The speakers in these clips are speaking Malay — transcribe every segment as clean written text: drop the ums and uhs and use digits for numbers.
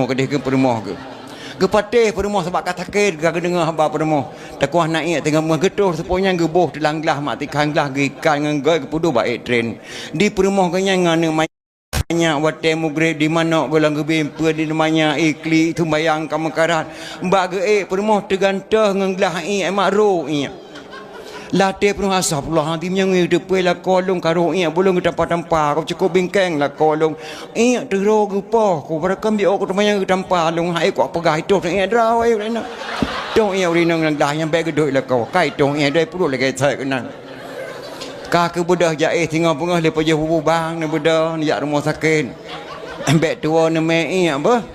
kedih ke permoh ke patih permoh sebab kata sakit ke dengar hamba permoh takuah naik tengah mengetuh seponya geboh telang gelah mak tikang gelah gikan ngenggai ke pudu baik tren di permoh kenyang ngana banyak watai mugrib di mana golang gebimpa di namanya ikli tu bayang kamu karat mbak ge permoh tergantah ngenglah emak ro latih penuh asap pula nanti yang depan lah kolong karo belum kita tampak kau cukup bingkeng lah kolong teruk apa kau berakam dia aku temannya tampak long hai kau pegang itu draw ayo nak dong urina nang dah yang baik gedoi lah kau kai dong dai perlu lagi saya kenal kaki budak jahit tinggal pengah lepas je hubu bang ni budak ni jak rumah sakit ambek tua ni mei apa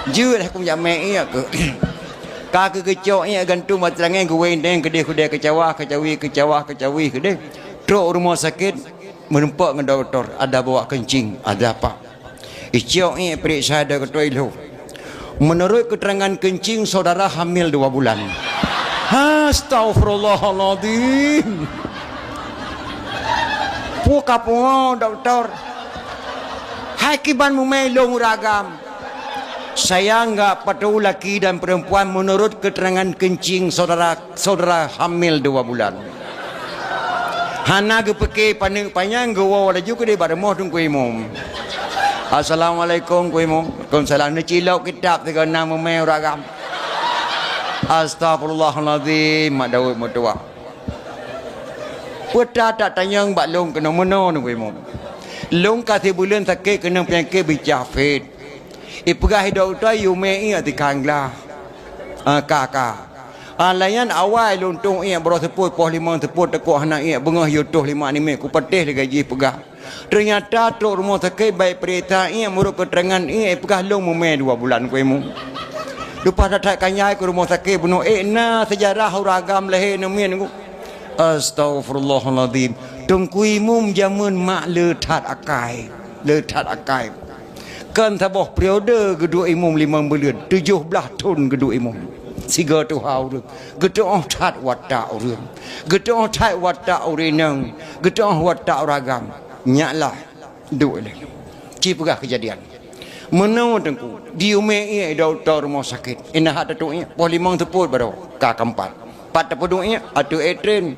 je lah aku jak mei ke kaki kecok gantung matrangan gue deng kedai kecawah kecawi kedai truk rumah sakit menumpak dengan doktor ada bawa kencing ada apa icok periksa ada ketua ilu menurut keterangan kencing saudara hamil 2 bulan astagfirullahaladzim puka pungo doktor hakiban mumelong ragam saya enggak patuh laki dan perempuan menurut keterangan kencing saudara hamil 2 bulan. Hana gepeke panjang gawa wala juga di baremoh tung kuimum. Assalamualaikum kuimum. Waalaikumsalam ni cilok kitab tiga nama mai ragam. Astagfirullahalazim mak Daud mertua. Putra tak tanya mbak long kena meno tung kuimum. Long kasih bulan sakit kena penyakit bijafit. Ipegah doktor yume ati kanglah kakak layan awal luntung bro seput poh 5 seput tekuk anak bengah yutuh 5 ni ku petih le gaji pegah ternyata truk rumah sakit baik perita muruk keterangan pegah long mume 2 bulan kuemu lupa tak kanyai ke rumah sakit bunuh na sejarah ragam leher nemen ku astagfirullahalazim tungkuimu jamun mak letat akai kan taboh periode gedua imum 5 bulan 17 tahun gedua imum siga tu hau tu gedua tat watak urang gedua tat watak urinang gedua watak ragam nyaklah duk le ci pegah kejadian menau tengku diume doktor rumah sakit ina hat tu poh 5 teput baru ka keempat pat tepudung atu etren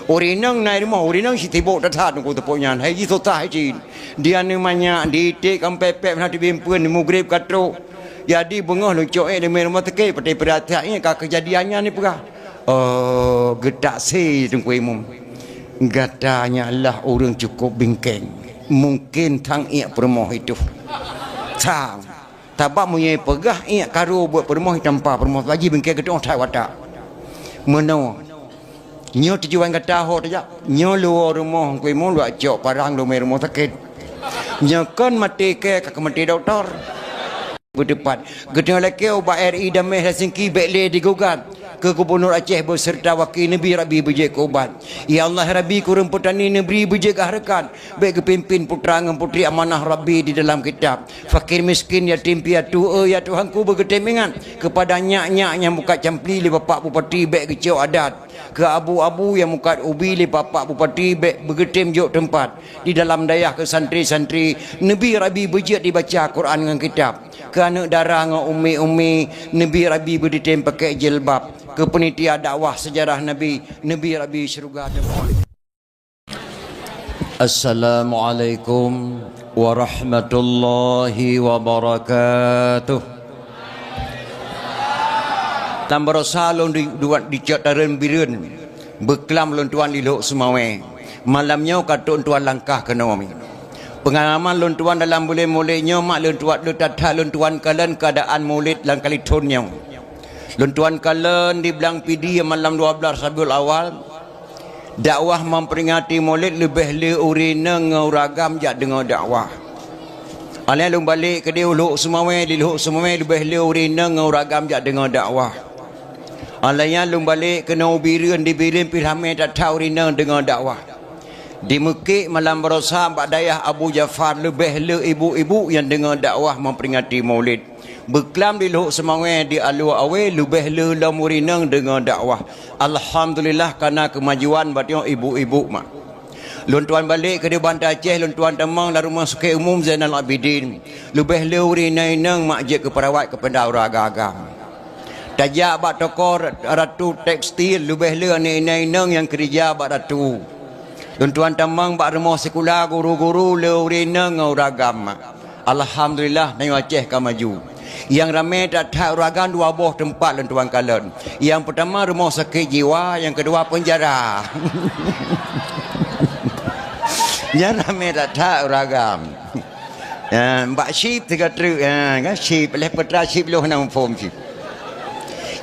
urinang naik rumah urinang si tibuk dathat ku tepuknya hai ji sotah ji dia namanya di tek sampai pep nak dibimpeun di mugrib katro jadi bengah lucok di rumah sakit pati perhatian ka kejadiannya ni pegah gedak si tengku imum gatanya Allah orang cukup bingkeng mungkin tang permoh itu sang tabak muye pegah karo buat permoh tanpa permoh lagi bingkeng gedong thai watak menau nyo tujuan kata ho saja nyo luar rumah ku mo lu acok parang lu rumah sakit nyo kan mati ke mati doktor berdepan gedeng laki ubat RI damai Helsinki bekle digugat ke Gubernur Aceh beserta wakil Nabi Rabi bejek ubat ya Allah Rabi kurang petani negeri bejek harakat baik kepimpin putra dengan putri amanah Rabi di dalam kitab fakir miskin yatim piatu ya Tuhanku bergetemingan kepada nyak-nyak yang buka campli li bapak bupati baik kecil adat ke abu-abu yang mukat ubi li bapak bupati baik bergetem jok tempat di dalam dayah ke santri-santri Nabi Rabi bejek dibaca Quran dengan kitab ke anak darah dengan umi-umi Nabi Rabi berditem pakai jilbab ke penitia dakwah sejarah Nabi Rabi syurga. Assalamualaikum warahmatullahi wabarakatuh. Tambah salon di cataran biren beklam lon tuan di lok semawe malamnya katun tuan langkah ke nawami pengalaman lon tuan dalam boleh-bolehnya mak lon tuan lon tuan kalian keadaan maulid lang kali tonnya lon tuan kalian di belang pidi malam 12 Rabiul Awal dakwah memperingati maulid lebih le urina nguragam jak dengar dakwah alai lon balik ke dia lok semawe di lok semawe lebih le urina nguragam jak dengar dakwah alainya lum balik kena ubiran di birin pilhamai tak tahu rina dengan dakwah di Mekik malam berosa Mbak Dayah Abu Jafar lebih le ibu-ibu yang dengan dakwah memperingati maulid beklam di Luhuk Semangwe di Alu Awe lebih le lamurina dengan dakwah alhamdulillah karena kemajuan batio ibu-ibu mak Lun tuan balik ke di Bandar Aceh, lun tuan temang dari Rumah Sakit Umum Zainal Abidin. Lebih lewri nang makjid ke perawat ke pendau agam. Tajak bak toko ratu tekstil, lebih le nang yang kerja bak ratu. Lun tuan temang bak rumah sekolah guru-guru lewri nang agam. Alhamdulillah nang Aceh ka maju. Yang ramai tak uragam 2 buah tempat lun tuan kalen. Yang pertama rumah sakit jiwa, yang kedua penjara. Yang ramai tak uragam. Mbak Syib 3 truk kan Syib oleh Petra Syib loh nama form Syib.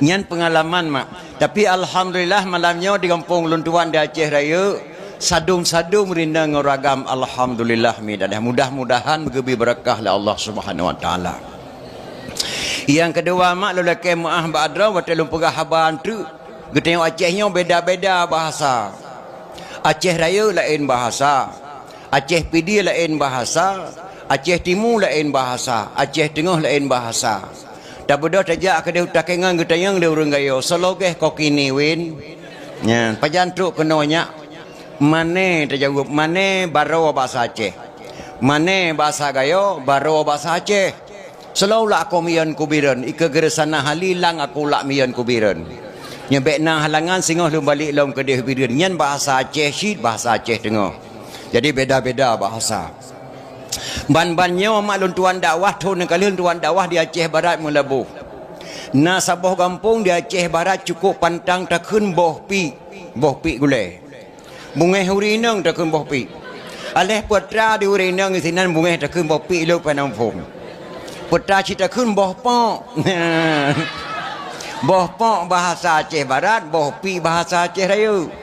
Nyan pengalaman mak. Tapi alhamdulillah malamnya di kampung lun tuan di Aceh Raya sadum-sadum rindang uragam alhamdulillah midah. Mudah-mudahan bergebi berkah lah Allah Subhanahu wa taala. Yang kedua mak lelaki maah badra waktu lum pegah haban tu. Geteng Acehnya beda-beda bahasa. Aceh Raya lain bahasa. Aceh Pidi lain bahasa, Aceh Timur lain bahasa, Aceh Tengah lain bahasa. Tak beda tajak ke dia takengan kita yang dia urang gayo. Selogeh kau kini win. Ya, pajantruk kenanya. Mane terjawab, mane baro bahasa Aceh. Mane bahasa gayo, baro bahasa Aceh. Selalu aku mian kubiran, ika geresana halilang aku lak mian kubiran. Nyebek nang halangan singoh lu balik lom ke dia kubiran. Nyan bahasa Aceh Syid, bahasa Aceh Tengah. Jadi beda-beda bahasa. Ban-bannya mak lun tuan dakwah tu nak lun tuan dakwah di Aceh Barat melabuh. Na sabah kampung di Aceh Barat cukup pantang takun boh pi gulai. Bungai hurinang takun boh pi. Aleh putra di hurinang isinan bungai takun boh pi lu panampung. Putra cita kun boh pok. Boh pok bahasa Aceh Barat, boh pi bahasa Aceh Raya.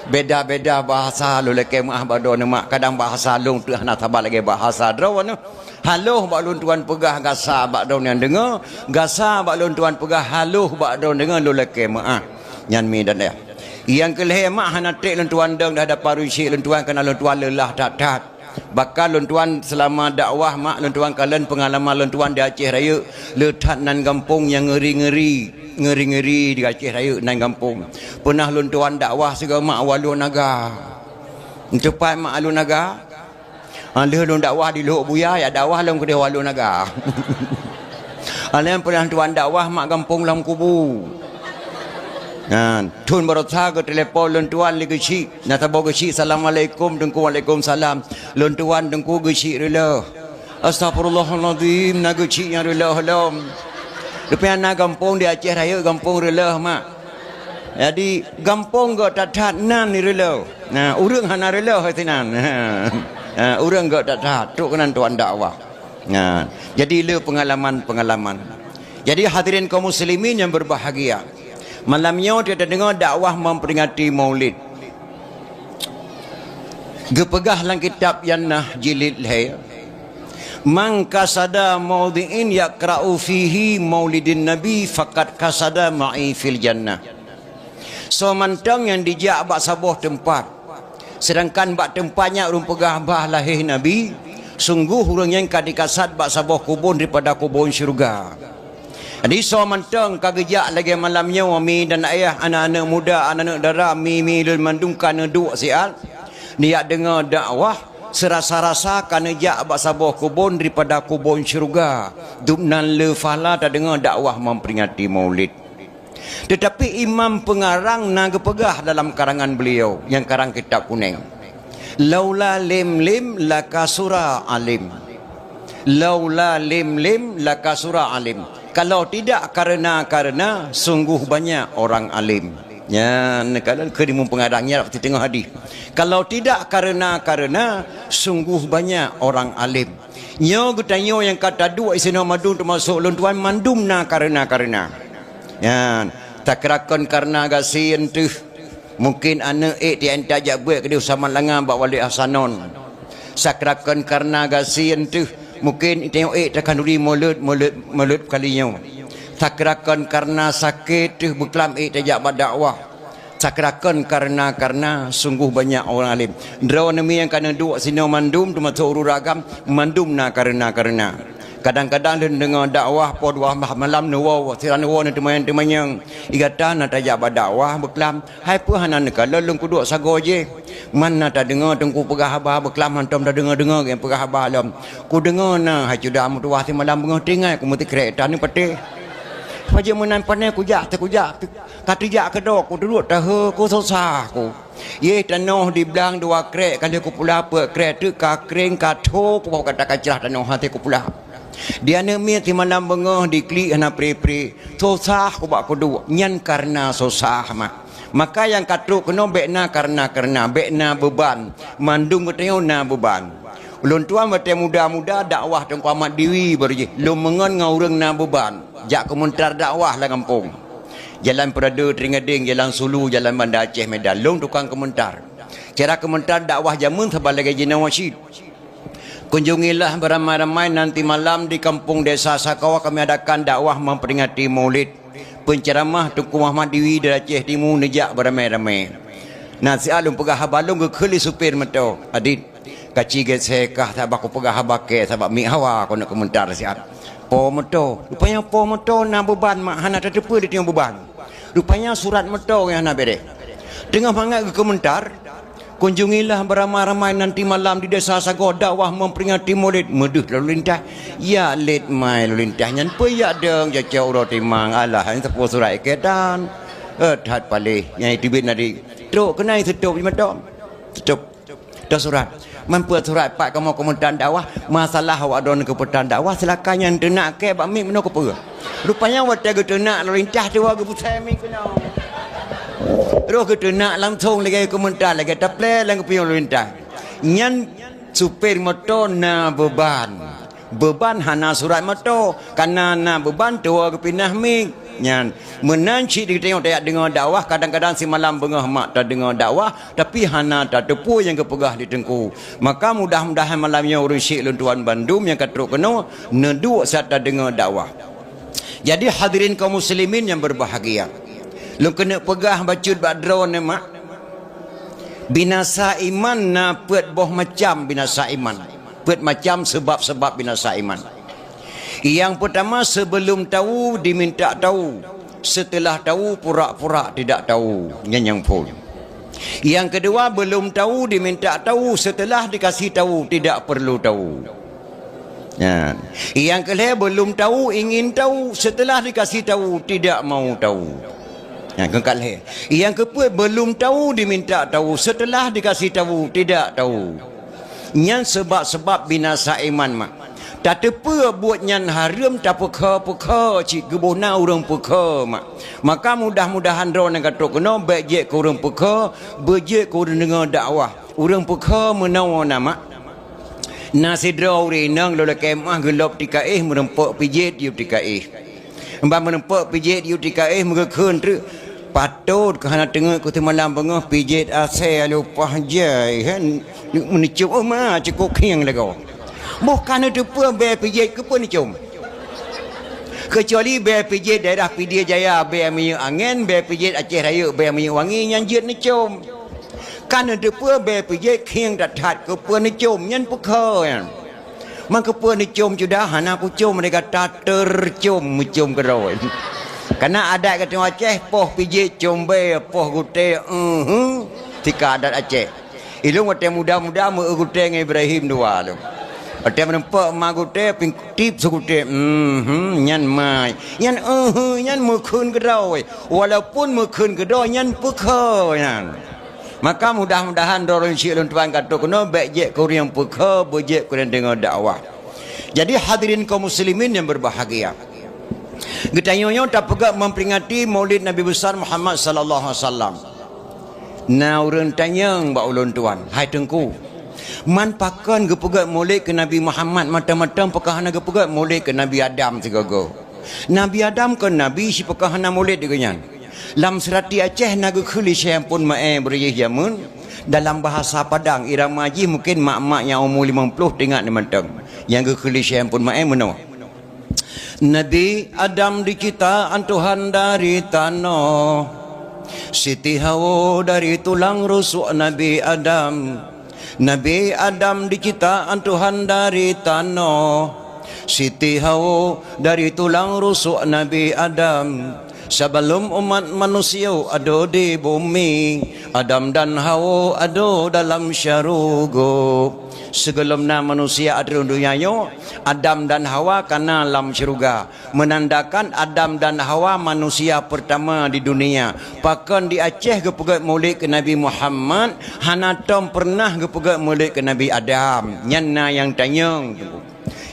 Beda-beda bahasa lu leke maah bado mak kadang bahasa long tu nak tabal lagi bahasa draw no. Haloh bak lun tuan pegah gasa bak daun yang dengar, gasa bak lun tuan pegah haloh bak daun dengar lu leke maah. Nyan mi dan dia. Yang keleh mak hanatik lun tuan deng dah dapat rusi lun tuan kena lun tuan lelah tak. Bakal lun tuan selama dakwah mak lun tuan kalian pengalaman lun tuan di Aceh Raya letak nan kampung yang ngeri-ngeri di Aceh Raya nan kampung. Pernah lun tuan dakwah segala mak Walu Naga. Cepat mak Walu Naga. Ada lun dakwah di Luhuk Buya ya dakwah lun ke Walu Naga. Ada pernah tuan dakwah mak kampung Lam Kubu. Tun berusaha ke telefon lun tuan li gesi. Nak tahu gesi assalamualaikum dengku waalaikumsalam. Lun tuan dengku gesi rela. Astagfirullahalazim nak gesi yang rela halam. Depan nak kampung di Aceh Raya kampung rela mak. Jadi kampung go tatat nan ni rela. Nah urang hana rela hatinan. Urang go tatat tu kenan tuan dakwah. Nah jadi le pengalaman-pengalaman. Jadi hadirin kaum muslimin yang berbahagia. Malamnya kita dengar dakwah memperingati Maulid. Gepegah lang kitab Yannah jilid hai. Man kasada maudhi'in yaqra'u fihi maulidin nabi faqad kasada ma'i fil jannah. So mantang yang dijak bak sabuh tempat. Sedangkan bak tempatnya urang pegah bah lahir nabi, sungguh urang yang kadikasat bak sabuh kubur daripada kubur syurga. Jadi so mantang kagejak lagi malamnya wami dan ayah anak-anak muda anak-anak dara mi lul mandung kana duk sial niat dengar dakwah serasa-rasa kana jak bak sabuh kubun daripada kubun syurga dubnan le fala tak dengar dakwah memperingati Maulid. Tetapi imam pengarang naga pegah dalam karangan beliau yang karang kitab kuning. Laula lim lakasura alim. Laula lim lakasura alim. Kalau tidak karena sungguh banyak orang alim. Ya, kalau kerimun pengarangnya di tengah hadis. Kalau tidak karena sungguh banyak orang alim. Nyo gutanyo yang kata dua isina madun termasuk lun tuan mandum na karena. Ya, takrakon karena gasin tu. Mungkin anak di enta jak buat ke dia sama langan bak wali ahsanon. Sakrakon karena gasin tu. Mungkin tengok takkan duri mulut kalinya. Sakrakan karena sakit tu beklam tajak berdakwah. Sakrakan karena sungguh banyak orang alim. Draw nami yang kena dua sino mandum tu masuk uragam mandum na karena. Kadang-kadang dia dengar dakwah po dua malam nuwa siran nuwa ni teman-teman igata na tajak dakwah beklam hai pu hanan ka lelung kuduk sago je mana tak dengar tengku pegah abah beklam hantam dah dengar yang pegah abah lam ku dengar na hai juda mu dua si malam bengah tingai ku mesti kereta ni pete paje menan panai ku jak katijak kedok ku duduk dah ku susah ku ye tanoh di belang dua krek kali ku pula pe krek tu ka kreng ka tho ku kata kacah tanoh hati ku pula dia nemi ti malam bengah di klik hana pre susah ku bak ku duk nyan karena susah maka yang katruk kena bekna karena bekna beban mandung keteu na beban ulun tua mate muda-muda dakwah tengku amat diwi berje lu mengon ngaureng na beban jak komentar dakwah lah kampung jalan Perada Teringading jalan Sulu jalan Banda Aceh Medan long tukang komentar cara komentar dakwah jamun sebagai jina wasyid. Kunjungilah beramai-ramai nanti malam di kampung desa Sakawa kami adakan dakwah memperingati Maulid. Penceramah Tunku Muhammad Dewi dari Aceh Timur nejak beramai-ramai. Nasi alung pegah habalung ke keli supir meto. Adit kaci get sekah sabak ku pegah habake sabak mi hawa ku nak komentar siap. Po meto. Rupanya po meto na beban mak hana tetepe di tengah beban. Rupanya surat meto yang hana bere. Tengah mangat ke komentar kunjungilah beramai-ramai nanti malam di desa Sago dakwah memperingati Maulid meduh lalu lintas ya let mai lalu lintas nyan pe ya deng jauh roti mang alah hang tepu surat kedan hat palih yang tibit nadi truk kenai setup metom setup dah surat mampu surat pak kamu komentar dakwah masalah awak don keputusan dakwah silakan yang tenak ke bak mi meno ke pe rupanya awak tega tenak lalu lintas tu ke pusai mi kena roh kita nak langsung lagi komentar lagi taple lagi pion lintas nyan supir motor na beban hana surat motor karena na beban tua ke pinah mik nyan menanci di tengok tak dengar dakwah kadang-kadang si malam bengah mak tak dengar dakwah tapi hana tak tepu yang kepegah di tengku maka mudah-mudahan malamnya urus syik luntuan Bandung yang katruk kena neduk saat tak dengar dakwah. Jadi hadirin kaum muslimin yang berbahagia, lu kena pegah bacut badron ni mak binasa iman na pet boh macam binasa iman pet macam sebab-sebab binasa iman. Yang pertama sebelum tahu diminta tahu, setelah tahu pura-pura tidak tahu yang pun. Yang kedua belum tahu diminta tahu, setelah dikasih tahu tidak perlu tahu. Ya. Yang kedua belum tahu ingin tahu, setelah dikasih tahu tidak mau tahu. Yang kedua belum tahu diminta tahu, setelah dikasih tahu tidak tahu. Yang sebab-sebab binasa iman mak. Tak tepa buat nyan haram tak peka cik gebona urang peka mak. Maka mudah-mudahan drone kata kena baik je ke urang peka, bejek ke urang dengar dakwah. Urang peka menawa nama. Nasi draw renang lola kemah gelap tikaih merempak pijit yu tikaih. Mbak merempak pijit yu tikaih mengekun tu patut kerana tengok ku malam bengah pijit asal lupa je kan menicum mah cukup kiang lego. Bukan itu pun bear pijit ke pun dicium. Kecuali bear pijit daerah Pidie Jaya bear minyak angin, bear pijit Aceh Raya bear minyak wangi yang jit dicium. Kan itu pun bear pijit kiang datat ke pun dicium yang pekau kan. Maka pun dicium sudah hana aku cium mereka tak tercium mencium keroi. Karena adat kata Aceh poh pijit cium bear poh gute tika adat Aceh. Ilung kata muda-muda mu gute Ibrahim dua lu. Ada menempak magute pingtip segute nyan mai nyan nyan mekun kedoi walaupun mekun kedoi nyan peka nyan maka mudah-mudahan dorong syik tuan kata kena baik je kau yang peka bejek kau yang dengar dakwah. Jadi hadirin kaum muslimin yang berbahagia, kita nyonya tak pegak memperingati Maulid Nabi besar Muhammad sallallahu alaihi wasallam. Nah urang tanyang ba ulun tuan hai tengku man pakan gepegat molek ke Nabi Muhammad mata-mata pakahana gepegat molek ke Nabi Adam segago. Nabi Adam ke Nabi si pakahana molek diganyan. Lam serati Aceh naga khuli syampun mae berjih jamun dalam bahasa Padang irama ji mungkin mak-mak yang umur 50 tengok ni mantang. Yang ke khuli syampun mae meno. Nabi Adam diciptaan Tuhan dari tanah. Siti Hawa dari tulang rusuk Nabi Adam. Nabi Adam diciptaan Tuhan dari tanah. Siti Hawa dari tulang rusuk Nabi Adam. Sebelum umat manusia ada di bumi, Adam dan Hawa ada dalam syurga. Sebelumnya manusia ada di dunia, Adam dan Hawa kena dalam syurga, menandakan Adam dan Hawa manusia pertama di dunia. Pakan di Aceh ke pegat mulik ke Nabi Muhammad, hanatom pernah ke pegat mulik ke Nabi Adam. Nyana yang tanya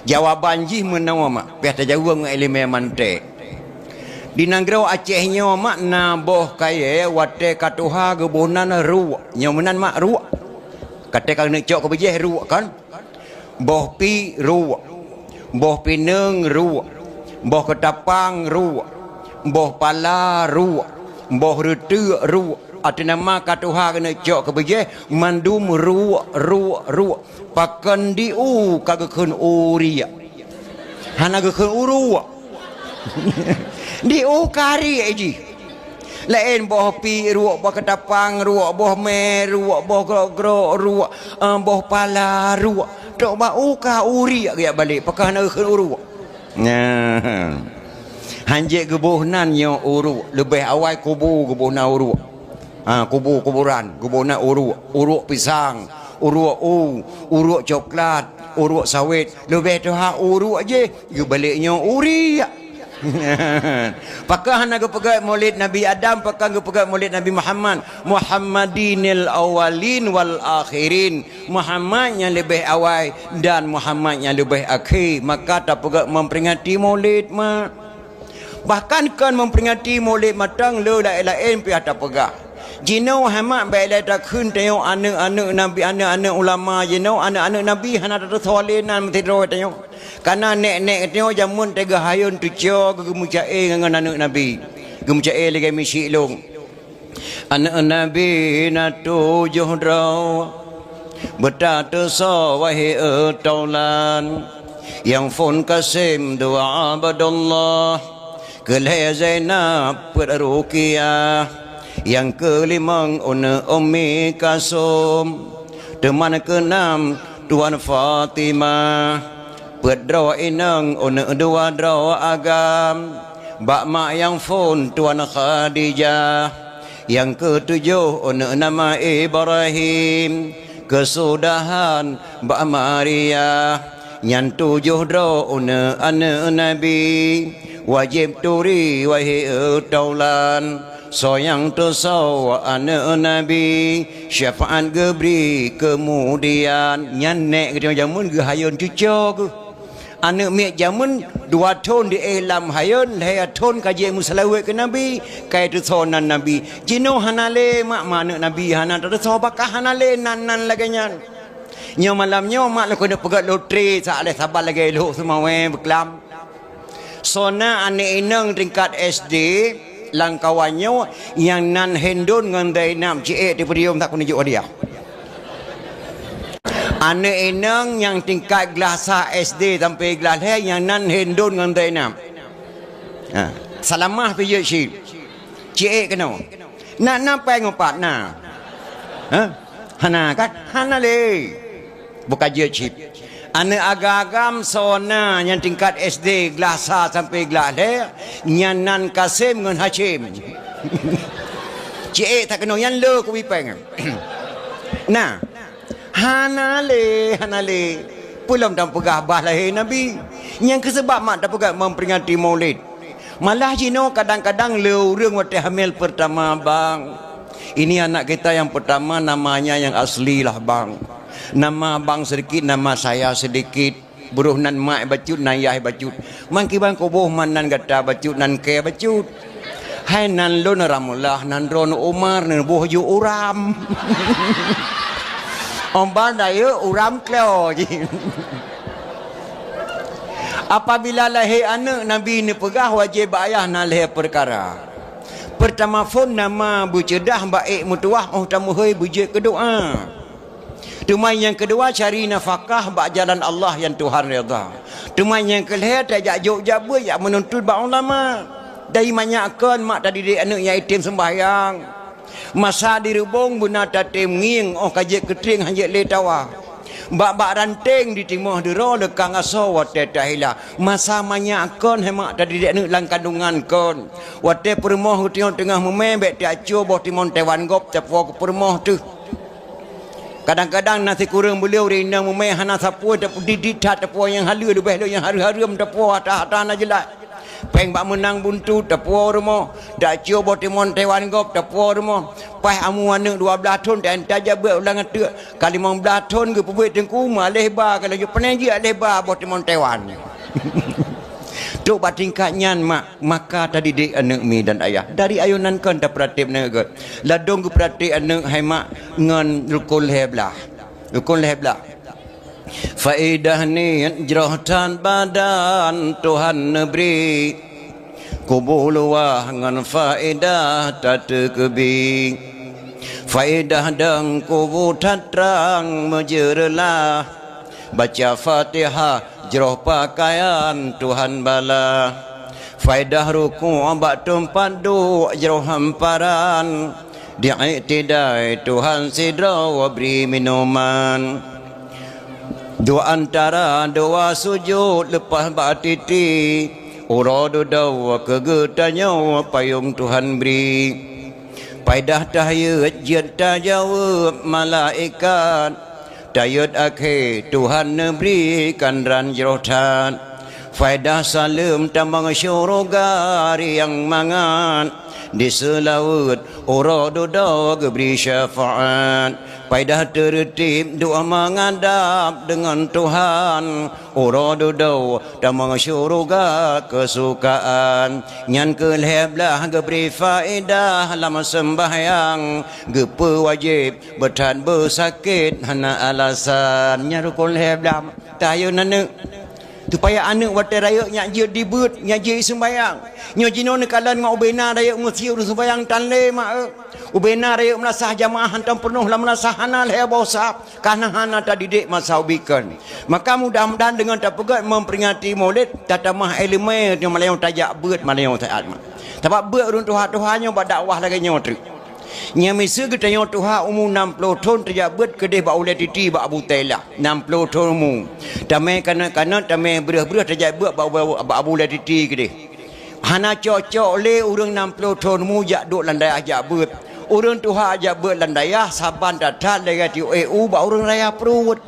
jawaban jih menawa mak biar jawab elemen mantek. Di negara Acehnya mak na boh kaya wate katuha gebunan ru nyomenan mak ru kate kang nek cok ke bejeh ru kan boh pi ru boh pineng ru boh ketapang ru boh pala ru boh retu ru ate nama katuha kena cok ke bejeh mandum ru pakan di u kagakun uria hana gakun uru di ukari aji lain boh pi ruak boh ketapang ruak boh me ruak boh gro ruak boh pala ruak tok ba uka uri ya balik pakah nak ke uru nah hanjek gebuhnan yo uru lebih awal kubuhna uru kuburan gebuhna uru pisang uru coklat uru sawit lebih tu ha uru aje ge baliknya uri pakah nak pegat maulid Nabi Adam, pakah pegat maulid Nabi Muhammad. Muhammadinil awalin wal akhirin. Muhammad yang lebih awal dan Muhammad yang lebih akhir. Maka tak pegat memperingati maulid mak. Bahkan kan memperingati maulid matang le lain pihak tak pegat. Jino Muhammad baik tak kun tengok anak-anak Nabi, anak-anak ulama jino anak-anak Nabi hana tak solenan mentiro tengok. Karena nek-nek tengok jamun tega hayun tujo gemucae dengan anak Nabi. Gemucae lagi misi long. Anak Nabi na tujuh draw. Betata so wahai taulan. Yang fon kasim doa abadallah. Kelih Zainab perruqiyah. Yang kelimang una Ummi Kasum. Teman keenam Tuan Fatimah. Berdraw inang una dua draw agam. Bak mak yang fon Tuan Khadijah. Yang ketujuh una nama Ibrahim. Kesudahan Bak Maria. Yang tujuh draw una anak Nabi. Wajib turi wahai taulan. Soyang tersau anak Nabi. Syafaat gebri kemudian. Nyanek kita jamun ke hayun cucuk ke. Anak mek jamun dua tahun di elam hayun. Laya tahun kaji musalawat ke Nabi. Kaya tersonan Nabi. Jino hanale mak anak Nabi. Hana tersau bakal hanale nan lagi nyan. Nyo malamnya mak laku nak pegat lotri. Saat sabar lagi elok semua berkelam. Sona anak inang tingkat SD. Langkawannya yang nan hendon dengan dainam cik di podium tak kunjuk dia. Anak enang yang tingkat gelasa SD sampai gelas yang nan hendon dengan dainam. Salamah pergi cik kena. Nak nampai ngopat na. Hana kan hana le. Bukan je cik. Anak agam sona yang tingkat SD gelasa sampai gelas nyanan Kasim dengan Hashim. Cik tak kena yang le ku bipeng. Nah, hanale pulang dan pegah bah lahir Nabi. Yang kesebab mak tak pegah memperingati Maulid. Malah jino kadang-kadang le urang waktu hamil pertama bang. Ini anak kita yang pertama namanya yang asli lah bang. Nama bang sedikit, nama saya sedikit. Buruh nan mak bacut, nan yah bacut. Mangki bang kubuh man nan gata bacut, nan ke bacut. Hai nan lo naramullah, nan ron Umar, nan buh ju uram. Ombar daya uram kleo. Apabila lahir anak Nabi ni pegah wajib ayah nak lahir perkara. Pertama phone nama bucedah baik mutuah tamuhai bujik kedoa. Tumai yang kedua cari nafkah bak jalan Allah yang Tuhan redha. Tumai yang kelihatan tajak jok jabe yang menuntut bak ulama. Dari manyakkan mak tadi dia anak yang itim sembahyang. Masa dirubung buna tatim nging kajik ketring hanjek le tawa. Bak-bak ranting di timur dero lekang aso wate tahila. Masa banyak kon hemak tadi dek lang kandungan kon. Wate permoh tengah memebek tak acu boh timon tewan gop tapo permoh tu. Kadang-kadang nasi kurang beliau rina memeh hana sapu diditat tapo yang halu lebih yang haru-harum tapo hata-hata na jelas. Peng bak menang buntu tapo rumah dak cio boh timon tewan gop tapo rumah pas amu anak 12 tahun dan taja buat ulang atuk kali 15 tahun ke pubuit tengku maleh ba kalau je peneji aleh ba boh timon tewan tu bat tingkatnya maka tadi dik anak mi dan ayah dari ayunan kan tak pratip naga ladong ke pratip anak hai mak ngan rukul heblah faedah ni jrohtan badan Tuhan beri kubuluah ngan faedah tak kebi faedah dang kubu terang menjerlah baca Fatihah jroh pakaian Tuhan bala faedah ruku abak tempat du jroh hamparan diiktidai Tuhan sidra wa beri minuman. Dua antara dua sujud lepas batiti uradu dawa kegetanya payung Tuhan beri paidah tahiyat jid tajawab malaikat tayut akhir Tuhan berikan ranjrotan faidah salam tambang syurga yang mangan di selawat uradu dawa beri syafaat paidah tertib doa menghadap dengan Tuhan uradu daw damang syurga kesukaan nyan keleblah geberi faedah lama sembahyang gepe wajib bertan bersakit hana alasan nyarukul heblah tayo nane supaya anak wate raya nyak je dibut nyak je sembahyang nyo jino nekalan ngau bena raya mesti sembahyang tanle mak ubena raya menasah jamaah hantam penuh lah menasah hana leher bosap karena hana tadi dek masa ubikan maka mudah-mudahan dengan tak pegat memperingati maulid tatamah elemen yang malayang tajak beut malayang taat mak sebab beut urun tuhan-tuhannya buat dakwah lagi nyotri nya misa kita nyo tuha umur 60 tahun tajak beut kedeh ba ulet titi ba Abu Tailah 60 tahun umur tamai kana tamai berah-berah tajak beut ba Abu ulet titi kedeh hana cocok le urang 60 tahun mu jak duk landai ajak beut urang tuha ajak beut landai saban datat lega ti EU ba urang raya perut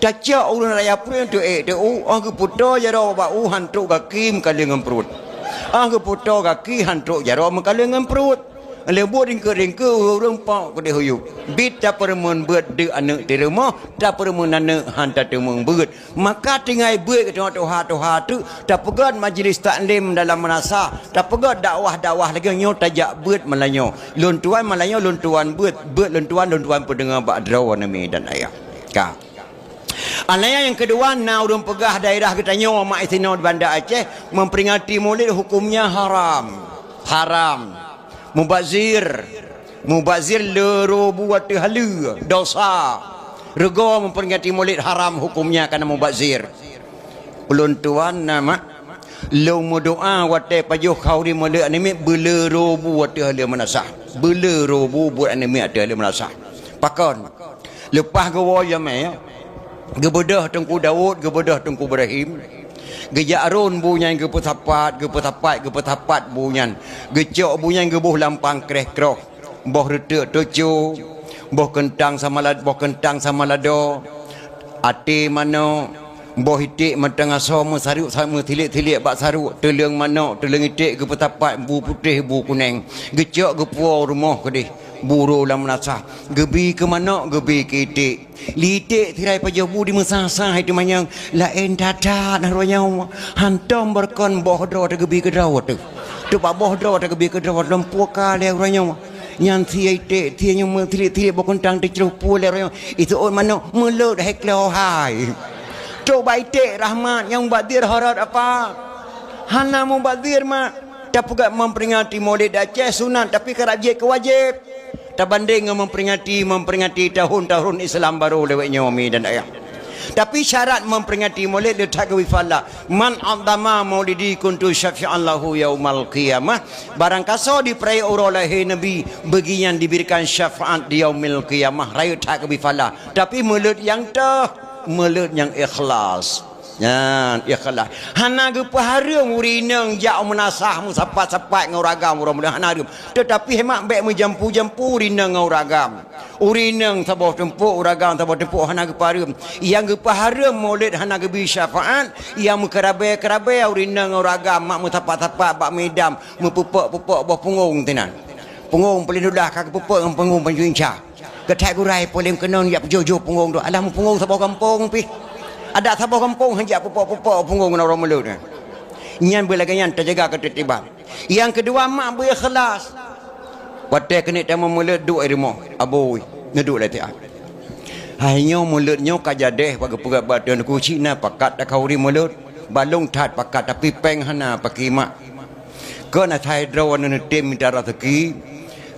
tajak urang raya perut tu tu ang puto jaro ba hantu gakim kalengan perut ang puto gaki hantu jaro makalengan perut lebur ringke urang pak ke huyup bit tak permun beut de anak di rumah tak permun anak hantar temung beut maka tinggal beut ke tuha tu tak pegat majlis taklim dalam menasa tak pegat dakwah lagi nyo tajak beut melanyo lun tuan melanyo lun tuan beut lun tuan pendengar bak draw nami dan ayah ka Anaya yang kedua na urang pegah daerah kita nyo mak istinau di Banda Aceh memperingati Maulid hukumnya haram mubazir lero buat halu dosa rego memperingati Maulid haram hukumnya karena mubazir ulun tuan nama lu doa wate pajuh kau di Maulid anime belero buat halu menasah belero buat anime ada halu menasah pakon lepas gawa jamai gebedah tengku Daud gebedah tengku Ibrahim gejarun bunyan gepetapat bunyan gecok bunyan gebuh lampang kreh-kroh boh retek toco boh kentang sama lado ati mano boh itik matang aso mesaruk sama tilik-tilik bak saruk teleng mano teleng itik gepetapat bu putih bu kuning gecok gepuau rumah kedih buru lam nasah gebi ke mana gebi ke itik litik tirai pajabu di mesasah itu manyang lain dadat narwanya hantam berkon bohdro ta gebi ke drawat tu ba bohdro ta gebi ke drawat lempu kale ranya nyan thi itik thi nyum tilik-tilik bokontang tercerupu le ranya itu on mana mulut heklo hai tu ba itik rahmat yang badir harat apa hana mubadir mak tak pugat memperingati Maulid Aceh sunat tapi kerajaan kewajib tak banding memperingati tahun-tahun Islam baru lewat nyomi dan ayah Tapi syarat memperingati Maulid letak wifala man adzama maulidi kuntu syafi'an lahu yaumal qiyamah. Barang kasar diperaya orang lahir Nabi bagi yang diberikan syafaat di yaumil qiyamah. Raya tak wifala. Tapi Maulid yang Maulid yang ikhlas. Ya, ikhlas. Hana ge pahareum urineng jak menasah musapat-sapat ngau ragam mudah-mudahan hareum. Tetapi hemat baik menjampu-jampu urineng ngau ragam. Urineng sabah tempuk uragam sabah tempuk hana ge pahareum. Yang ge pahareum Maulid hana ge bi syafaat, yang mekerabai-kerabai urineng ngau ragam mak musapat-sapat bak medam, mepupuk-pupuk bawah punggung tenan. Punggung paling dudah kaki pupuk dengan punggung panjuinca. Ketai gurai paling kena yak jojo punggung tu. Alah punggung sabah kampung pi. Ada sabah kampung hanya pupuk-pupuk punggung orang Maulid ni. Nyan belagayan terjaga ketertiban. Yang kedua mak berikhlas. Watai kena tamu Maulid duk air rumah. Aboi ngeduk lah tiap. Hanya Maulidnya kajadeh bagi pegat badan kuci na pakat tak kauri Maulid. Balung tat pakat tapi peng hana pakai mak. Kena thai drawan ni tim minta rezeki.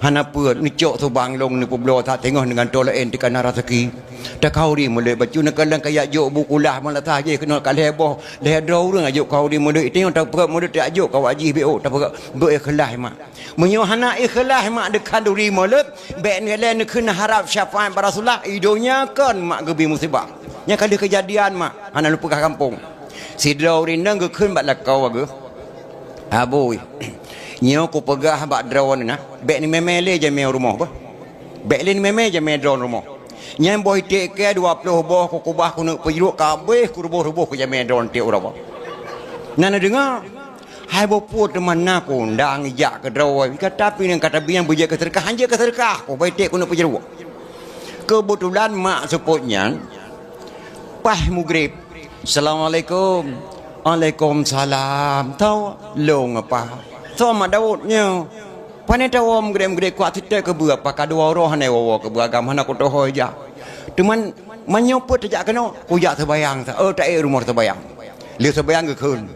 Hana pun ni cok tu bang long ni publo tak tengok dengan tolaen di kana rezeki. Tak kauri Maulid baju nak kalang kayak jok bukulah malah tak je kena kat leboh. Leh draw orang ajak kauri Maulid tengok tak pegat Maulid tak ajak kau haji bo tak pegat berikhlas mak. Menyo hana ikhlas mak dekat duri Maulid baik ni lain kena harap syafaat para Rasulullah idonya kan mak gebi musibah. Nya kali kejadian mak hana lupa kampung. Si draw rindang ke keun bak lakau aga. Aboi. Nyo ko pegah bak drawan na. Bek ni memele je me rumah apa? Bek ni memele je me drawan rumah. Nyam boy tek ke 20 boh ko kubah ku nak peruk kabeh ku rubuh-rubuh ku je me drawan tek ora apa. Nana dengar. Hai bopo teman naku ndang ijak ke drawan. Kata pi nang kata biang bujak ke terkah hanja ke terkah ko boy tek ku nak peruk. Kebetulan mak seputnya pas maghrib. Assalamualaikum. Waalaikumsalam. Tahu long apa? Sama Daudnya. Panen tawam gede-gede kuat tidak ke berapa kadua roh ne wawa ke beragam hana ku toh aja. Teman menyopot tajak kena kujak terbayang tak rumah terbayang. Liu terbayang ke kun.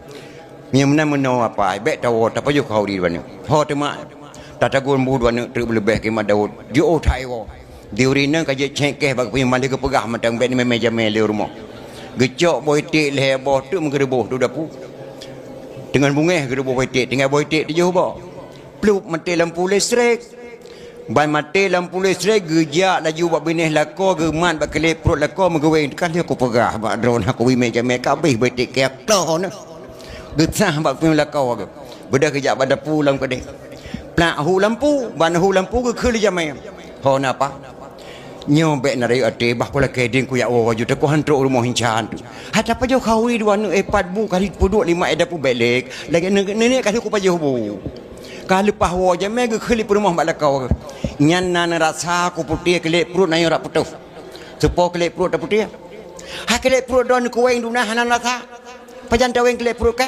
Nyam meno apa bet tawo tak payah kau di mana. Ho temak tatagun bu dua ne terlebih ke Daud. Dio thai wo. Diurina kaje cengkeh bagi pemali ke pegah matang bet ni meja mele rumah. Gecok boy tik leboh tu menggereboh tu dapu. Dengan bunga gereboh boy tik tinggal boy tik dia jauh pluk mati lampu listrik. Ban mati lampu listrik gejak laju buat benih lako geman bak kelip perut lako megawai kan dia aku pegah bak drone aku meja meka habis boy tik kek toh nah. Gesah bak pun lako aku. Beda kejak pada pulang ke dek. Plak hu lampu, ban hu lampu ke keli jamai. Ho napa? Nyobek nari ate bah pula keding ku ya waju te ku hantruk rumah hincan tu. Hata pa jo khawi dua nu epat bu kali puduk lima eda pu belek. Lagi nenek kali ku pa jo bu. Kali pah wo je me ke khli rumah mak lakau. Nyan nan rasa ku putih kelip perut nayo rak putuh. Sepo kelip perut dak putih. Ha kelip perut don ku weng dunah hanan rasa. Pajan taweng kelip perut ke.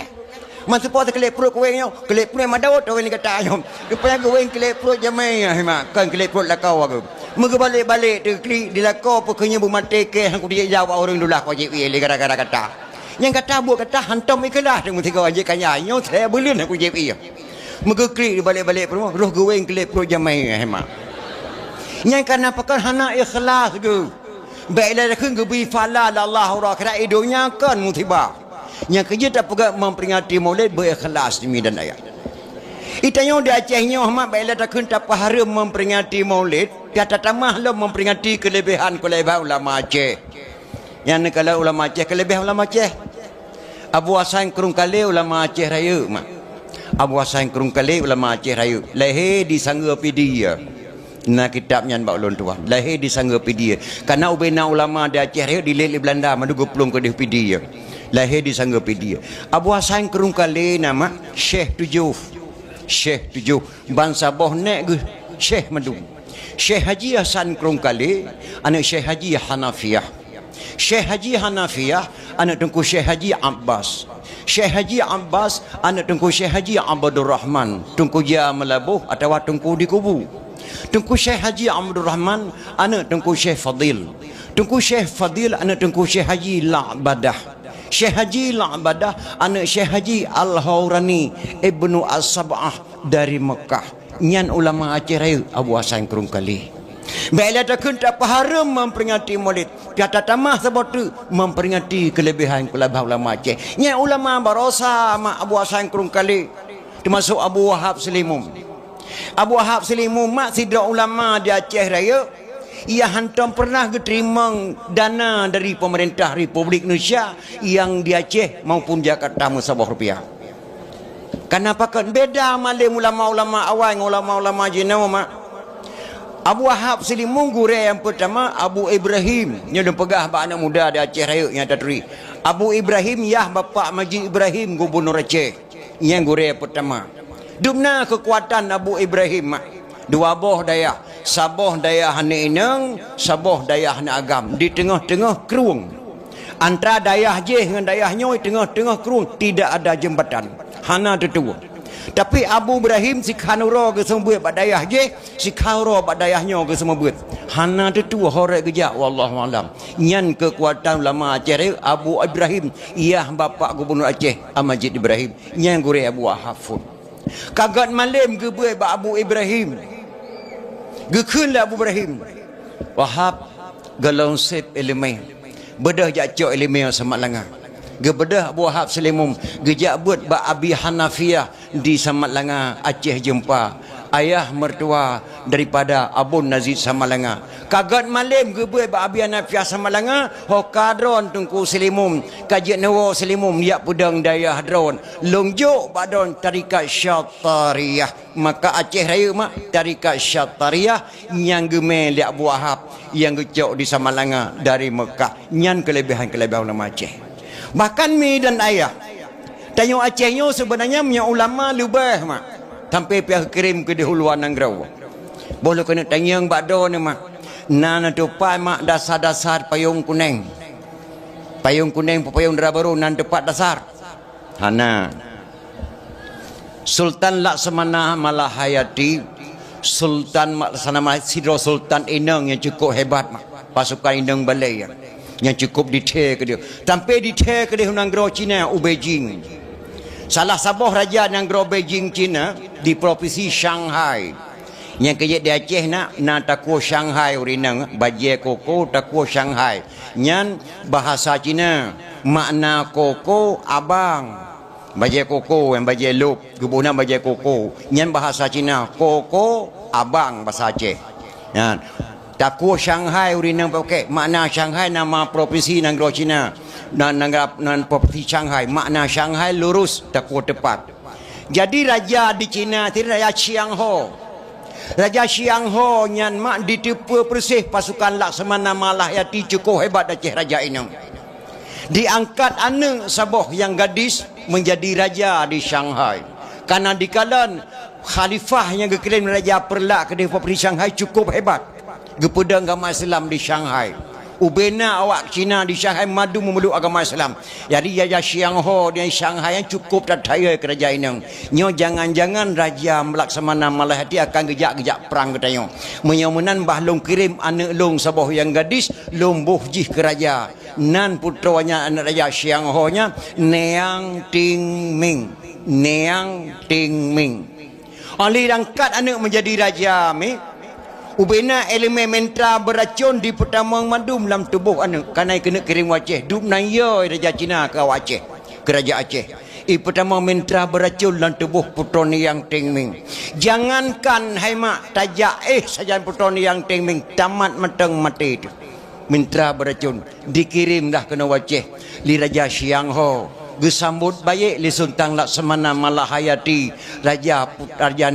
Man sepo te kelip perut ku weng yo. Kelip perut madawat taweng ni kata yo. Rupanya ku weng kelip perut je me mak kan kelip perut lakau aku. Mereka balik-balik di dilakau pokoknya bermati ke aku dia jawab orang dulu lah kau je le gara-gara kata. Yang kata buat kata hantam ikhlas dengan tiga wajib kanya. Nyo saya belum aku je pi. Mereka klik balik-balik rumah roh geweng kelip pro jamai hemat. Yang karena pakai hana ikhlas ke. Baiklah ke gebi fala Allah ora kira idonya kan musibah. Yang kerja tak pegat memperingati Maulid berikhlas demi dan ayat. Itanya di Acehnya Ahmad baiklah tak kunta paharum memperingati Maulid, kata tamah lo memperingati kelebihan ulama Aceh. Yang kalau ulama Aceh kelebihan ulama Aceh. Abu Hasan Kerungkali ulama Aceh Raya mak. Abu Hasan Kerungkali ulama Aceh Raya. Lahir di Sanggapedia. Nah kitabnya bak ulun tua. Lahir di Sanggapedia. Karena ubena ulama di Aceh Raya di Belanda madugo plong ke Pedia. Lahir di Sanggapedia. Abu Hasan Kerungkali nama Syekh Tujuh bangsa boh nek Syekh Madu. Syekh Haji Hasan Kerungkali anak Syekh Haji Hanafiyah. Syekh Haji Hanafiyah anak tengku Syekh Haji Abbas. Syekh Haji Abbas anak tengku Syekh Haji Abdul Rahman. Tengku dia melabuh atau tengku di kubu. Tengku Syekh Haji Abdul Rahman anak tengku Syekh Fadil. Tengku Syekh Fadil anak tengku Syekh Haji La'badah. Syekh Haji La'badah anak Syekh Haji Al-Hawrani Ibnu As-Sab'ah dari Mekah. Nyan ulama Aceh Raya Abu Hasan Kerungkali. Bila tak tak haram memperingati Maulid. Kata tamah sebab tu memperingati kelebihan ulama Aceh. Nya ulama barosa mak Abu Hasan Kurung Kali termasuk Abu Wahab Selimum. Abu Wahab Selimum mak sidra ulama di Aceh Raya. Ia hantam pernah terima dana dari pemerintah Republik Indonesia yang di Aceh maupun Jakarta musabah rupiah. Kenapa kan beda malim ulama-ulama awal dengan ulama-ulama jenama mak? Abu Wahab Selimum guru yang pertama Abu Ibrahim yang pegah anak muda di Aceh Raya yang terteri. Abu Ibrahim yah bapa Majid Ibrahim gubernur Aceh yang guru yang pertama. Dumna kekuatan Abu Ibrahim mak. Dua boh dayah, saboh dayah ni inang, saboh dayah ni agam di tengah-tengah kerung. Antara dayah je dengan dayah nyoy tengah-tengah kerung tidak ada jembatan. Hana tetua. Tapi Abu Ibrahim si khanuro ke semua buat dayah je, si khanuro bak dayahnya ke semua buat. Hana tetua horek gejak wallahu alam. Nyan kekuatan ulama Aceh Abu Ibrahim, ia bapa gubernur Aceh Majid Ibrahim. Nyan gure Abu Wahab. Kagat malam ke buat Abu Ibrahim. Gekun lah Abu Ibrahim Wahab galau sep elemen bedah jacok elemen sama langa gebedah Abu Wahab Selimum gejak buat ba Abi Hanafiyah di Samat Langa Aceh jumpa ayah mertua daripada Abu Nazid Samalanga. Kagat malam gebuai ba Abi Hanafiyah Samalanga hokadron tungku Selimum kajian nawa Selimum ya pudang dayah dron longjuk badon tarikat Syatariyah. Maka Aceh Raya mak tarikat Syatariyah yang gemel di Abu Wahab yang gecok di Samalanga dari Mekah. Nyan kelebihan-kelebihan ulama Aceh. Bahkan mi dan ayah tanya Acehnya sebenarnya punya ulama lebih mak sampai pihak kirim ke di huluan Nangrau. Boleh kena tanya yang bakdo ni mak. Nana tupai mak dasar-dasar payung kuning. Payung kuning payung dara baru nan tepat dasar. Hana. Sultan Laksamana Malahayati, Sultan Laksamana Sidro Sultan Inang yang cukup hebat mak. Pasukan Inang Balai yang cukup detail ke dia. Sampai detail ke dia Nangrau Cina Beijing. Salah sabuh raja Nangrau Beijing Cina di provinsi Shanghai. Yang kerja di Aceh na takuh Shanghai urinang bajai koko takuh Shanghai. Nyan bahasa Cina makna koko abang. Bajai koko yang bajai lup kebunan bajai koko. Nyan bahasa Cina koko abang bahasa Aceh. Nyan takuh Shanghai urinang pakai makna Shanghai nama provinsi Nangrau Cina. Nan provinsi Shanghai makna Shanghai lurus takuh tepat. Jadi raja di Cina itu Raja Chiang Ho. Raja Chiang Ho nyan mak ditipu persih pasukan Laksamana Malahayati cukup hebat Aceh raja ini. Diangkat anak saboh yang gadis menjadi raja di Shanghai. Karena dikalan khalifah yang dikirim raja perlak ke di Shanghai cukup hebat. Gepedang agama Islam di Shanghai. Ubena awak Cina di Shanghai madu memeluk agama Islam. Jadi Raja Chiang Ho di Shanghai yang cukup tertaya kerajaan ini. Nyo jangan-jangan Raja Laksamana Malahayati akan gejak-gejak perang katanya. Menyamunan bah long kirim anak long saboh yang gadis long buhjih ke raja. Nan putranya anak Raja Chiang Ho nya Neang Ting Ming. Neang Ting Ming. Oleh angkat anak menjadi raja mi. Ubena elemen mentra beracun di pertama madum dalam tubuh anak. Karena kena kirim Aceh. Duk naya Raja Cina ke Aceh. Kerajaan Aceh. Pertama mentra beracun dalam tubuh putra ni yang Ting Ming. Jangankan hai mak tajak saja putra ni yang Ting Ming. Tamat matang mati itu. Mentra beracun. Dikirim dah kena Aceh. Li Raja Chiang Ho. Gesambut baik li Sultan Laksamana Malahayati Raja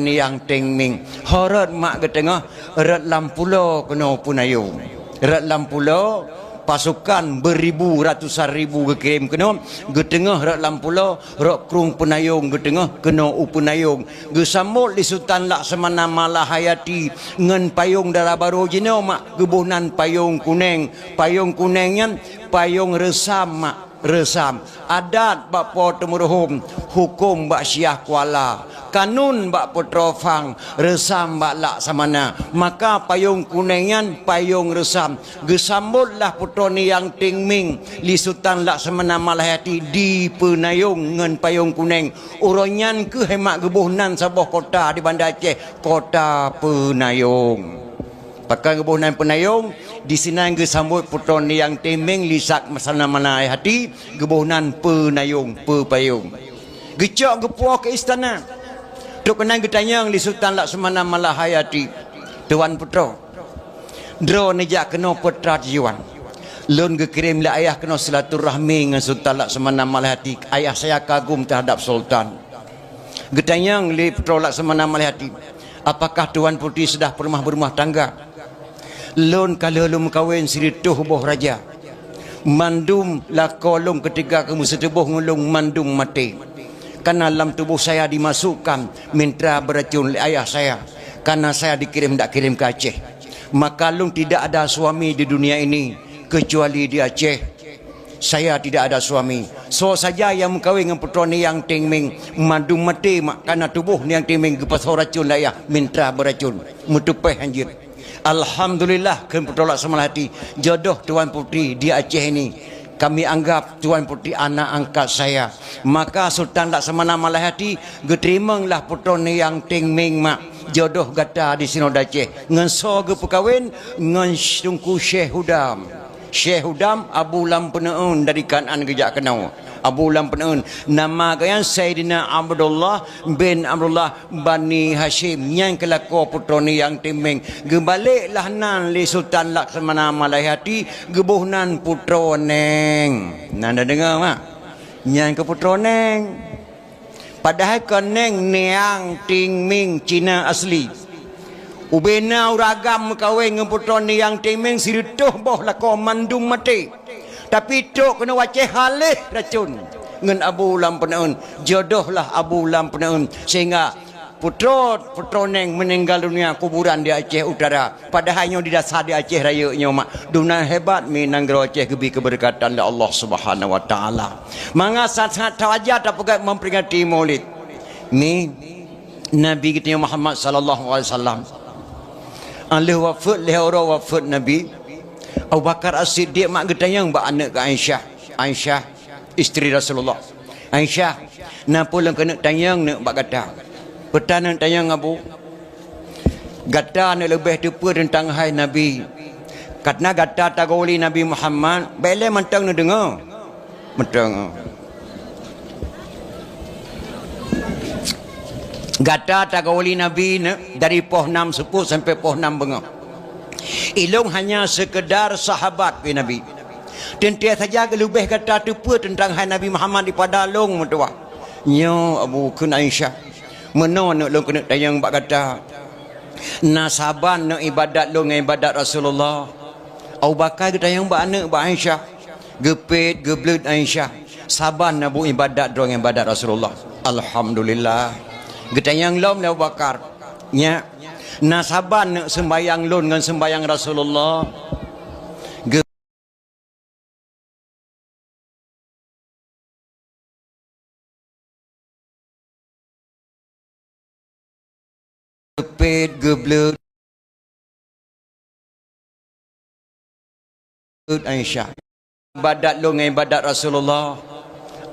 yang Ting Ming. Horat mak ke tengah rat lampulo kena punayung. Rat lampulo pasukan beribu ratusan ribu kekirim kena ke tengah rat lampulo rat krung punayung ke tengah kena upunayung. Gesambut li Sultan Laksamana Malahayati ngan payung darah baru jino mak gebunan payung kuning. Payung kuningnya payung resam mak. Resam adat bak potemuruhum hukum bak Syiah Kuala kanun bak Petrofang resam bak Laksamana maka payung kuningan payung resam gesambutlah putra ni yang Ting Ming li Sultan Laksamana Malahayati di penayung ngan payung kuning uronyan ke hemat gebuhnan sabuh kota di Bandar Aceh kota Penayung Pakai kebohnan penayung di sini ge sambut puton yang temeng lisak masana mana hati kebohnan penayung pepayung. Gecok gepuak ke istana. Tok kenang getanyang li Sultan Laksamana Malahayati. Tuan Putra. Dro nejak kena putra jiwan. Lun ge kirim la ayah kena silaturahmi dengan Sultan Laksamana Malahayati. Ayah saya kagum terhadap Sultan. Getanyang li Putra Laksamana Malahayati. Apakah Tuan Putri sudah berumah tangga? Lun kalau lum kawin sirituh boh raja. Mandum lah kolong ketika kamu setubuh ngulung mandum mati. Karena dalam tubuh saya dimasukkan mintra beracun oleh ayah saya. Karena saya dikirim tak kirim ke Aceh. Maka lung tidak ada suami di dunia ini kecuali di Aceh. Saya tidak ada suami. So saja yang mengkawin dengan putra ni yang tingming mandum mati mak karena tubuh ni yang tingming kepasau racun lah ya mintra beracun. Mutupeh anjir. Alhamdulillah kan Putra Laksamana Malahayati jodoh Tuan Putri di Aceh ini. Kami anggap Tuan Putri anak angkat saya. Maka Sultan Laksamana Malahayati geterimalah putra ni yang tingming mak jodoh gata di Sinod Aceh. Ngan so ge perkawin ngan Tunku Syekh Hudam. Syekh Hudam Abu Lampenaun dari Kanan Gejak Kenau. Abu Lampenaun nama kaya Sayyidina Abdullah bin Abdullah Bani Hashim yang kelako putra ni yang timing gebaliklah nan li Sultan Laksamana Malahayati gebuhnan putra neng. Nanda dengar mak yang ke putra neng padahal ke neng niang tingming Cina asli ubena uragam kawin dengan putra ni yang timing sirituh boh lako mandum mati. Tapi tok kena waceh halih racun ngan Abu Lampenaun. Jodohlah Abu Lampenaun sehingga putra neng meninggal dunia kuburan di Aceh Utara. Padahalnya di dasar di Aceh Raya nya mak. Dunia hebat minanggro Aceh gebi keberkatan dari Allah Subhanahu wa taala. Manga sangat tawajar tak pegat memperingati Maulid. Ni Nabi kita Muhammad sallallahu alaihi wasallam. Allah wafat lehora wafat Nabi Abu Bakar As-Siddiq mak getayang ba anak ke Aisyah. Aisyah isteri Rasulullah. Aisyah napa lang kena tayang nak bak gata. Petana tayang abu. Gata nak lebih depa tentang hai Nabi. Katna gata tagoli Nabi Muhammad, bele mentang nak dengar. Mentang. Gata tagoli Nabi dari poh 6 sepuh sampai poh 6 bengah. Ilung hanya sekedar sahabat Nabi. Dan dia saja lebih kata tepa tentang hai Nabi Muhammad daripada long mentua. Nya Abu Kun Aisyah. Mana nak long kena tayang bak kata. Nasaban nak ibadat long ibadat Rasulullah. Abu Bakar kita tayang bak anak bak Aisyah. Gepit geblut Aisyah. Saban Abu ibadat dong ibadat Rasulullah. Alhamdulillah. Kita tayang lom Abu Bakar. Nya nasaban nak sembayang lun dengan sembayang Rasulullah gepit geblut Aisyah ibadat lun dengan ibadat Rasulullah.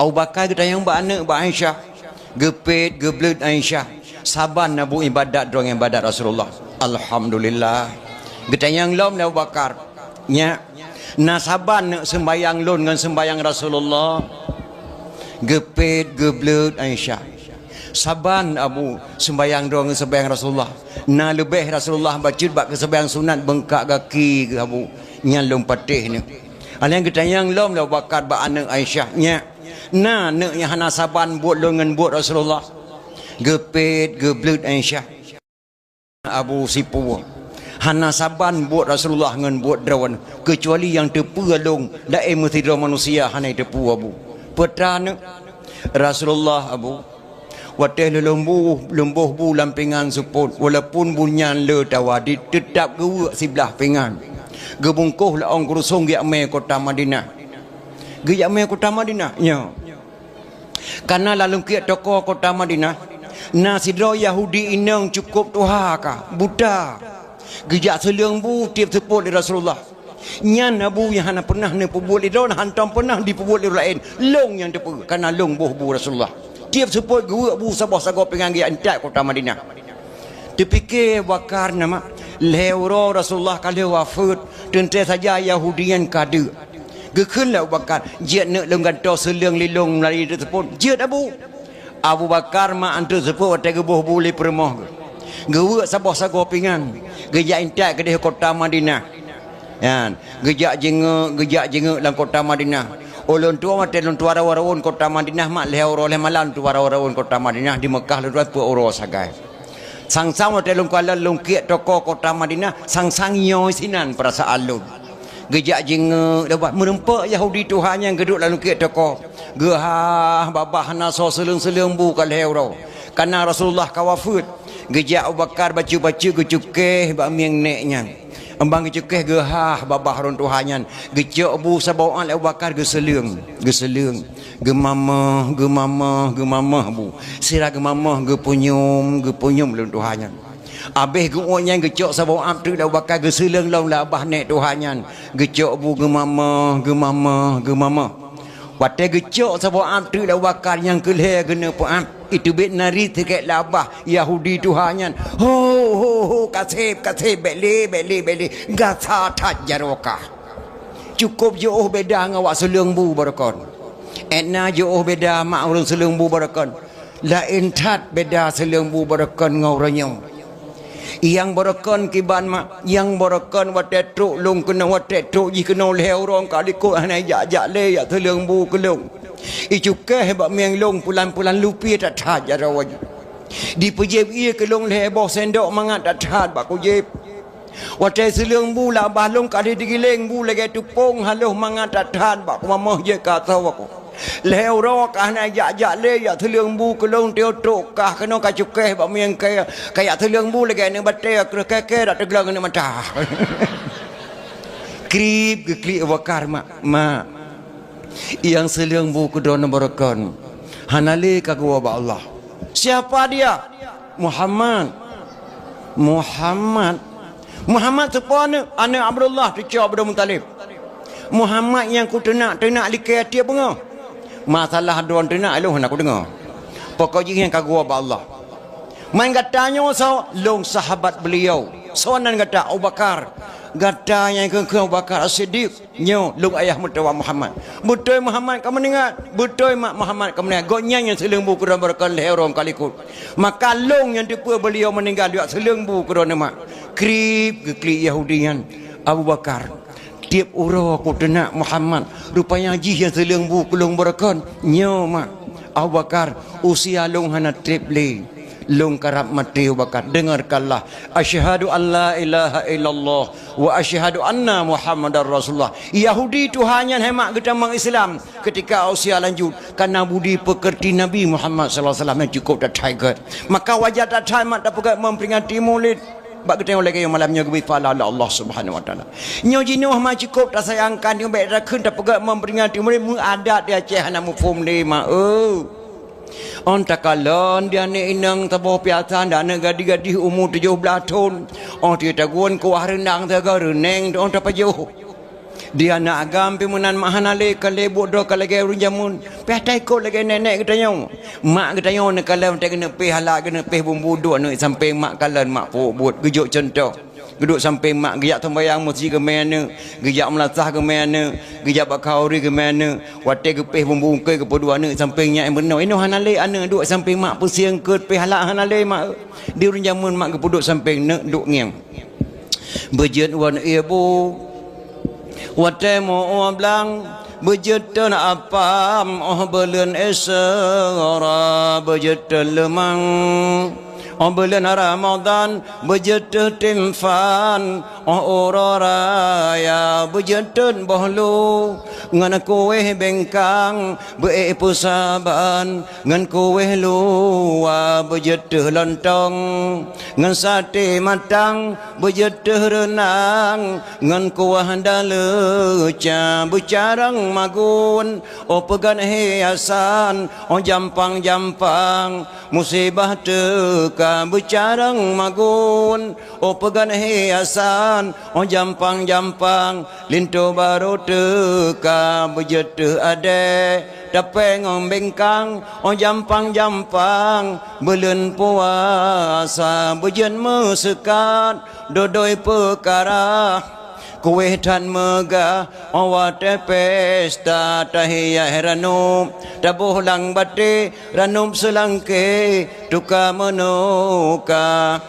Abu Bakar kita yang buat anak buat Aisyah gepit geblut Aisyah. Saban Abu ibadat dong ibadat Rasulullah. Alhamdulillah. Getayang lom Abu Bakar. Nya nasaban nak sembayang lun dengan sembayang Rasulullah. Gepit geblut Aisyah. Saban Abu sembayang dong dengan sembayang Rasulullah. Na lebih Rasulullah baca bak ke sembayang sunat bengkak kaki ke Abu. Nya lom patih ni. Alian getayang lom Abu Bakar bak anak Aisyah. Nya na nak yang nasaban buat lun dengan buat Rasulullah. Gepit geblut Aisyah. Abu Sipu hana saban buat Rasulullah dengan buat drawan kecuali yang tepu alung dae mutidra manusia hana tepu Abu petana Rasulullah Abu wateh lembuh bu lampingan suput walaupun bunyan le tawadi tetap gewa sebelah pingan gebungkuh la ong kurusung gi ame kota Madinah gi ame kota Madinah nya karena lalu kiat toko kota Madinah nasidro Yahudi inang cukup tuha ka buta gejak seliang bu tiap seput di Rasulullah nyan Abu yang hana pernah ni perbuat di daun hantam pernah diperbuat di lain long yang tepu karena long bu Rasulullah tiap seput gua bu sabah sagop pengang gi antak kota Madinah dipikir Bakar nama Lewro Rasulullah kalau wafat tentu saja Yahudian kada gekenlah Abu Bakar dia nak lenggan seleng lilong lari tersebut dia Abu Bakar ma antu sepuh watai gebuh boleh permoh gewa sabah sago pingan gejak intak ke kota Madinah kan gejak jenguk dalam kota Madinah ulun tua mate lun tua rawan kota Madinah mak lehoro leh malan tua rawan kota Madinah di Mekah lu pu oro sagai sang-sang mate lun kuala lun kiat toko kota Madinah sang-sang nyoy sinan perasaan lun gejak jenguk dapat merempak Yahudi Tuhan yang geduk lalu kiat toko gehah babah naso seleng-seleng bu ka lehoro karena Rasulullah kawafut gejak Abu Bakar baca-baca gecukeh bak miang neknya embang gecukeh gehah babah ron Tuhannya gejak bu sabawaan Abu Bakar geseleng gemamah bu sira gemamah gepunyum lun Tuhannya abeh guonya gecok sabawaan tu Abu Bakar geseleng law la abah nek Tuhannya gecok bu gemamah watai gecok sabawaan tu Abu Bakar yang keleh gena paam itu bet nari tiket labah Yahudi Tuhannya ho kasib beli gasa tat jarokah cukup jauh beda ngawak seleng bu barakon etna jauh beda mak urang seleng bu barakon lain tat beda seleng bu barakon ngauranyong yang barakon kiban mak yang barakon watai truk long kena watai truk ji kena leh orang kali ko hanai jak le ya seleng bu kelong icuke bak miang long pulan lupi tak tat jarawan di pejeb ia kelong leh boh sendok mangat tak tat bak kujeb watai seleng bu la balong kali digileng bu lagi tupung haloh mangat tak tat bak mamah je kata aku leh rok hanai jak le ya seleng bu kelong teo truk kah kena kacuke bak miang kayak seleng bu lagi ne batai ke dak teglang ne mata krip gekli wakar mak yang seleng bu kedona barakon hanale kagwa ba Allah siapa dia Muhammad sepone anak Abdullah cucu Abdul Muttalib Muhammad yang ku tenak likai dia bunga masalah don tenak lu nak ku dengar pokoknya yang kagwa ba Allah main katanya so long sahabat beliau soalan kata Abu Bakar gata yang ke Abu Bakar As-Siddiq nyo lung ayah mutawa Muhammad betul Muhammad kamu dengar betul mak Muhammad kamu dengar gonya yang selengbu kurang berkan leherom kalikut maka long yang depa beliau meninggal dia selengbu kurang mak krip gekli Yahudian Abu Bakar tiap uro ku tenak Muhammad rupanya ji yang selengbu kulung berkan nyo mak Abu Bakar usia long hana triple long karab mati Abu Bakar dengarkanlah asyhadu an la ilaha illallah wa asyhadu anna Muhammadar Rasulullah Yahudi Tuhannya hemat kita mang Islam ketika usia lanjut karena budi pekerti Nabi Muhammad sallallahu alaihi wasallam yang cukup dah tiger maka wajah tak tamat tak pegat memperingati Maulid bak kita lagi yang malamnya gebi fala Allah Subhanahu wa taala nyo jinuh ma cukup tak sayangkan yang baik rakun tak pegat memperingati Maulid mu adat dia ceh hana mufhum lima on takalon dia ni inang taboh piatan dan gadi-gadi umur 17 tahun on dia taguan ku rendang taga reneng on tapajuh dia nak agam pimunan mahanale kale bodoh kale ge runjamun piatai ko lagi nenek katanya mak katanya nak kalam tak kena pe halak kena pe bumbu duk nak sampai mak kalan mak pobot gejuk contoh geduk sampai mak gejak sembahyang masjid ke mana gejak melasah ke mana gejak bakauri ke mana watai ke peh bumbu ke kedua anak sampai nya yang benar ini hanale anak duk sampai mak pusing ke peh halak hanale mak di runjamun mak ke puduk sampai nak duk ngiang bejet wan ibu watai mo blang bejet na apam belen esara bejet lemang bulan Ramadan berjatuh timfan ororaya berjatuh bohlu ngan kueh bengkang pusaban ngan kueh luwa berjatuh lontong ngan sate matang berjatuh renang ngan kuah daleca bercarang magun pegan hiasan jampang musibah teka ka bercarang magun o pegan hiasan o jampang-jampang linto baru teka berjete ade dapeng bengkang o jampang-jampang belen puasa berjen mesekat dodoi perkara kue tan mega awate pesta tahiyah ranum tabuh lang bate ranum selangke tuka menuka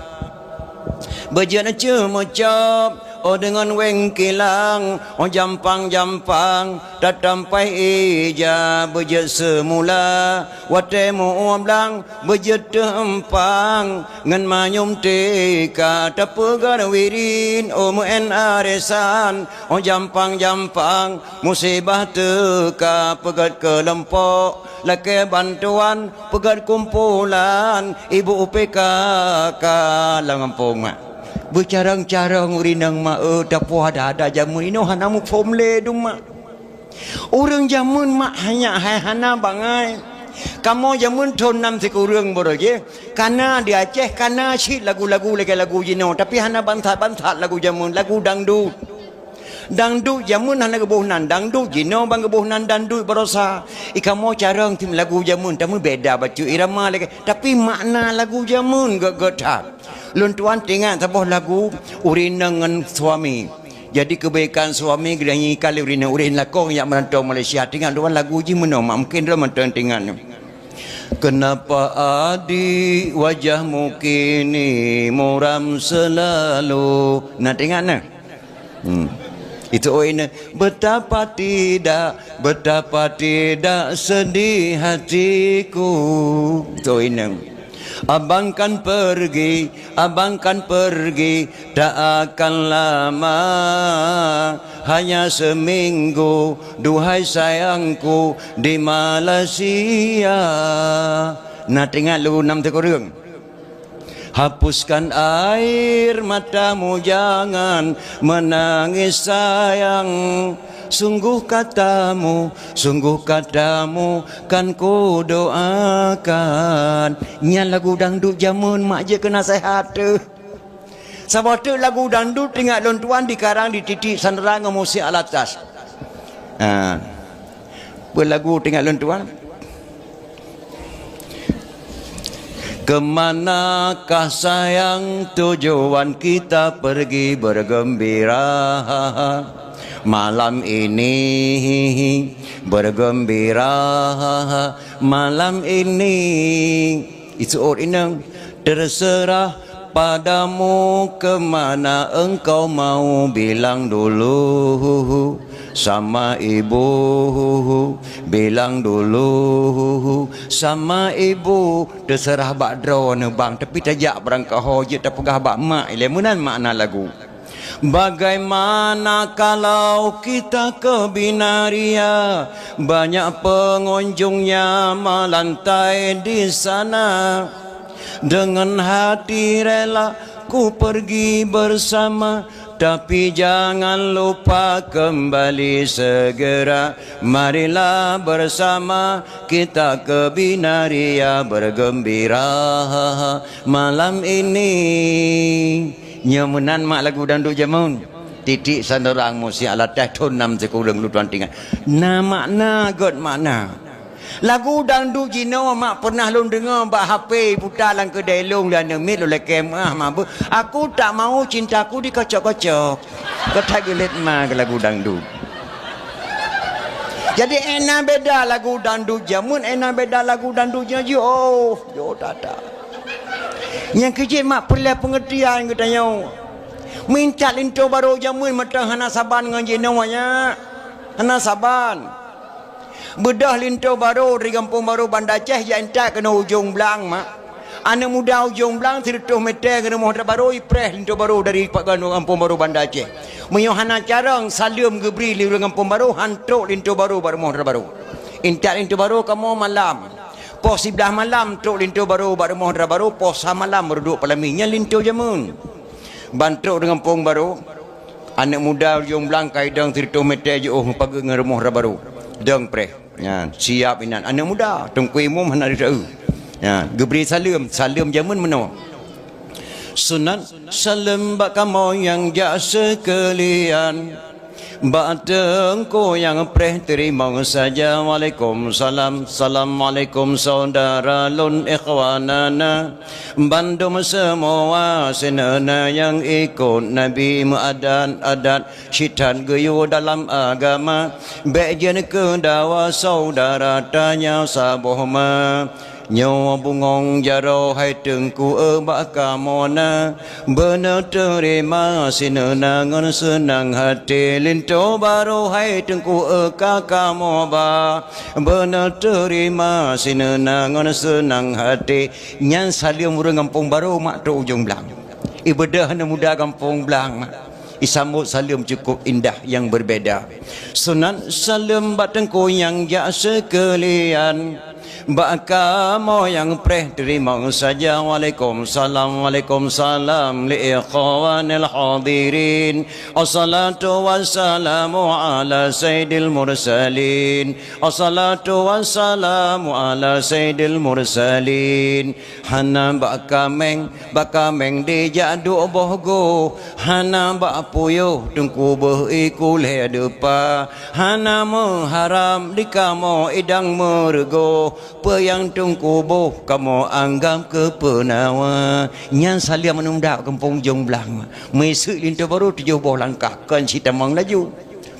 berjana cemocop oh dengan weng kilang oh jampang-jampang tatampai ija bejet semula wate muamlang bejet empang ngan manyum teka tapegar wirin oh muen aresan oh jampang-jampang musibah teka pegat kelempok lake bantuan pegat kumpulan ibu PKK langampung mak bercarang-carang urinang mak tapu ada jamun ino hana mu formule dum mak urang jamun mak hanya hana bangai kamu jamun thon nam se urang boro ge kana di Aceh kana si lagu-lagu lagu jino tapi hana bantat-bantat lagu jamun lagu dangdut jamun hana gebuhnan dangdut jino bang gebuhnan dangdut berosa ikamu carang tim lagu jamun tamu beda bacu irama lagi tapi makna lagu jamun gegetak lun tuan tengah tabuh lagu urin dengan suami jadi kebaikan suami gerangi kali urin lakong yang merantau Malaysia tengah tuan lagu ji meno mungkin dalam tengah kenapa adik wajahmu kini muram selalu nah tengah nah itu ini betapa tidak sedih hatiku itu ini abang kan pergi tak akan lama hanya seminggu duhai sayangku di Malaysia nah tengah lu nam tekoreng hapuskan air matamu jangan menangis sayang sungguh katamu kan ku doakan nya lagu dangdut jamun mak je kena sehat tu sebab tu lagu dangdut tinggal lon tuan dikarang di titik sanderang musik alatas berlagu tinggal lon tuan kemanakah sayang tujuan kita pergi bergembira malam ini bergembira malam ini itu orang terserah padamu kemana engkau mau bilang dulu sama ibu bilang dulu sama ibu terserah bak drone bang tapi tajak berangkat hoje tak pegah bak mak lemunan makna lagu bagaimana kalau kita ke Binaria banyak pengunjungnya melantai di sana dengan hati rela ku pergi bersama tapi jangan lupa kembali segera marilah bersama kita ke Binaria bergembira malam ini nyamunan mak lagu dangdut jamun titik sanderang musik alat tahun 6 sekurang lu tuan tinggal nah makna god makna lagu dangdut jino mak pernah lu dengar bak HP putar lang kedai long dan demit lu lekem mabuk aku tak mau cintaku dikocok-kocok kata gelet mak lagu dangdut jadi enak beda lagu dangdut jamun enak beda lagu dangdutnya yo tata yang kecil mak perlu pengertian katanya minta linto baru jamun matang hana saban dengan jenawanya hana saban bedah linto baru di kampung baru Banda Aceh yang tak kena ujung belang mak anak muda ujung belang 100 meter kena mohon baru ipres linto baru dari kampung baru Banda Aceh menyuhana carang salim gebri di kampung baru hantuk linto baru mohon baru intak linto baru kamu malam pos sebelah malam truk linto baru mohon baru pos malam berduk palaminya linto jamun bantuk dengan kampung baru anak muda ujung belang kaidang 100 meter je pagi dengan rumah baru deng pre ya siap inan anak muda tengku imum hana tahu ya gebri salim jamun meno Sunat salam bak kamu yang jak sekalian, bak tengku yang preh terima saja. Waalaikumsalam. Assalamualaikum saudara lun ikhwanana, bandum semua senana yang ikut Nabi muadan adat syitan geyu dalam agama. Bejen kedawa saudara tanya sabohma, nyawa bungong jaro hai tengku bak kamona, benar terima sinena ngon senang hati. Linto baru hai tengku kakamo ba, benar terima sinena ngon senang hati. Nyan salim urang kampung baru mak tu ujung belang, ibadah na muda kampung belang mak. Isambut salam cukup indah yang berbeza. Sunat salam bak tengku yang jak sekalian, bak kamu yang preh terima saja. Waalaikumsalam. Waalaikumsalam li ikhwanil hadirin. Assalatu wassalamu ala sayyidil mursalin. Assalatu wassalamu ala sayyidil mursalin. Hana bak kameng di jadu bohgo, hana bak puyuh tengku behiku le depa, hana mengharam di kamu idang mergo, yang tungku boh kamu anggap ke penawa. Nyan salia menundak kampung Jomblang, mesuk lintu baru 7 langkah kan cita mang laju.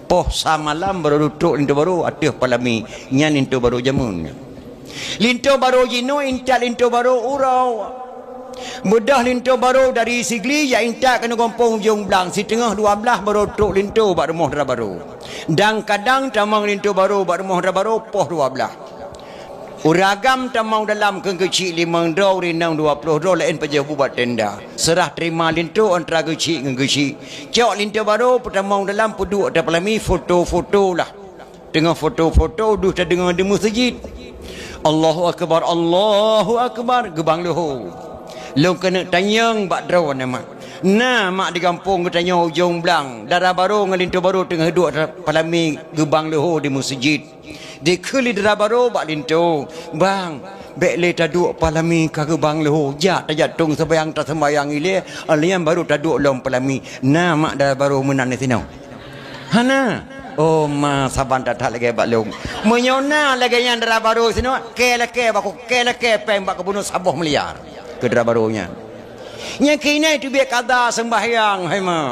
Poh samalam baru duduk lintu baru atuh palami. Nyan lintu baru jamun, lintu baru jino intal lintu baru urau. Mudah lintu baru dari Sigli ya intak kena kampung Jomblang si tengah 12 baru duduk lintu bak rumah dah baru. Dan kadang tamang lintu baru bak rumah dah baru poh 12. Uragam tamang dalam kecil 5 dolar rinang 20 dolar lain pajak buat tenda. Serah terima lintu antara kecil dengan kecil. Cok lintu baru pertamang dalam peduk ada pelami foto-foto lah. Tengah foto-foto duh tak dengar di masjid. Allahu akbar, Allahu akbar, gebang lohor. Long kena tanyang bak draw nama. Nah mak di kampung ke tanya ujung belang. Darah baru dengan lintu baru tengah duduk pelami gebang lohor di masjid. Di kuli darah baru bak lintu. Bang, bek le taduk palami kage bang leho. Jak tajak tung sembayang tak sembayang ile. Alian baru taduk lom palami. Nah mak darah baru menan di sini. Hana. Oh ma saban tak lagi bak long. Menyona lagi yang darah baru sini. Ke peng bak kebunuh sabuh meliar. Ke darah barunya. Yang kini itu biar kata sembahyang hai ma.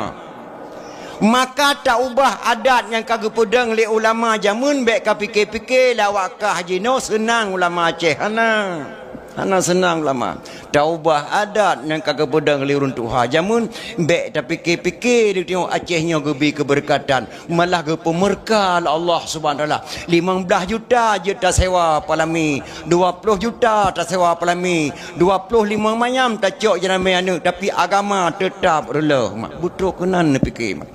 Maka tak ubah adat yang kagak pedang le ulama jamun bek ka fikir-fikir lawak ka haji no senang ulama Aceh hana senang ulama. Tak ubah adat yang kagak pedang le urun tuha jamun bek tak fikir-fikir dia tengok Acehnya gebi keberkatan malah ke pemerkah Allah Subhanahu taala. 15 juta je tak sewa palami, 20 juta tak sewa palami, 25 mayam tak cok jenama anak tapi agama tetap rela mak. Betul kenan fikir mak.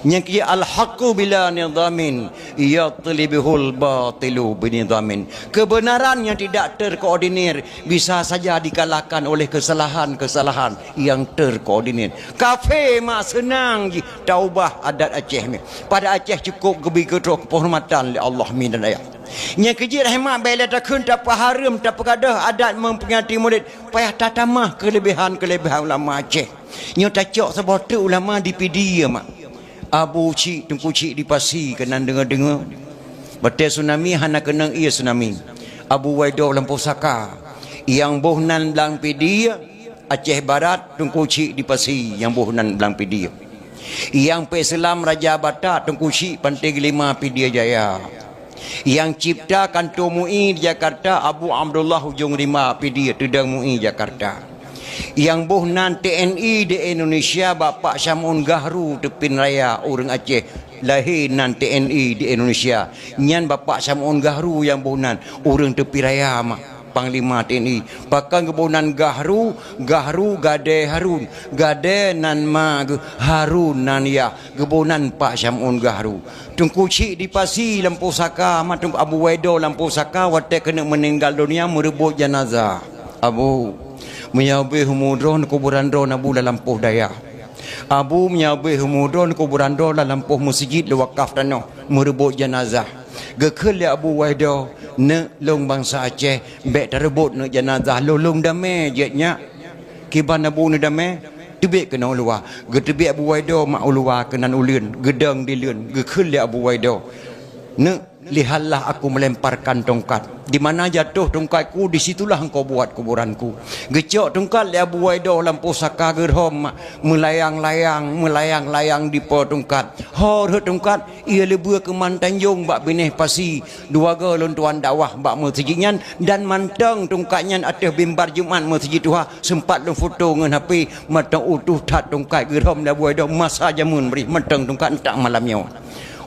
Yang kia al-haqqu bila nizamin yatlibihul batilu binizamin. Kebenaran yang tidak terkoordinir bisa saja dikalahkan oleh kesalahan-kesalahan yang terkoordinir. Kafe mak senang je taubah adat Aceh ni. Pada Aceh cukup gebi ketuk penghormatan oleh Allah min dan ayat. Yang kejir rahmat bila takun tak haram tak pergadah adat memperingati Maulid payah tatamah kelebihan-kelebihan ulama Aceh. Nyo tak cok sebab tu ulama di PD mak. Abu cik tengku cik di Pasi kena dengar-dengar betul tsunami hana kena ia tsunami. Abu Waido Lampau Saka yang bohnan belang pedia Aceh Barat tengku cik di Pasi yang bohnan belang pedia. Yang Peselam Raja Batak tengku cik Pantai Gelima Pedia Jaya. Yang cipta Kantor MUI di Jakarta Abu Abdullah Hujung Rima Pedia Tedang MUI Jakarta. Yang bohnan TNI di Indonesia Bapak Syamun Gahru Tepin Raya orang Aceh lahir nan TNI di Indonesia. Nyan Bapak Syamun Gahru yang bohnan orang Tepi Raya mak Panglima TNI. Bahkan kebohnan Gahru Gade Harun Gade nan ma Harun nan ya kebohnan Pak Syamun Gahru. Tungku cik di Pasi Lampau Saka mak tungku Abu Waido Lampau Saka watak kena meninggal dunia merebut jenazah. Abu menyabih humudron kuburan don Abu dalam Lampuh Daya. Abu menyabih humudron kuburan don dalam Lampuh Masjid wakaf tanah merebut jenazah. Gekel Abu Waido ne long bangsa Aceh bek terebut ne jenazah lolong damai jetnya kiban abu ni dame tebik kena ulua getebik abu waido mak ulua kenan ulun gedang di lun ge khul li abu waido ne lihatlah aku melemparkan tongkat di mana jatuh tongkatku di situlah engkau buat kuburanku gecok tongkat li abu waido lampu saka gerhom melayang-layang di po tongkat hor tongkat ia lebur ke mantanjung bak bineh pasi dua galon tuan dakwah bak masjidnya dan mantang tongkatnya atas bimbar Jumat masjid tuha sempat lu foto ngan HP matang utuh tat tongkat gerhom li abu waido masa jamun beri mantang tongkat entak malamnya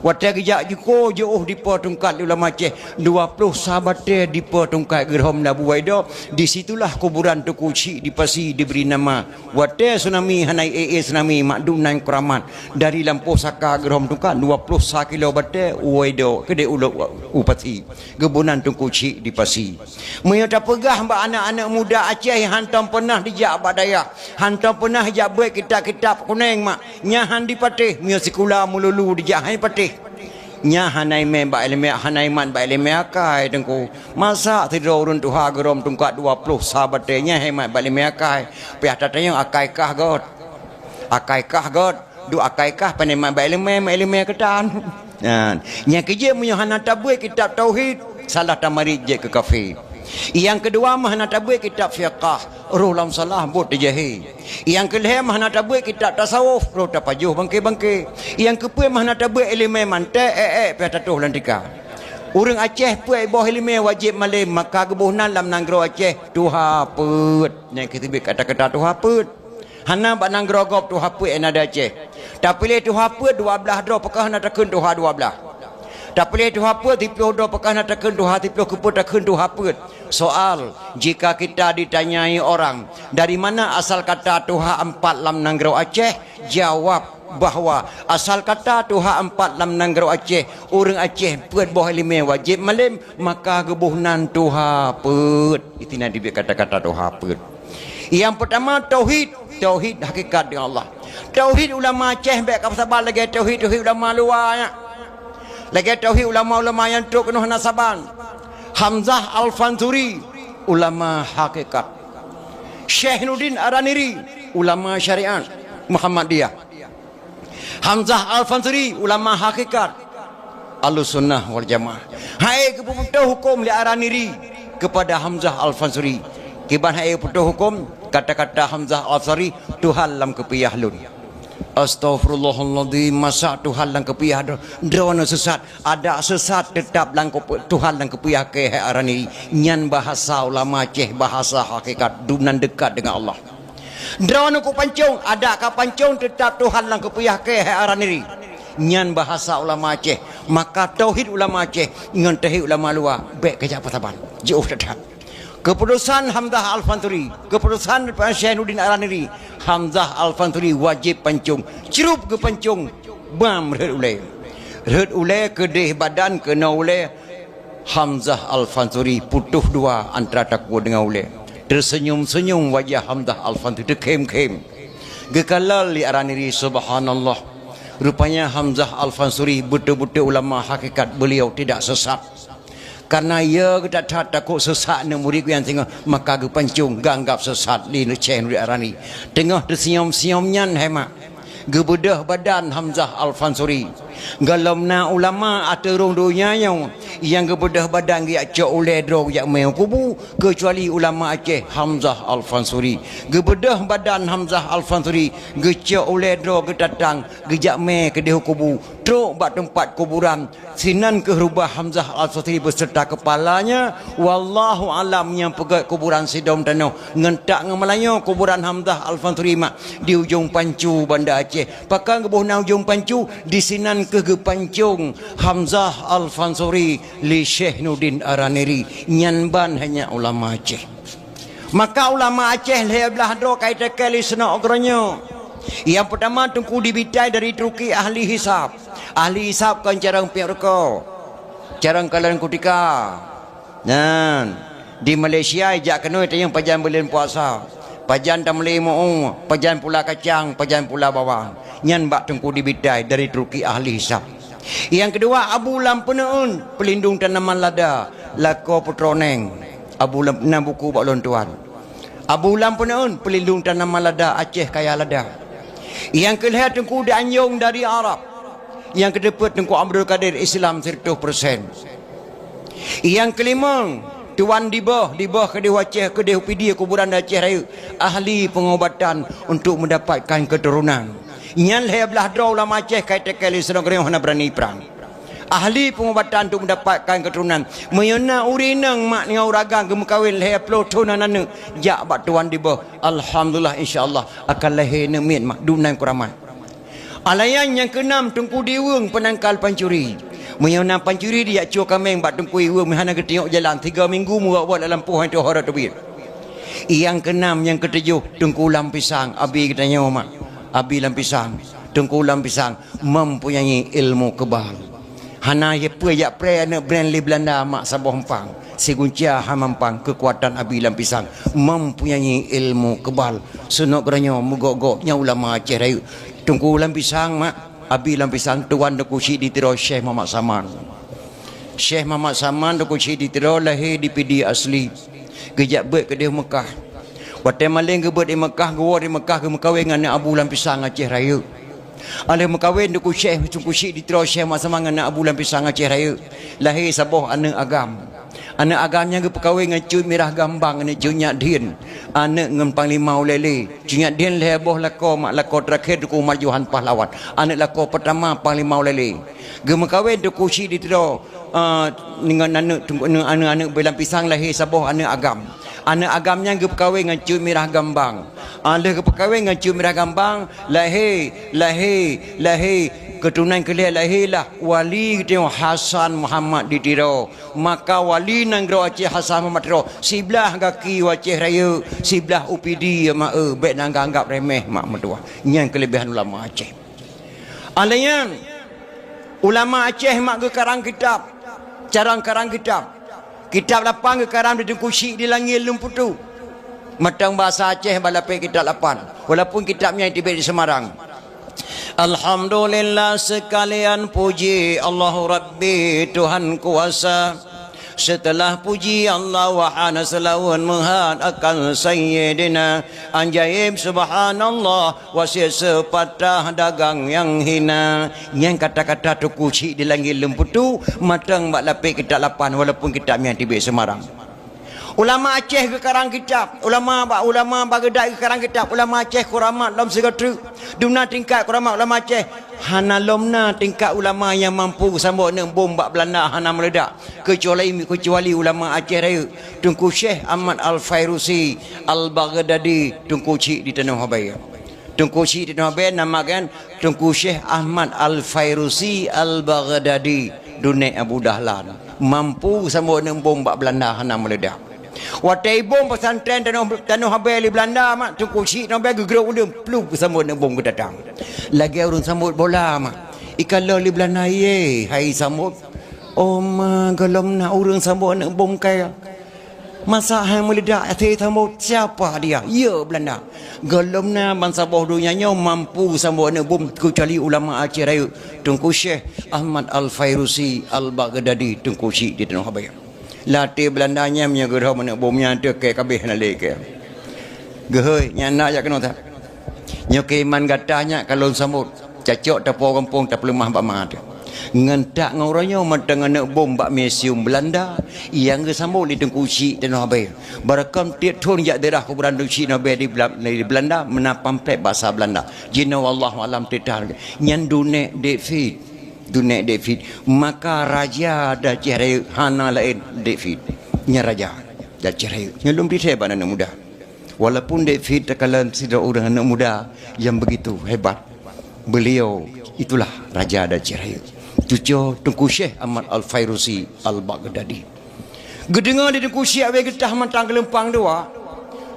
Wadah kejak juko jauh di potongkat ulama Aceh 20 sahabat di potongkat gerhom Abu Waido. Di situlah kuburan Tuku Cik di Pasi diberi nama wadah tsunami hanai tsunami makdum nang keramat dari lampu saka gerhom tungkat 20 kilo bate Waido kedai uluk upati gebunan Tuku Cik di Pasi. Menyata pegah mbak anak-anak muda Aceh hantam pernah dijak badaya hantam pernah jak buat kitab-kitab kuning mak nyahan di patih mia sekolah mululu dijak hai patih nya hanai me ba ilmu hanai man ba ilmu akai tengku masa tidur run tuha gerom tungkat 20 sahabatnya hemat ba ilmu akai piah tatanya akai kah god du akai kah paneman ba ilmu ketan nya kerja punya hana tabui kitab tauhid salah tamari je ke kafe. Yang kedua mahna tabuih kitab fiqh roh lam salah bot jahi. Yang kelima mahna tabuih kitab tasawuf roh tapajuh bangke-bangke. Yang keempat mahna tabuih ilmu mante pe tatuh lantika. Orang Aceh puai boh ilmu wajib malim maka gebuhnan lam nanggro Aceh tuha put. Yang kita kata-kata tuha put. Hana ba nanggro gop tuha put enada Aceh. Tapi le tuha put 12 dro pakah na takun tuha 12. Tak boleh tu apa tiploh do pakah nak takun tuha tiploh keput takun tuha put. Soal jika kita ditanyai orang dari mana asal kata tuha 4 lam nanggro Aceh, jawab bahawa asal kata tuha 4 lam nanggro Aceh orang Aceh put boh lime wajib malim maka gebuhnan tuha put. Itu nanti dia kata-kata tuha put. Yang pertama tauhid hakikat dengan Allah. Tauhid ulama Aceh baik kau sabar lagi tauhid ulama luarnya. Lagi tauhid ulama-ulama yang tuk penuh nasaban. Hamzah Al-Fansuri ulama hakikat. Syekh Nudin Araniri ulama syariat Muhammadiyah. Hamzah Al-Fansuri ulama hakikat Ahlussunnah wal Jamaah. Hai keputusan hukum li Araniri kepada Hamzah Al-Fansuri. Kiban hai keputusan hukum kata-kata Hamzah Al-Fansuri Tuhan lam kepiyah lun. Astaghfirullahaladzim masa Tuhan lang kepiyah drone sesat ada sesat tetap lang Tuhan lang kepiyah ke arani nyan bahasa ulama Aceh bahasa hakikat dunan dekat dengan Allah drone ku pancung ada ka pancung tetap Tuhan lang kepiyah ke arani nyan bahasa ulama Aceh maka tauhid ulama Aceh ngan tauhid ulama luar baik ke Japataban jauh tetap. Keputusan Hamzah Al-Fansuri, keputusan Syekh Nudin Araniri, Hamzah Al-Fansuri wajib pancung, cerup ke pancung, bam red ule kedih badan kena ule. Hamzah Al-Fansuri putuh dua antara takwa dengan ule. Tersenyum-senyum wajah Hamzah Al-Fansuri terkem-kem. Gekalal li Araniri subhanallah. Rupanya Hamzah Al-Fansuri betul-betul ulama hakikat beliau tidak sesat. Karena ia kita takut sesat ni murid yang tengah maka ge pancung ganggap sesat li Syekh Nudin Arani tengah tersenyum-senyumnya hemat gebedah badan Hamzah Al-Fansuri galamna ulama aterung dunia yang gebedah badan dia cok oleh drog yak meu kubu kecuali ulama Aceh Hamzah Al-Fansuri gebedah badan Hamzah Al-Fansuri gecok oleh drog datang gejak me ke dia kubu truk bak tempat kuburan sinan ke rubah Hamzah Al-Fansuri beserta kepalanya wallahu alam yang pegat kuburan Sidom Tanoh ngentak ngemelayo kuburan Hamzah Al-Fansuri mak di ujung Pancu Banda Aceh pakang gebuh na ujung Pancu di sinan ke pancung Hamzah Al-Fansuri li Syekh Nudin Araniri nyanban hanya ulama Aceh maka ulama Aceh lebelah do kait kali sena ogronyo yang pertama tungku dibitai dari Turki ahli hisab kan carang pirko carang kalian kutika dan di Malaysia ijak kena yang pajan bulan puasa pajan tamli muung pajan pula kacang pajan pula bawang nyan bak tungku dibitai dari Turki ahli hisab. Yang kedua Abu Lampeneun pelindung tanaman lada lako petroneng Abu Lam buku bak lontuan Abu Ulam pun naun pelindung tanaman lada Aceh kaya lada. Yang kelihatan Tengku Danyong dari Arab. Yang kedepan Tengku Abdul Qadir Islam 100%. Yang kelima Tuan Dibah Kedih Aceh Kedih UPD kuburan Aceh Raya, ahli pengobatan untuk mendapatkan keturunan. Yang leher belah draw ulama Aceh kaitan kali sedang mana berani perang. Ahli pengobatan untuk mendapatkan keturunan. Mayona urinang mak ni uragang gemukawin leher ploton anak jak bat Tuan Dibah. Alhamdulillah insya-Allah akan lahir nemin mak dunan kuraman. Alayan yang keenam Tengku Diweng penangkal pancuri. Mayona pancuri dia cua kameng bat Tengku Diweng mihana ke tengok jalan 3 minggu buat dalam pohon tu hara tebir. Yang keenam yang ketujuh Tengku Ulam Pisang. Abi katanya mak. Abi Ulam Pisang. Tengku Ulam Pisang mempunyai ilmu kebal. Hana ye pu ya pre anak brand li Belanda mak Sabah Hempang. Seguncia hamampang kekuatan Abi Ulam Pisang mempunyai ilmu kebal. Sunok geranyo mugok-goknya ulama Aceh Raya. Tengku Ulam Pisang mak Abi Ulam Pisang tuan Tengku Syed ditiro Syekh Muhammad Saman. Syekh Muhammad Saman Tengku Syed ditiro lahir di PD asli. Gejak bet ke dia Mekah. Waktu maling ke bet di Mekah, gua di Mekah ke Mekawin dengan Abu Ulam Pisang Aceh Raya. Alih Mekawin Tengku Syekh ditiro Syekh Muhammad Saman dengan Abu Ulam Pisang Aceh Raya. Lahir Sabah anak agam. Anak agamnya ke perkahwin dengan Cuy Mirah Gambang dengan Cuy Nyak Dien. Anak dengan Panglima Ulele. Cuy Nyak Dien leboh lako mak lako terakhir Tengku Marjuhan Pahlawan. Anak lako pertama Panglima Ulele. Gemekawin Tengku Syed ditiro dengan anak Ulam Pisang lahir Sabah anak agam. Anak agamnya ke perkahwin dengan Cuy Mirah Gambang. Ada ke perkahwin dengan Cuy Mirah Gambang lahir keturunan kelih lahirlah wali tengok Hasan Muhammad ditiro. Maka wali nang gro Aceh Hasan Muhammad ditiro. Sebelah kaki Aceh Raya, sebelah UPD mak baik nang anggap remeh mak mertua. Yang kelebihan ulama Aceh. Alayan ulama Aceh mak ke karang kitab. Carang karang kitab. Kitab lapang ke karang di Tengku Syed di Langit Lumputu. Matang bahasa Aceh balapai kitab lapan. Walaupun kitabnya di Semarang. Alhamdulillah sekalian puji Allah Rabbi Tuhan kuasa. Setelah puji Allah wahana selawun muhad akan Sayyidina Anjaib subhanallah wasir sepatah dagang yang hina. Yang kata-kata Tengku Syed di Langit Lumputu matang bak lapik kitab lapan walaupun kitabnya di Semarang. Ulama Aceh ke karang kitab, ulama bagedai ke karang kitab, ulama Aceh kuramat dalam segala dumna tingkat kuramat ulama Aceh hana lomna tingkat ulama yang mampu sambut nak bom bak Belanda hana meledak kecuali ulama Aceh Raya Tengku Syekh Ahmad Al-Fairusi Al-Baghdadi Tengku Syed di Tanah Habaya. Tengku Syed di Tanah Habaya namakan Tengku Syekh Ahmad Al-Fairusi Al-Baghdadi Dunia Abu Dahlan mampu sambut nak bom bak Belanda hana meledak. Waktu bom pesantren Tanah Habaya di Belanda mak Tengku Syed Tanah Habaya gegeruk dia peluk sambut nak bom ke datang. Lagi urun sambut bola mak. Ikan lo di Belanda ye hai sambut. Oh ma galom nak urun sambut nak bom kaya. Masa hai meledak hati sambut siapa dia? Ya Belanda. Galom na bangsa bawah dunianya mampu sambut nak bom kecuali ulama Aceh Raya Tengku Syekh Ahmad Al-Fairusi Al-Baghdadi Tengku Syed di Tanah Habaya. Latih Belandanya punya gerah mana bomnya ada ke kabeh nalik ke. Gehoi nyana jak kena tak. Nyoke iman gatahnya kalau sambut cacok tapo kampung tak lemah bak mat. Ngentak ngauranyo matang anak bom bak museum Belanda yang ke sambut di Tengku Syed Tanah Habaya. Barakam tiap thon jak daerah kuburan Tengku Syed Tanah Habaya di Belanda menapam pek bahasa Belanda. Jina wallahu alam tital. Nyan dunek David Dunia David maka raja dah Aceh hana lain David nya raja dah Aceh nyelum di hebat anak muda walaupun David terkalan tidak orang anak muda yang begitu hebat beliau itulah raja dah Aceh tujuh Tengku Syekh Ahmad Al-Fairusi Al-Baghdadi gedengar di Tengku Syekh we getah mantang kelempang dua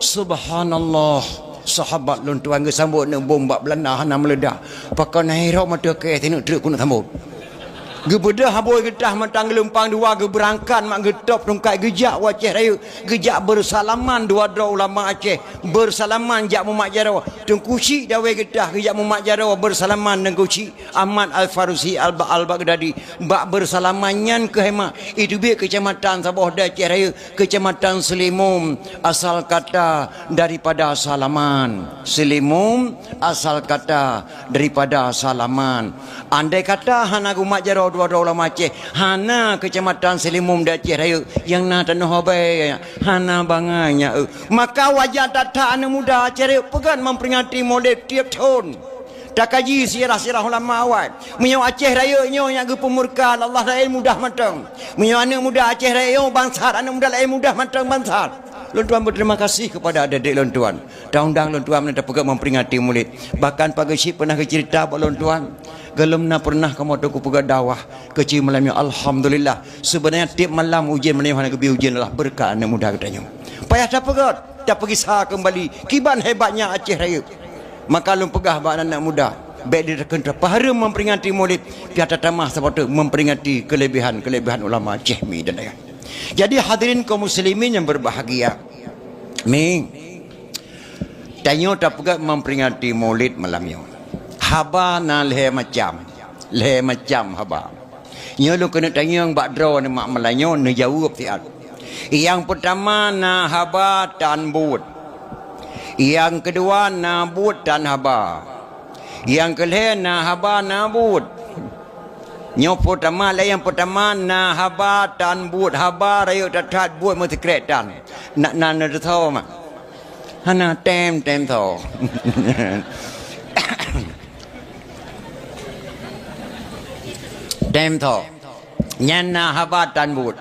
subhanallah sahabat lon tuan ke sambut nak bom bak Belanda hana meledak pakai naik mata ke tengok truk ku nak sambut Gebedah haboi getah matang lempang dua geberangkan mak getop tungkai gejak waceh raya gejak bersalaman dua dra ulama Aceh bersalaman jak mumak jarawa tungkusi dawe getah gejak mumak jarawa bersalaman dengan kuci Ahmad Al-Farusi Al-Baghdadi bak bersalamannya ke hema itu bi kecamatan Sabah Aceh raya kecamatan Selimum asal kata daripada salaman Selimum asal kata daripada salaman andai kata hana gumak jarawa dua ulama Aceh hana kecamatan Selimum da Aceh raya yang na tanah habai hana banganya maka wajah tata anak muda Aceh raya pegan memperingati model tiap tahun tak kaji sirah-sirah ulama awal menyo Aceh raya nyo yang gepemurkaan Allah lain mudah matang menyo anak muda Aceh raya bangsar anak muda lain mudah matang bangsar. Lontuan berterima kasih kepada adik-adik lontuan. Tahun-tahun lontuan menetap pegang memperingati Maulid. Bahkan pagi si pernah cerita pak lontuan. Gelem na pernah kamu tu pegang dakwah kecil malamnya alhamdulillah. Sebenarnya tiap malam ujian menemani kebi ujian adalah berkah anak muda katanya. Payah tak pegang, tak pergi sah kembali. Kiban hebatnya Aceh Raya. Maka lom pegah bak anak muda. Baik direkan pahara memperingati Maulid. Piata tamah sebab memperingati kelebihan ulama Aceh mi dan lain. Jadi hadirin kaum muslimin yang berbahagia. Tanyo tak pegat memperingati Maulid malamnya. Haba na le macam haba. Nyo lu kena tanya yang bakdro ni mak Melanyo ne jawab tiat. Yang pertama na haba dan but. Yang kedua na but dan haba. Yang kelih na haba na but. Nyo pertama lah yang pertama na haba tan but haba rayu tatat but mesti kretan nak nan ada tahu mak hana tem tahu tem tahu nyan na haba tan but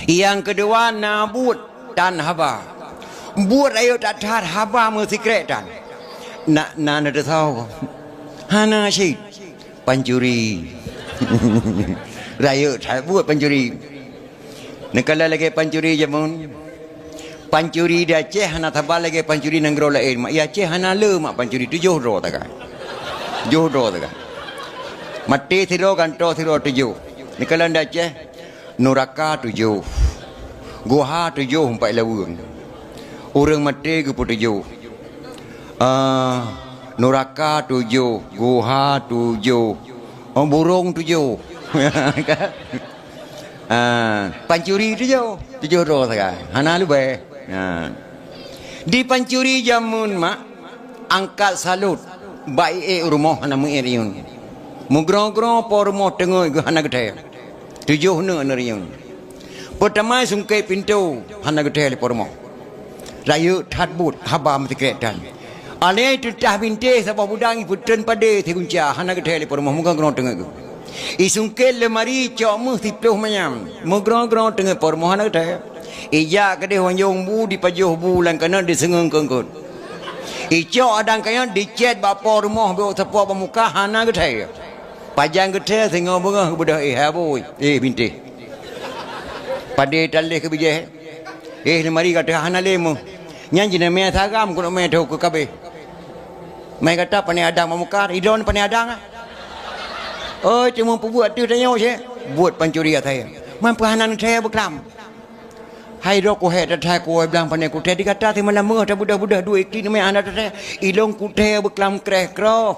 yang kedua na but tan haba but rayu tatat haba mesti kretan nak nan ada tahu hana syid pancuri raya tak buat pancuri nekala lagi pancuri jamun pancuri di Aceh hana tabal lagi pancuri nanggro lain mak ya Aceh hana le mak pancuri tu jodoh tak mati thiro kanto thiro tujuh nekala di Aceh Nuraka tujuh Goha tujuh empat lawung orang mati ke tujuh Nuraka tujuh, Goha tujuh, burung tujuh, pancuri tujuh roh saja. Hana lupa. Di pancuri jamun mak angkat salut, baik rumah hana mengiriun, mugrong por rumah tengok itu hana gede, tujuh neriun. Pertama sungkai pintu hana gede por rumah, rayu tatbut haba mesti keretan. Alai tu dah binti sebab budang ibu tren pada tegunca hana kedai lepor rumah muka grong tengah tu. Isungkel lemari cok muh tipuh macam mugrong tengah por rumah hana kedai. Ija kedai wanjong bu di pajuh bulan kena disengung kengkut. Icok adang kaya dicet bapa rumah bawa tepuk pemuka hana kedai. Pajang kedai tengah bunga budak haboi binti. Pada talih ke bijah. Lemari kata hana lemu. Nyanyi nama sagam kuno me tahu ke kabe. Mai kata pandai adang memukar, idon pandai adang. Oh, cuma buat tu tanya je. Buat pancuri saya. Mampu hanan saya berkelam. Hai rok ko het tak ko bilang pandai ku teh dikata ti malam meh budak-budak dua ikli nama anak teh. Ilong ku teh berkelam kreh kroh.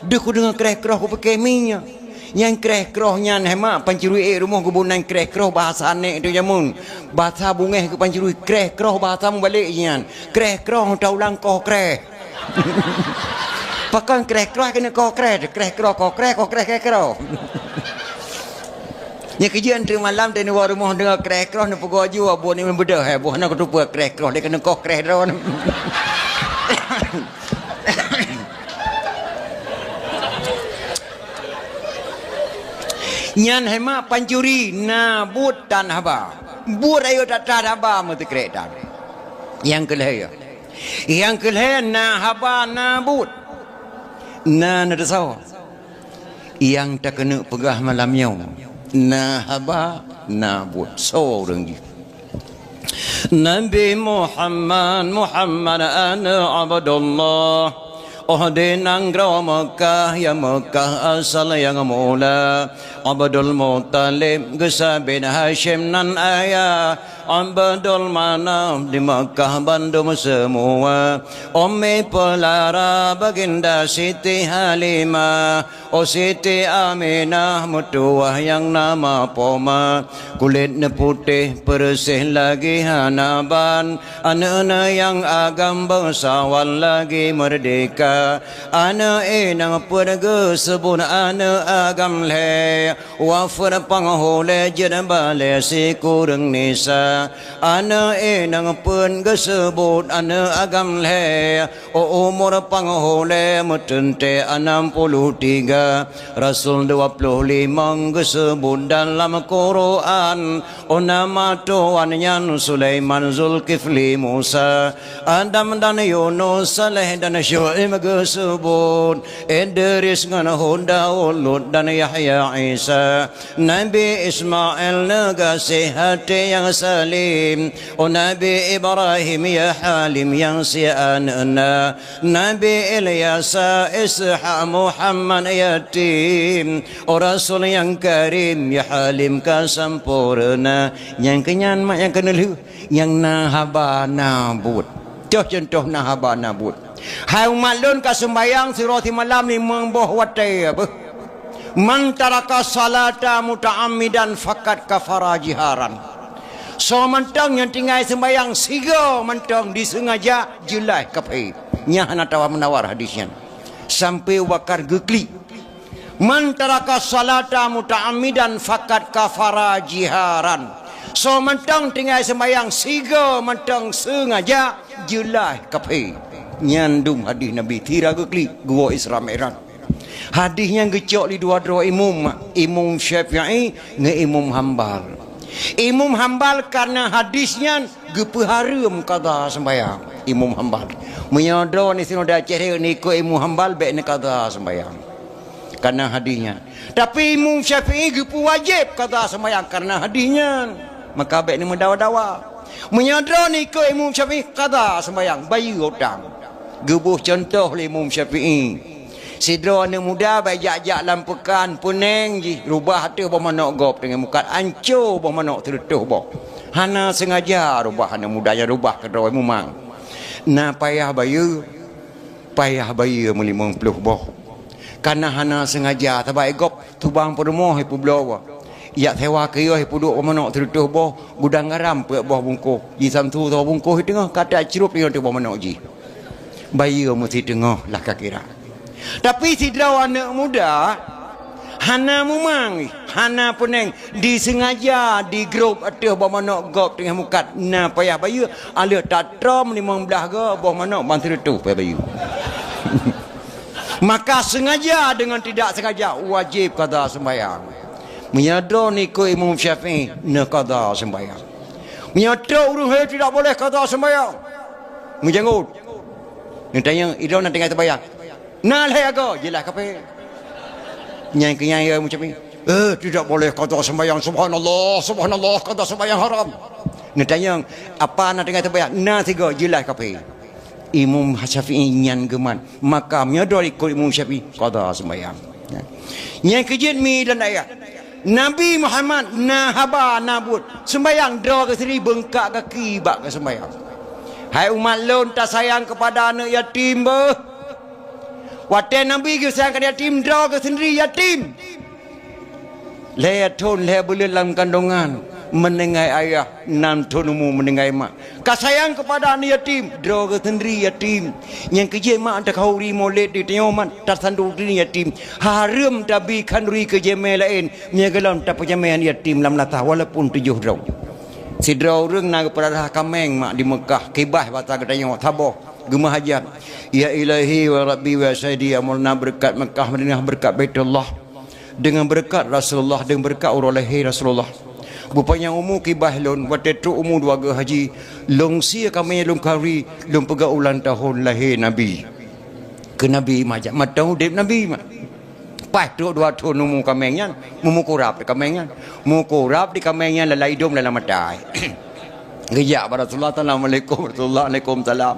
Deh ku dengar kreh kroh ku pakai minyak. Yang kreh krohnya hema pancuri rumah ku bunan kreh kroh bahasa nek tu jamun. Bahasa bungeh ku pancuri kreh kroh bahasa baliknya. Kreh kroh taulang koh kreh. Pakai kreh kroh kena koh kreh kroh. Nya kejian tu malam tadi war rumah dengar kreh kroh nak pergi aju abu ni bedah buh nak tupu kreh kroh dia kena koh kreh ron. Nyan hema pancuri na but dan haba. But ayo tak haba mesti kereta. Yang kelih na haba na but. Na ada sawa. Yang tak kena pegah malamnya. Na haba na but. So orang ni. Nabi Muhammad ana abdullah Uhdinang graw Mekah ya Mekah asal yang mula Abdul Muttalib Gesa bin Hashim nan ayah Abdul Manaf di Mekah bandum semua Ummi Pelara baginda Siti Halimah Siti Aminah mutuah yang nama Poma Kulitnya putih bersih lagi hanaban Anak-anak yang agam bangsawan lagi merdeka Anak inang perga sebut anak agam le Wafur panghole jenabale si kurang nisa Anak inang perga sebut anak agam le Umur panghole metente 63 Rasul 25 disebut dalam Quran Nama tuannya Sulaiman Zulkifli Musa Adam dan Yunus Saleh dan Syuaib disebut Idris dengan Daud Lut dan Yahya Isa Nabi Ismail negasi hati yang salim Nabi Ibrahim ya Halim yang si'anna Nabi Ilyas Ishaq Muhammad yatim Rasul yang karim ya Halim kasempurna yang kenyan mak yang kenelu yang nahaba nabut contoh nahaba nabut hai umat lun ka sembayang sirati malam ni memboh watai apa man taraka salata muta'ammidan fakat kafara jiharan so mentang yang tinggal sembayang siga mentang disengaja jelai kapai nya hana tawa menawar hadisnya sampai wakar gekli man taraka salata muta'ammidan fakat kafara jiharan so mentang tinggal sembayang siga mentang sengaja jelai kapai nyandung hadis Nabi tira gekli gua Isra Mi'raj hadisnya gecok li dua imam Syafi'i nge imam Hambal karena hadisnya gepeharum kada sembayang imam Hambal menyodor ni sino dah cari ni ko imam Hambal baik ni kada sembayang karena hadisnya tapi imam Syafi'i gepu wajib kada sembayang karena hadisnya maka baik ni mendawa-dawa menyodor ni ko imam Syafi'i kada sembayang bayi utang gebuh contoh li Imam Syafi'i sidra anak muda baik jak-jak lampekan puneng ji rubah tu bah manok gop dengan muka ancur bah manok tertuh bah hana sengaja rubah anak muda yang rubah kedua memang na payah bayu muli 50 bah karena hana sengaja tabai gop tubang perumoh ipu blowa ya sewa kaya ipu duk bah manok tertuh bah gudang garam pe bah bungkuh ji samtu tu bungkuh tengah kata cirup dengan tu bah manok ji bayi mesti tengah lah kira. Tapi si draw anak muda hana mumang hana puneng disengaja di grup atau bawa manok gop tengah mukat na payah bayi ala tatram 15 ke bawa manok bantu tu payah bayi maka sengaja dengan tidak sengaja wajib qada sembahyang menyadar ni ko Imam Syafi'i na qada sembahyang menyadar orang tidak boleh qada sembahyang menjanggut ni tanya idau nak tengah terbayang nah lah aku jelas kape nyai kenyai macam ni tidak boleh kata sembahyang subhanallah kata sembahyang haram ni tanya apa nak tengah terbayang nah tiga jelas kape Imam Syafi'i nyan geman maka menyadar ikut Imam Syafi'i kata sembahyang nyai kejit mi dan ayat Nabi Muhammad nahaba nabut sembahyang draw ke sini bengkak kaki bak ke sembahyang. Hai umat lon tak sayang kepada anak yatim bah. Watai Nabi ke sayang kepada yatim draw ke sendiri yatim. Lehat thon lehat boleh dalam kandungan menengai ayah nan tonumu menengai mak. Kau sayang kepada anak yatim draw ke sendiri yatim. Yang kerja mak tak kau ri molek di tengok tak sandu diri yatim. Haram tabi kanduri kerja lain menyegalam tak pejamayan yatim lam latah walaupun 7 draw. Sidra orang nak kepada kameng mak di Mekah kibah batal katanya taboh gemah hajat ya ilahi wa rabbi wa sayyidi amulna berkat Mekah Madinah berkat Baitullah dengan berkat Rasulullah dengan berkat urulahi Rasulullah rupanya umur kibah lon waktu tu umur 2 haji long sia kami long kari long pega ulang tahun lahir Nabi ke Nabi majak matau dep Nabi mak pas tu 2 tahun umur kamengnya mukurap di kamengnya mukurap di kamengnya lalai hidung dalam matai Gejak pada Rasulullah Assalamualaikum warahmatullahi wabarakatuh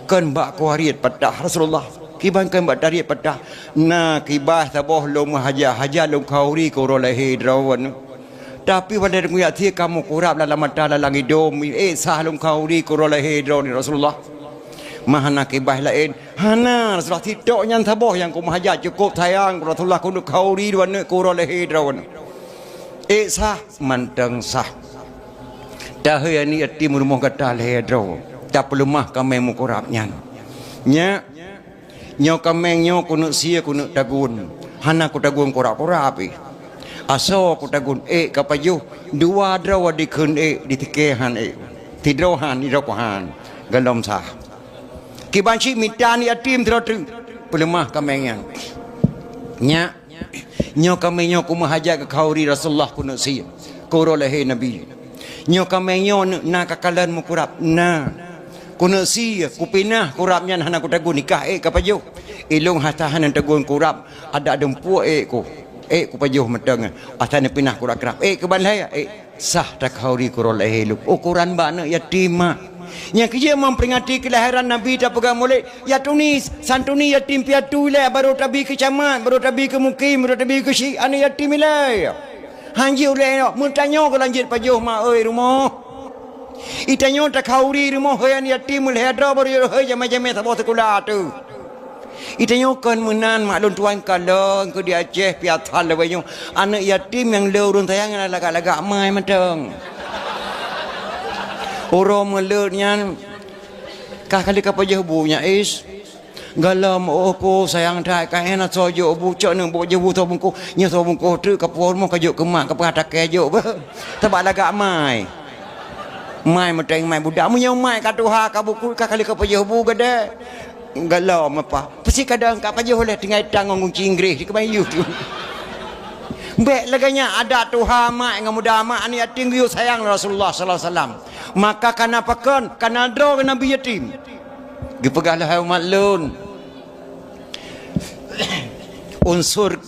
kan bak kuariat patah Rasulullah kiban kan bat dari patah na kibah taboh lom haja lom khauri ko ro lahi drawan tapi pada dengu ya ti kamu kurap dalam mata dalam hidom sah lom khauri ko ro lahi drawan Rasulullah mahana kibah lain hana Rasulullah tidak nyan taboh yang ku haja cukup sayang Rasulullah ku khauri duan ko ro lahi drawan sah manteng sah dah yani ati murmuh kata lahi drawan tak perlu mah kami mu kurap nyan nyo kameng nyo kuno sia kuno tagun hana ku tagun kura-kura api aso ku tagun kapayo dua draw dikun di tikehan tidrohan irokohan galom sah kibanci mitani atim trotu pelemah kameng nya nyo kameng nyo ku mahaja ke khauri Rasulullah kuno sia kuro lehe nabi nyo kameng nyo na kakalan mu kurap na kuno sia kupinah kurapnya hana ku tagun nikah kapayo ilung hatahan tagun kurap ada dempu ku pajuh meteng atane pinah kurap kerap keban laya sah tak khauri kurol eluk ukuran bana yatima yang kerja memperingati kelahiran Nabi tak pegang mulai ya tunis santuni yatim piatu le baru tabi ke camat baru tabi ke mukim baru tabi ke si ane yatim le hanji le mun tanyo ko lanjut pajuh ma rumah itanyo tak khauri rumah hoyan yatim le hadra baru hoy jama-jama sabot sekolah tu itanyo kan menan maklum tuan kalong ke di Aceh piatan le banyo anak yatim yang leurun tayang lagak-lagak mai mateng orang melurnya kah kali kapajah bunya galam ko sayang thai ka ena sojo bu chok nang bo jebu to bungku nya to bungku tu kapor mo kajuk kemak kapata kejo ba tabak lagak mai mateng mai budak mu nyau mai katuha ka buku ka kali kapajah bu gede galau apa pasti kadang kak pajah oleh tinggal tangan kunci Inggris di kebayu tu baik laganya ada tuha mak dengan muda mak ni yatim yu sayang Rasulullah sallallahu alaihi wasallam maka kana pakan kana dro ke nabi yatim dipegahlah umat lun unsur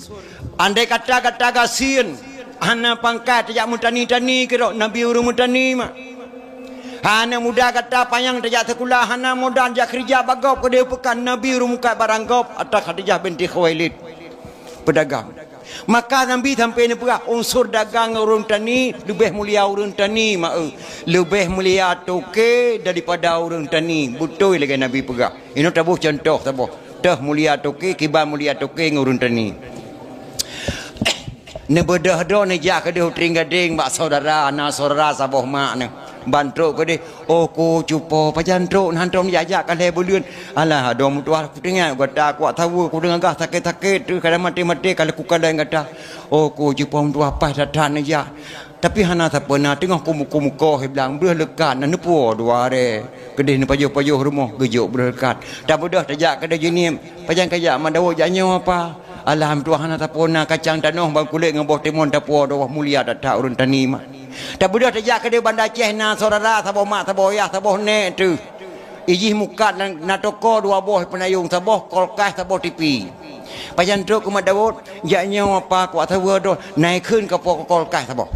andai kata gasin hana pangkat jak mutani-tani ke nabi urung mutani mak hana muda kata payang tajak sekolah hana muda jak kerja bagop ke dia pekan nabi rumuka barang gop atas Khadijah binti Khuwailid pedagang maka nabi sampai ni pula unsur dagang urang tani lebih mulia urang tani lebih mulia toke daripada urang tani betul lagi nabi pegah ini tabuh contoh dah mulia toke kibar mulia toke urang tani ne bedah do ne jak ke dia tring gading bak saudara ana saudara saboh mak ne bantruk ke dia ku cupo pajantro hantom jajak kale bulian alah dom tua aku dengar kata aku tahu aku dengar gah sakit-sakit tu kadang mati-mati kalau ku kadang kata ku cupo tua pas datang aja tapi hana tak pernah tengok muka bilang ber lekat nan puo dua re kedih ni pajuh-pajuh rumah gejuk ber lekat tak bodoh tajak kada jenim pajang kajak mandawo janyo apa alhamdulillah hana tak pernah kacang tanah bang kulit ngeboh timon tak puo doh mulia tak urun tani mak tak boleh terjak ke dia bandar Aceh na saudara saboh mak saboh ayah saboh nek tu ijih mukat na toko dua boh penayung saboh kolkas saboh TV pajan tu ke mak Daud jaknya apa kuat tahu doh naik keun ke kolkas saboh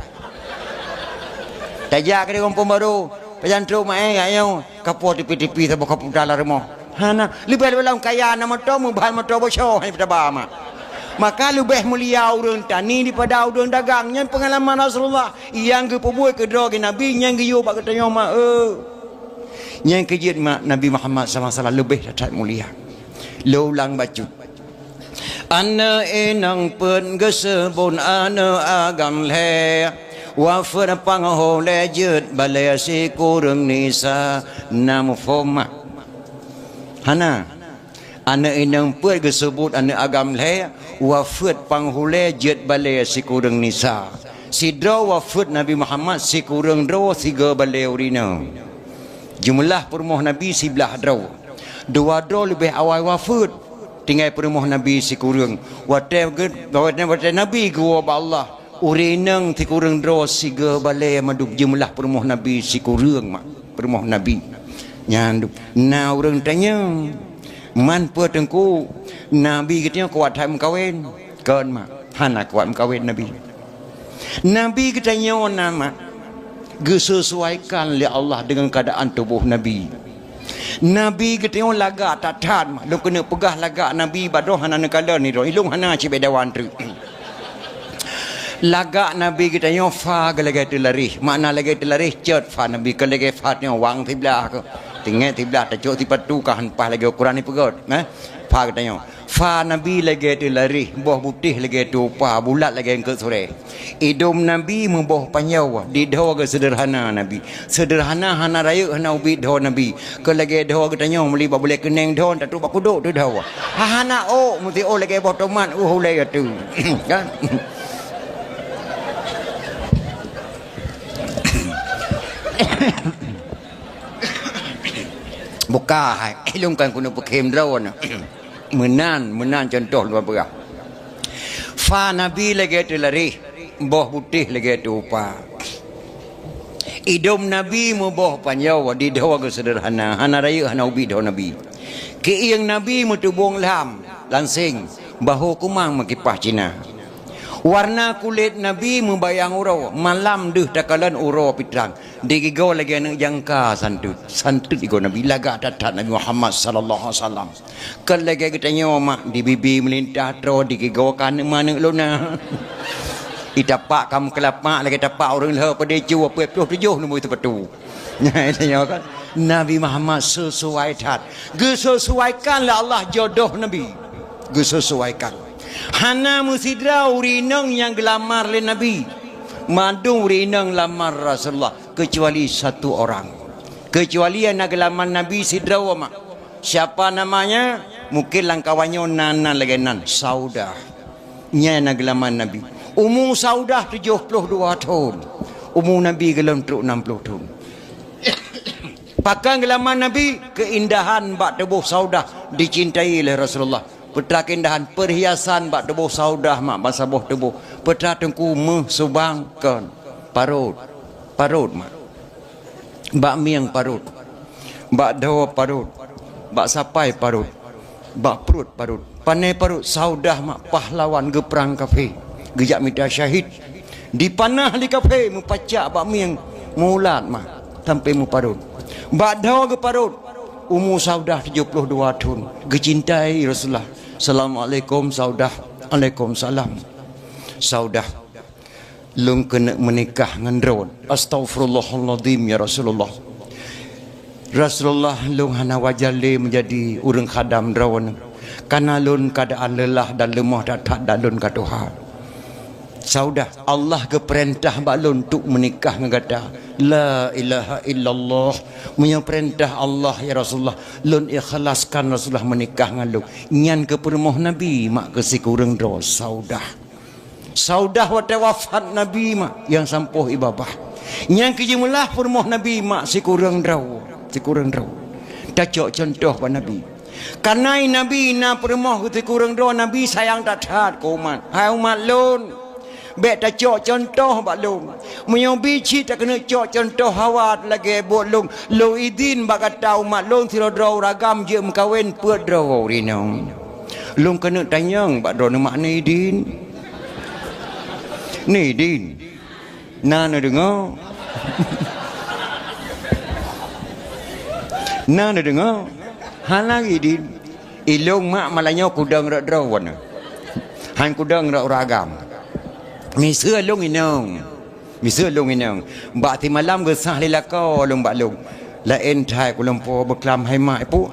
terjak ke dia kampung baru pajan tu mak jaknya kapo TV saboh kapo dalam rumah hana lebih dalam kaya nama tu mubah motor bosho hai pada mak maka lebih mulia urang tani daripada urang dagangnya pengalaman Rasulullah yang ke pebuai ke drogi Nabi yang ke yubak ke tanya mak yang kejit mak Nabi Muhammad SAW lebih dapat mulia lulang baju ana enang pen gesebun ana agam le wafir pangho le jut balai si kurang nisa nam foma hana ana enang pen gesebut ana agam le wafat panghule jet balai si kurang nisa si draw wafat Nabi Muhammad si kurang draw tiga balai urina jumlah permoh Nabi si belah draw dua draw lebih awal wafat tinggal permoh Nabi si kurang watai Nabi gua Allah urinang ti kurang draw tiga balai maduk jumlah permoh Nabi si kurang mak permoh Nabi nyanduk na urang tanya man pua tengku Nabi katanya kuat hai mengkawin kan mak hana kuat mengkawin Nabi katanya nama disesuaikan oleh Allah dengan keadaan tubuh Nabi Nabi ketengok laga tatan lu kena pegah laga Nabi badoh hana nekala ni ro ilung hana cibedawan tu laga Nabi ketengok fa gelage telari makna lagi telari cet fa Nabi gelage fa nya wang tiblah ke tinggal tiblah tajok tipatu ka hanpah lagi Quran ni pegot fa ketengok fa Nabi lagi telari boh putih lagi tu pa bulat lagi ke sore hidung Nabi memboh panjau di doa ke sederhana Nabi sederhana hana raya hana ubi doa Nabi ke lagi doa ke tanya meli boleh keneng doa tak tu baku duk tu doa hana mesti lagi boh tomat lagi tu kan buka ilungkan kuno pekem drone menan contoh luar berah fa Nabi lagi telari boh putih lagi tu pa hidung Nabi boh panjau di doa ke sederhana hana raya hana ubi doa Nabi ke yang Nabi tubung lam langsing bahu kumang makipah Cina warna kulit Nabi membayang urau malam deh takalan urau pitrang digigau lagi anak jangka santut igo Nabi laga tatat Nabi Muhammad sallallahu alaihi wasallam kan lagi katanya mak di bibi melintah tro digigau kan mana luna itapak kamu kelapa lagi tapak orang le pada ju apa 27 nombor itu betul ya kan Nabi Muhammad sesuai tat sesuaikanlah Allah jodoh Nabi sesuaikan hana musidra urinang yang gelamar le Nabi madu urinang lamar Rasulullah kecuali satu orang kecuali yang nak gelamar Nabi sidra mak siapa namanya mungkin langkawannya nana lagi nan Saudah nya nak gelamar Nabi umur Saudah 72 tahun umur Nabi gelam 60 tahun pakai gelamar Nabi keindahan bak tubuh Saudah dicintai oleh Rasulullah petra keindahan perhiasan bak tubuh Saudah mak bahasa boh tubuh petra tengku subangkan parut mak bak miang parut bak dawa parut bak sapai parut bak perut parut panai parut Saudah mak pahlawan ge perang kafir gejak mita syahid dipanah di kafe mempacak bak miang mulat mak sampai mu parut bak dawa ge parut umur Saudah 72 tahun gecintai Rasulullah Assalamualaikum Saudah Waalaikumsalam Saudah lung kena menikah dengan drone astagfirullahaladzim ya Rasulullah lung hana wajali menjadi urang khadam drone karena lun keadaan lelah dan lemah tak dalun ka Tuhan Saudah Allah ke perintah balun untuk menikah dengan kata la ilaha illallah punya perintah Allah ya Rasulullah lun ikhlaskan Rasulullah menikah dengan lu nyan ke permoh Nabi mak ke si kurang dro Saudah wafat Nabi mak yang sampuh ibabah nyan ke jumlah permoh Nabi mak si kurang dro tak contoh pada Nabi karena Nabi na permoh ke si kurang dro Nabi sayang tak tat ko umat hai umat lun bet tak cok contoh bak lung menyobi ci tak kena cok contoh hawat lagi buat lung lo idin bak kata umat lung siro draw ragam je mkawin puat draw rinong lung kena tanyang bak draw nama ni idin na dengar na dengar hal lagi idin ilung mak malanya kudang rak draw wana han kudang rak ragam misal long inang bak ti malam gesah lelaka long bak long lain thai ku lompo beklam hai mai pu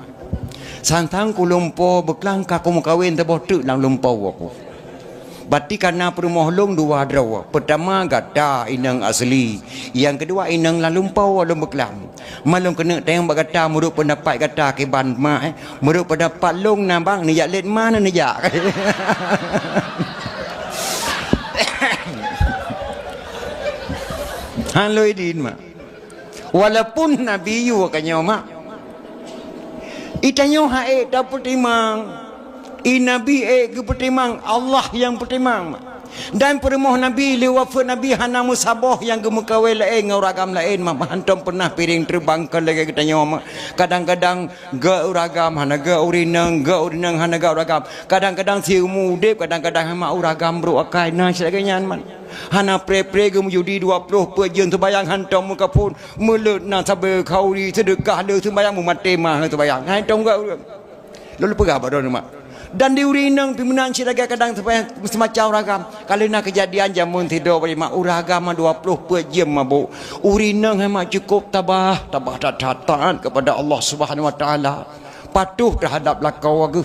santang ku lompo beklang ka ku kawin teboh tu lang lompo aku berarti karena permoh long dua draw pertama gata inang asli yang kedua inang lang lompo long beklam malong kena tayang bak gata muruk pendapat gata ke ban mai muruk pendapat long nambang ni yak let mana ni yak Halo idin mak walaupun Nabi yu kanyo mak itanyo hae dapat timang Nabi ke petimang Allah yang petimang mak Dan permoh Nabi lewafat Nabi hana musabah yang gemukawai lain ngau ragam lain mah hantam pernah piring terbang ke lagi kita nyawa kadang-kadang ga uragam hana ga urinang hana ga uragam kadang-kadang si umudip kadang-kadang hama uragam bro akai nah sebagainya man hana pre-pre gem judi 20 pejeun terbayang hantam muka pun mulut na sabe kauri sedekah le terbayang mumat tema terbayang hantam ga lalu pegah badon mak dan di urinang pimenan siraga kadang supaya semacam ragam kalau nak kejadian jamun tidur bagi mak uragam 20 per jam mabuk urinang mak cukup tabah tataan kepada Allah Subhanahu wa taala patuh terhadap lakau ge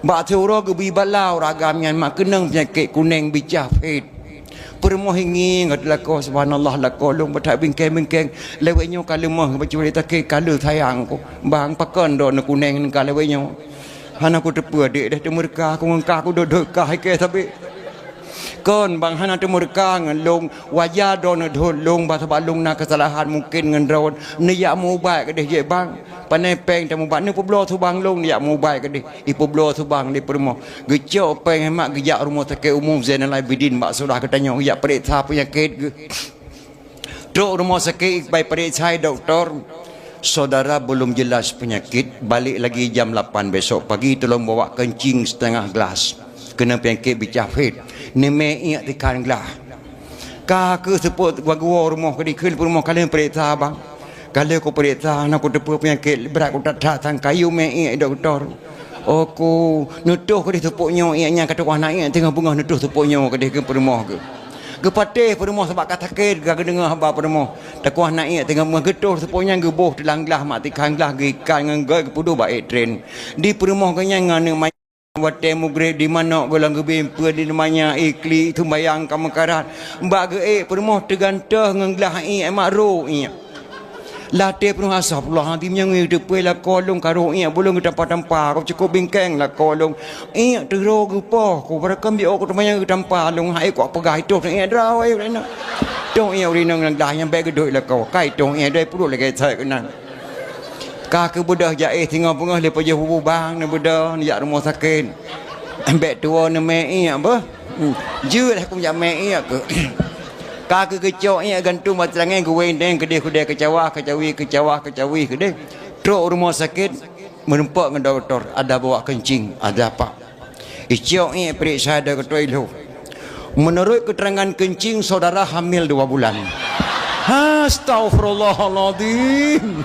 bak teuro ge bibalau ragam yang mak kenang penyakit kuning bicah fit permoh ingin adalah kau subhanallah la kolong batak bingkeng lewetnya kalau mah baca cerita ke kalau sayang ko bang pakon do nak kuning ka lewetnya hana aku tepu adik dah temurka aku ngengkah aku duduk kah ke tapi kon bang hana temurka ngelong wajah don dolong bahasa balung nak kesalahan mungkin ngendron niat mu baik ke dia bang panai peng temu bang ni poblo tu bang long niat mu baik ke dia i poblo tu bang di permo gecok peng hemat gejak rumah sakit umum Zainal Abidin mak sudah katanya ya periksa penyakit ge dok rumah sakit baik periksa doktor saudara belum jelas penyakit balik lagi jam 8 besok pagi tolong bawa kencing setengah gelas kena penyakit bicafit ni meiak tekan gelas kah ke seput gua rumah ke dikul rumah kalian periksa bang kalau aku periksa nak aku depu penyakit berat aku tak datang kayu meiak doktor aku nutuh ke di tepuknya iaknya kata wah naik tengah bunga nutuh tepuknya ke di rumah ke gepatih permoh sebab kata sakit gak dengar haba permoh takuah naik tengah mengetuh sepunya geboh telang gelah mati kanglah gikan ngenggai kepudu baik tren di permoh kenya ngane mai wate mugre di mana golang gebimpe di namanya ikli tumbayang kamakarat mbak ge permoh tegantah ngenglah i makro i latih penuh asap Allah nanti menyangui depai lah kolong karo ia bolong kita tampa kau cukup bingkeng lah kolong ia terro gupo kau berakam bio kau temayang tampa long hai kau pegah itu ia drawai rena dong ia urinang nang dah yang baik gedoi lah kau kai dong ia dai perlu lagi saya kenal kah ke budak jaih tinggal pengah lepas je bubu bang ni budak ni jak rumah sakit ambek tua ni mei apa je lah aku jak mei ke kaki kecok ni gantung matrangan ke wendeng ke dia kecawi ke dia truk rumah sakit menempok dengan doktor ada bawa kencing ada apa icok ni periksa ada ke toilet menurut keterangan kencing saudara hamil 2 bulan astagfirullahaladzim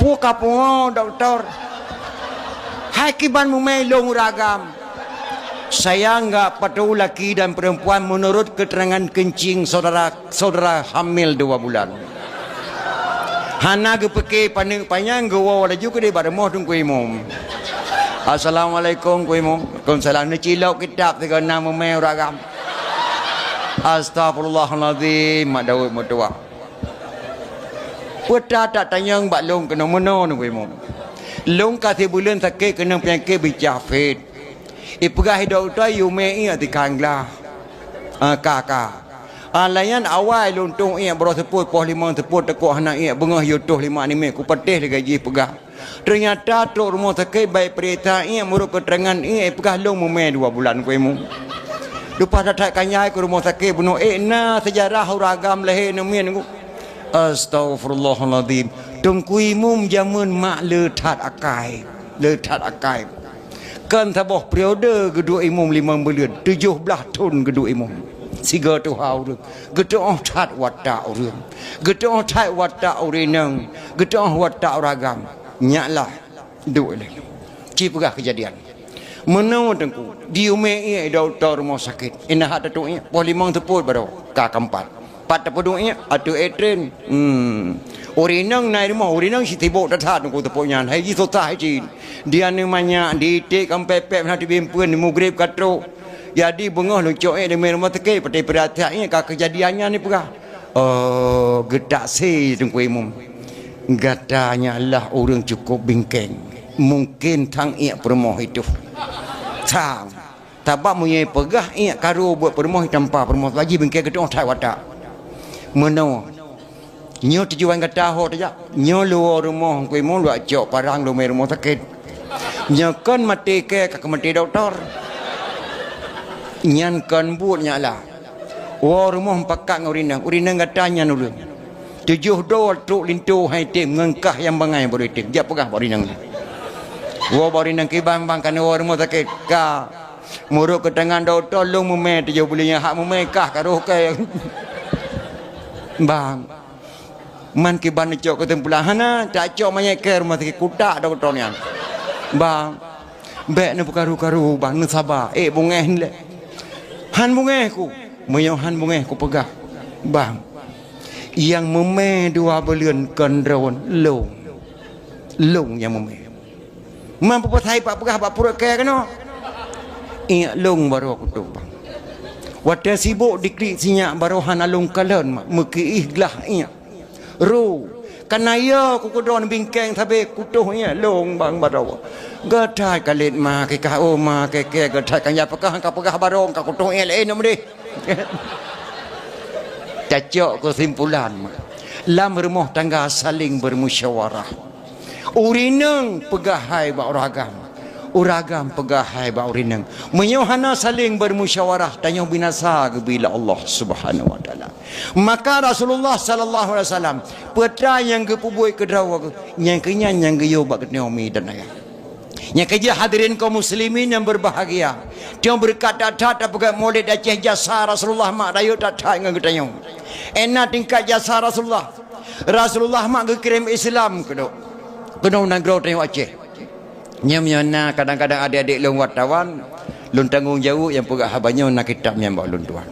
puka pungo doktor hakiban mumelong ragam saya enggak patuh laki dan perempuan menurut keterangan kencing saudara hamil 2 bulan. Hana ge peke panjang ge wala juga di barmoh tung kuimum. Assalamualaikum kuimum. Waalaikumsalam ni cilok kitab tiga nama mai ragam. Astagfirullahalazim mak Daud mutua. Putra tak tanya mbak long kena meno tung kuimum. Long kasih bulan sakit kena penyakit bicafit. Ipegah doktor yume ia tikanglah kakak layan awal luntung ia bro seput poh 5 seput tekuk anak ia bengah yutuh 5 ni ku petih gaji pegah ternyata truk rumah sakit baik perita ia menurut keterangan ia pegah long mume 2 bulan kuemu lupa datang kanyai ke rumah sakit bunuh na sejarah ragam lahir nemin ku astagfirullahaladzim tungkuimum jamun mak letat akai kan tabah periode kedua imam 5 bulan 17 tahun kedua imam siga tu hau gedong tat watak urang gedong tat watak urinang gedong watak ragam nyaklah duk le ci pegah kejadian menau tengku diume ia doktor rumah sakit ina hak tu ia pol 5 teput baru ka keempat 4 teput ia atu etren urinang nai rumah urinang si tibok tat ku tepuknya hai ji sota ji dia namanya didik sampai pep nak dibimpuan di mugrib katro jadi bengah lucok di rumah sakit peti perhatiannya ka kejadiannya ni pegah gedak si tengku imam gatanya lah orang cukup bingkeng mungkin tang ia permoh itu tang tabak punya pegah ia karo buat permoh tanpa permoh lagi bingkeng gedong thai watak meno nyo tujuan kata ho saja nyo luar rumah ku imam lu ajak parang lu rumah sakit nyo kan mati ke mati doktor nyan kan buatnya lah rumah pakat urinang katanya dulu 7 dolar truk lintu hai tim ngengkah yang bangai boleh tim dia pegah urinang urinang kibang bang kan rumah sakit ka muruk ke tangan do tolong mume 7 bulannya hak memekah karuh ke bang man kiban cok ke tempulah hana tak cok mayat ke rumah sakit kutak doktornya bang bek ni karu-karu bang ni sabar bungeh ni han bungeh ku meyohan bungeh ku pegah bang yang memeh 2 bulan kendron long yang memeh mampu patai pak pegah pak pura ke kena long baru aku tu bang wadah sibuk dikrik sinyak baru han alung kalen mak meki ihglah ru kanaya ku kodon bingkeng thabe kutuh long bang baru gatai kalit ma ke ka o ma ke gatai kan ya pegah barong ka kutuh lain mesti cacok kesimpulan lam rumah tangga saling bermusyawarah urineng pegahai ba uragam pegahai ba urineng menyohana saling bermusyawarah tanya binasa bila Allah Subhanahu wa taala maka Rasulullah sallallahu alaihi wasallam petra yang kepubui kedrawa yang kenyan yang geyo ba ketnomi dan ayah yang kerja hadirin kaum muslimin yang berbahagia dia berkata tak pegang maulid Aceh jasa Rasulullah mak dayu tak dengan ketanya enak tingkat jasa Rasulullah mak kirim Islam kedok negara tengok Aceh nyamnya kadang-kadang adik-adik lung wartawan lun tanggung jauh yang pegak habanya nak kitabnya mbak lun tuan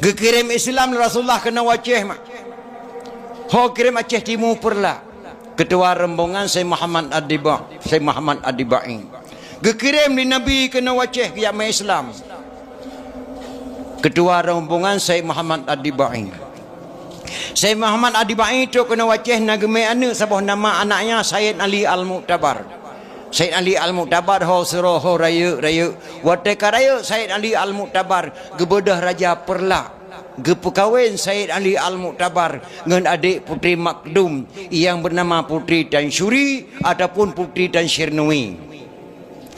kirim Islam Rasulullah kena Aceh mak kirim Aceh Timur perla ketua rombongan Syekh Muhammad Adibai gekirim di Nabi kena Aceh ke Yama Islam ketua rombongan Syekh Muhammad Adibai itu kena Aceh nageme anu sabah nama anaknya Sayyid Ali Al-Mu'tabar Sayyid Ali Al-Mu'tabar ho suruh ho raya wateka raya Sayyid Ali Al-Mu'tabar gebedah Raja Perla gepekawin Sayyid Ali Al-Mu'tabar dengan adik putri Makdum yang bernama Putri Tan Syuri ataupun Putri Tan Syirnui.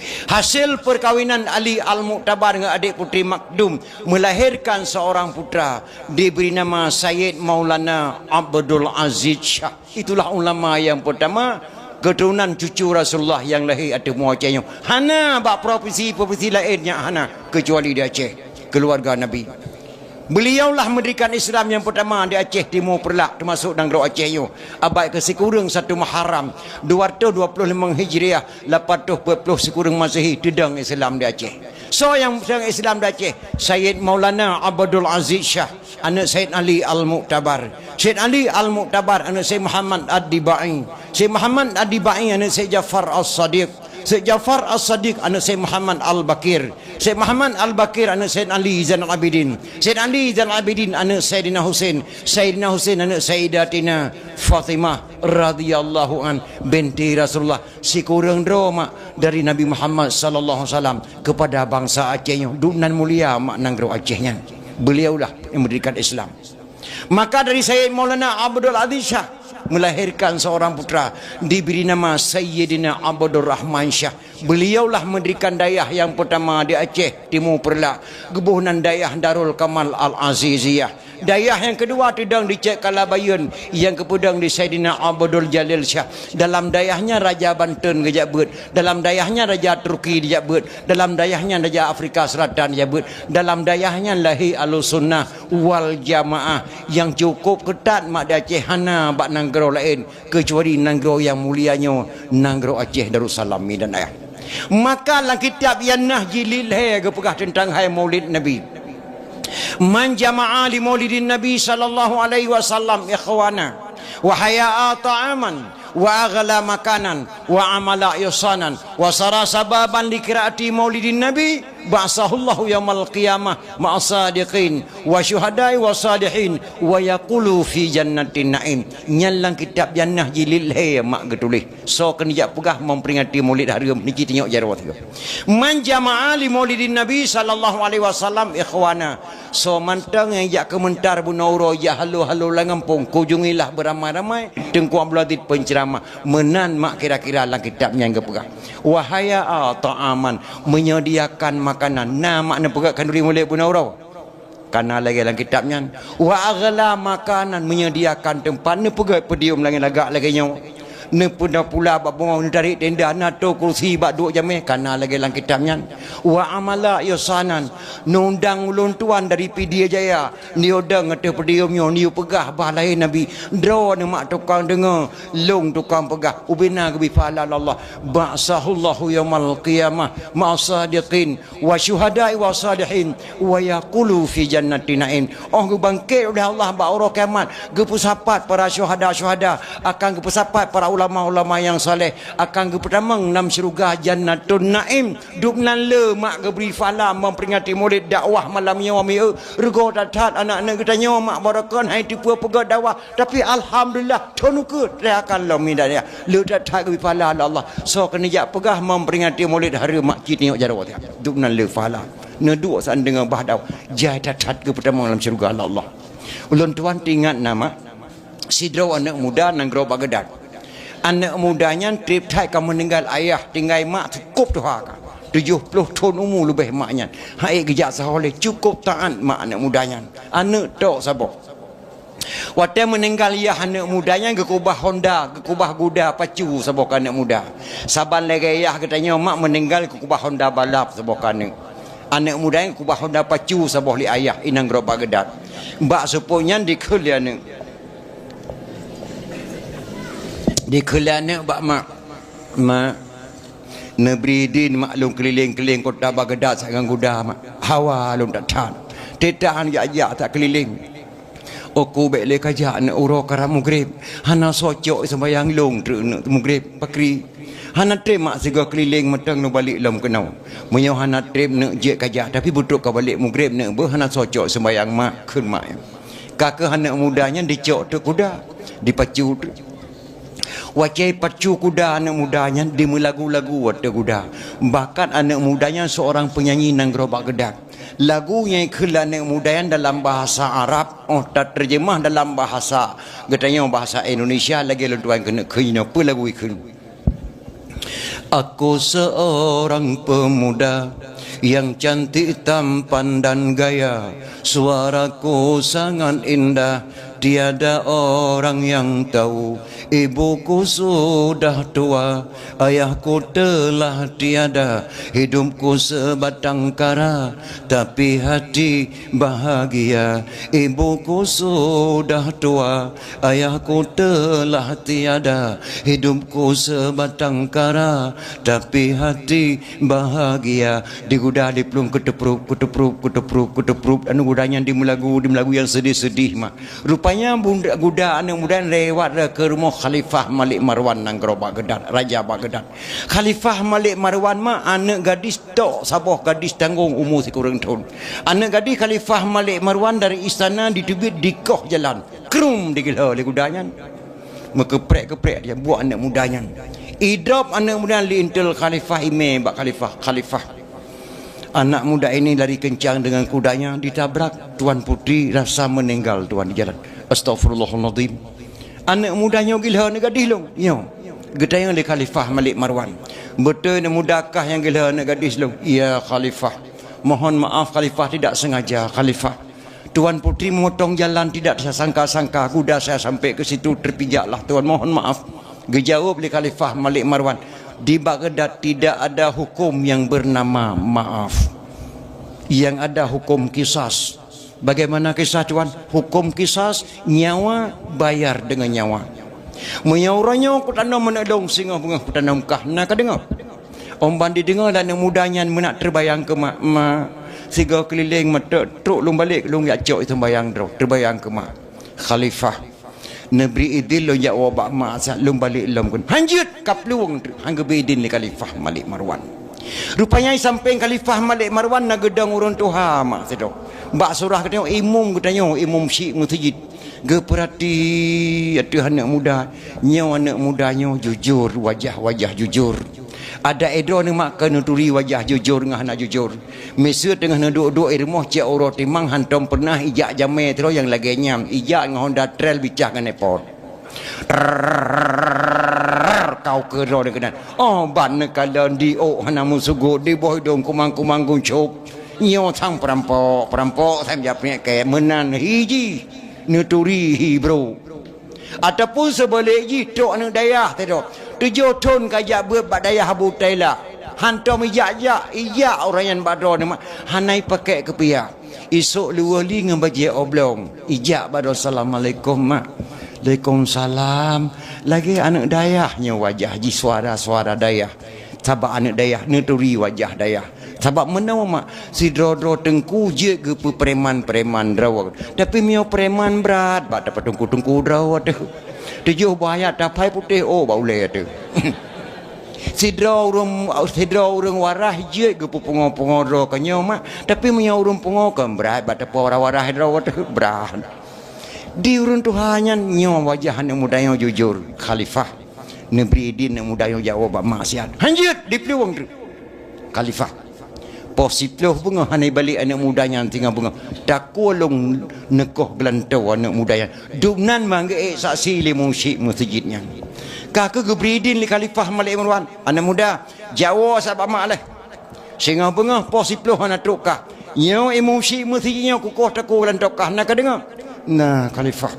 Hasil perkawinan Ali Al-Mu'tabar dengan adik putri Makdum melahirkan seorang putra diberi nama Sayyid Maulana Abdul Aziz Shah. Itulah ulama yang pertama keturunan cucu Rasulullah yang lahir ada muacanya. Hana bak provinsi lainnya hana kecuali di Aceh keluarga Nabi. Beliaulah mendirikan Islam yang pertama di Aceh Timur Perlak termasuk negara Aceh yo. Abad ke sekurang 1 Muharram 225 Hijriah 840 sekurang Masehi tedang Islam di Aceh. So yang Islam di Aceh Sayyid Maulana Abdul Aziz Shah anak Sayyid Ali Al-Mu'tabar. Sayyid Ali Al-Mu'tabar anak Sayyid Muhammad Adibai. Sayyid Muhammad Adibai anak Sayyid Jafar As-Sadiq. Syekh Jafar As-Sadiq anak Syekh Muhammad Al-Bakir. Syekh Muhammad Al-Bakir anak Syekh Ali Zainal Abidin. Syekh Ali Zainal Abidin anak Sayyidina Husain. Sayyidina Husain anak Sayyidatina Fatimah radhiyallahu an binti Rasulullah. Si kurang drama dari Nabi Muhammad sallallahu alaihi wasallam kepada bangsa Acehnya. Dunan mulia mak nanggro Acehnya. Beliaulah yang mendirikan Islam. Maka dari Sayyid Maulana Abdul Aziz Shah melahirkan seorang putra diberi nama Sayyidina Abdur Rahman Shah. Beliaulah mendirikan dayah yang pertama di Aceh Timur Perlak, gebunan dayah Darul Kamal Al-Aziziyah. Dayah yang kedua tidang di Cek Kalabayun, yang kepudang di Sayyidina Abdul Jalil Shah. Dalam dayahnya Raja Banten gejabut, dalam dayahnya Raja Turki dijabut, dalam dayahnya Raja Afrika Selatan dijabut, dalam dayahnya Lahir Al-Sunnah wal Jamaah yang cukup ketat mak di Aceh hana bak nanggro lain kecuali nanggro yang mulianya nanggro Aceh Darussalam dan ayah. Maka dalam kitab yang Nahji Lilhay kepegah tentang hai Maulid Nabi. Man jama'a li Maulidin Nabi sallallahu alaihi wasallam ikhwana wa haya'a ta'aman wa aghla makanan wa amala ihsanan wa sara sababan li qiraati Maulidin Nabi ba'sahullahu yaumal qiyamah ma'asadiqin wa syuhada'i wa salihin wa yaqulu fi jannatin na'im. Nyalang kitab Jannah Jilil Hay mak getulis. So kena jak pegah memperingati Maulid hari niki tengok jarawat tu. Man jama'a li Maulidin Nabi sallallahu alaihi wasallam ikhwana. So mantang yang jak kementar bu nauro ya halu-halu langampung kunjungilah beramai-ramai tengku abladit penceramah menan mak kira-kira dalam kitabnya yang kepegang. Wahaya ta'aman menyediakan makanan. Nah makna pegat kanduri mulai pun orang. Karena lagi dalam kitabnya. Wa aghla makanan menyediakan tempat. Ni pegat pedium lagi lagak lagi nyawa. Ne pula babong dari tenda nato kursi bak duk jameh kana lagi dalam kitabnya wa amala yosanan nundang ulun tuan dari Pidia Jaya ni odang ngate pediumnya ni pegah balai nabi dro ne mak tukang dengar long tukang pegah ubina bi fala Allah ba'sahullahu yaumal qiyamah ma'asadiqin wa syuhada'i wa salihin wa yaqulu fi jannatin na'im bangkit oleh Allah ba orang kiamat gepusapat para syuhada akan gepusapat para ulama-ulama yang saleh akan kepertamang nam syurga jannatun naim duknan le mak geberi fala memperingati maulid dakwah malam yawmi rego tatat anak-anak kita nyawa mak barakan hai tipu pegak dakwah tapi alhamdulillah tonuku akan lo midaya le tatat geberi fala Allah so kena jak pegah memperingati maulid hari mak kini jarawat duknan le fala neduk san dengan bahdaw jai tatat kepertamang dalam syurga Allah ulun tuan ingat nama sidro anak muda nang gro Baghdad. Anak mudanya trip thai kamu meninggal ayah tinggal mak cukup tu hak 70 tahun umur lebih maknya hai gejak saholeh cukup taat mak anak mudanya anak tok sabok waktu meninggal ayah anak mudanya gekubah Honda gekubah kuda pacu sabok anak muda saban lagi ayah katanya mak meninggal gekubah Honda balap sabok anak mudanya gekubah Honda pacu sabok li ayah inang gro Baghdad mbak sepunya dikulian di kelana bak mak nebridin maklum keliling-keliling kota Baghdad sangang kuda mak hawa lum tak tan tetahan ya tak keliling aku bek le kajak nak uro karam mugrib hana socok sembayang long nak mugrib pakri hana trip mak sega keliling metang no balik lom kenau menyo hana trip nak je kajak tapi butuh ka balik mugrib nak ber hana socok sembayang mak kun mak kakak anak mudanya dicok tu kuda dipacu tu wajai pacu kuda anak mudanya di melagu-lagu wadah kuda bahkan anak mudanya seorang penyanyi nang gro Baghdad lagunya ikut anak mudanya dalam bahasa Arab tak terjemah dalam bahasa katanya bahasa Indonesia lagi lentuan kena kena apa lagu ikut aku seorang pemuda yang cantik tampan dan gaya suaraku sangat indah tiada orang yang tahu ibuku sudah tua ayahku telah tiada hidupku sebatang kara tapi hati bahagia ibuku sudah tua ayahku telah tiada hidupku sebatang kara tapi hati bahagia diguda diplung kutepruk anu gudanya di melagu yang sedih-sedih mak rupanya guda anak muda lewat ke rumah Khalifah Malik Marwan nang gro Baghdad Raja Baghdad Khalifah Malik Marwan mah anak gadis tok saboh gadis tanggung umur sekurang tahun anak gadis Khalifah Malik Marwan dari istana ditubit dikoh jalan krum digila oleh gudanya mekeprek dia buat anak mudanya hidup anak muda lintel Khalifah ime bak Khalifah anak muda ini lari kencang dengan kudanya ditabrak tuan putri rasa meninggal tuan di jalan astagfirullahaladzim anak mudanya gila nak gadis long yo gedayang le Khalifah Malik Marwan betul nak mudakah yang gila nak gadis long ya Khalifah mohon maaf Khalifah tidak sengaja Khalifah tuan putri memotong jalan tidak saya sangka-sangka kuda saya sampai ke situ terpijaklah tuan mohon maaf dijawab oleh Khalifah Malik Marwan di Baghdad tidak ada hukum yang bernama maaf yang ada hukum kisas bagaimana kisah tuan hukum kisas nyawa bayar dengan nyawa menyauranya aku tanam menadong singa bunga aku tanam kah nak dengar om bandi dengar dan mudanya menak terbayang ke mak siga keliling mata truk lung balik lung ya cok sembayang terbayang ke mak Khalifah Nebri idin lo ya wabak masa lum balik lum kun hanjut kapluang hangga bedin li Khalifah Malik Marwan rupanya sampai Khalifah Malik Marwan na gedang urun tuha mak sedo mbak surah katanya imum katanya imum syik masjid ge perhati atuh anak muda nyaw anak mudanya jujur wajah jujur ada edo ni mak kena turi wajah jujur ngah nak jujur mesut tengah nak duduk irmoh cak oro timang hantom pernah ijak jame terus yang lagi nyam ijak ngah Honda Trail bicah kan nepot kau kero dengan oh ban kalan di oh hana musugo di boy dong kumang gung chop nyo thang perampok tham gia punya kayak menan hiji nuturi hi bro ataupun sebaliknya tok anak dayah tu 7 tahun kajak buat dayah Abu Taila hantar mijak orang yang badro ni hanai pakai kepiah esok luali dengan baji oblong ijak badro assalamualaikum mak Waalaikumsalam lagi anak dayahnya wajah ji suara dayah sabak anak dayah nuturi wajah dayah sabab menawa mak si dro tengku je ke preman draw tapi mio preman berat bak dapat tengku draw tu 7 bayat dapai putih oh baule tu si dro urang warah je ke pengo dro kanyo mak tapi mio urang pengo kan berat bak dapat warah draw tu berat di urun Tuhannya nyo wajah anak muda yang jujur khalifah Nebri Idin anak muda yang jawab maksiat hanjut di peluang tu khalifah posiploh bunga hanai balik anak muda yang tinggal bunga takulung nekoh gelantau anak muda yang dubnan mangge saksi limu syik masjidnya kakak gebridin li khalifah Malik Marwan anak muda Jawa sabab mak lah sehingga bunga posiploh anak trukah nyo imu syik masjidnya kukuh taku gelantau kah nak dengar nah khalifah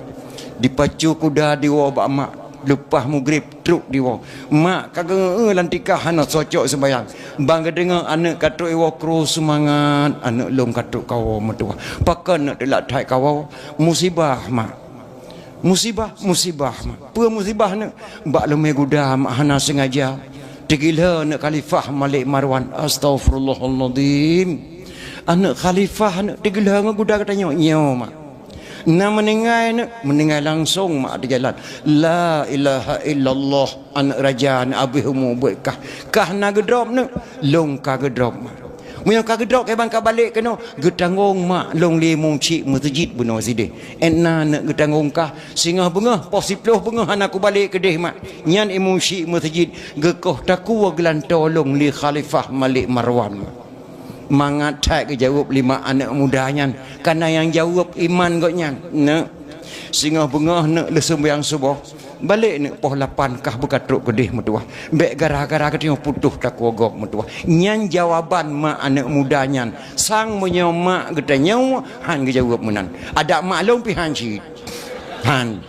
dipacu kuda diwa mak lepas maghrib truk diwa mak kagak lantikah anak socok sembayang bang dengar anak katuk iwa kru semangat anak long katuk kau metua pakan nak delak thai kau musibah mak musibah mak apa musibah nak bak lemai guda mak hana sengaja tegila anak khalifah Malik Marwan astagfirullahaladzim anak khalifah anak tegila guda katanya nyo mak na meninggal langsung mak di jalan la ilaha illallah anak raja anak abihumu buatkah kah na gedrop ne long ka gedrop Muyang ka gedrop ke bangka balik kena getangong mak long limung cik masjid buno side enna nak getangong kah singa bengah posiploh bengah anakku balik ke deh mak nyan imung cik masjid gekoh taku waglan tolong li khalifah Malik Marwan mangat tak ke jawab 5 anak mudanya karena yang jawab iman gotnya nak singa bengah nak lesembang subuh balik nak poh 8 kah bekatruk kedih metuah bek gara-gara ketemu putuh tak wogok metuah nyan jawaban mak anak mudanya sang menyomak getanya han ke jawab menan ada maklum pihan ci han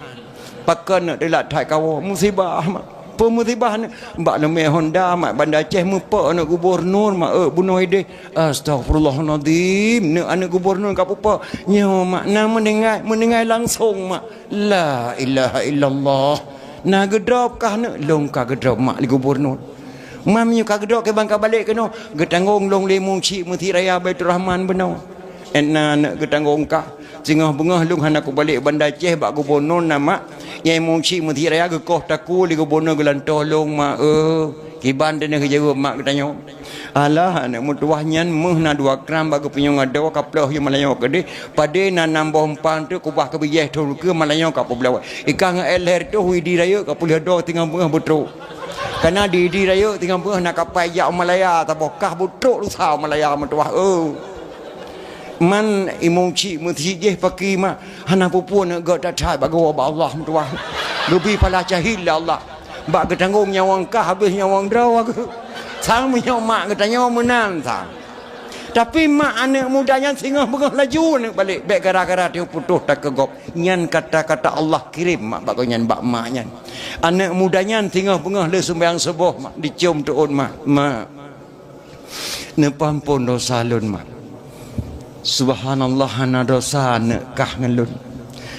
pakan nak delak tak kawo musibah mak pemusibah ni mbak lemeh Honda mak Bandar Aceh mepak anak gubernur mak bunuh ide astagfirullahaladzim ni anak gubernur kat pupa nyo mak na mendengar langsung mak la ilaha illallah na gedrop kah nak long ka gedrop mak li gubernur mamnya ka gedrop ke bangka balik kena getanggung long limung cik muti raya Baitur Rahman benau enna nak getanggung kah singah bengah lung han aku balik Bandar Aceh bak gubernur nama yang mungsi mesti raya ke koh taku li gubernur gelan tolong mak kiban dene ke jawab mak katanya alah anak mutuah nyan meh na 2 gram bak penyong ada kaploh yang malayo ke de pade na nambah empang tu kubah ke bijeh tu ke malayo ka poblawa ikan elher tu hui di raya ka pulih do tinggal bengah betruk karena di raya tinggal bengah nak kapai ya Malaya tabokah betruk lu sao Malaya mutuah man imong cik mesti pakai mak hana pupu nak gak tak bagawa ba Allah tuah lebih pala cahil Allah bak ketanggung nyawang kah habis nyawang draw aku sang menyaw mak katanya menang sang tapi mak anak mudanya singa bengah laju nak balik bek gara-gara dia putuh tak kegop nyan kata-kata Allah kirim mak bak nyan bak mak nyan anak mudanya singa bengah le sembahyang subuh mak dicium tuun mak nepampun dosa lun mak subhanallah hana dosa nak kah ngelun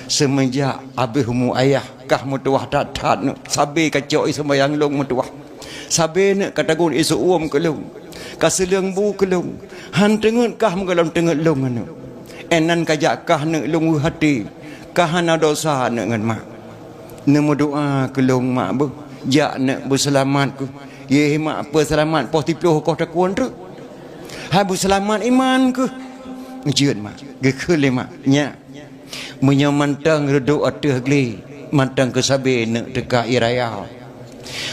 semenjak abihumu ayah kah mutuah tak nak sabi kacau sembayang long mutuah sabi nak katagun isu uam kelung kaseleng bu kelung han tengut kah mengalam tengut long anu enan kajak kah nak long hati kah hana dosa nak ngan mak nemu doa kelung mak bu jak nak berselamat ku ye mak apa selamat posiploh kau takun tu ha bu selamat iman ku ngejeun mak gekele mak nya munyo mantang reduk ateh gli mantang ke sabe nak dekat iraya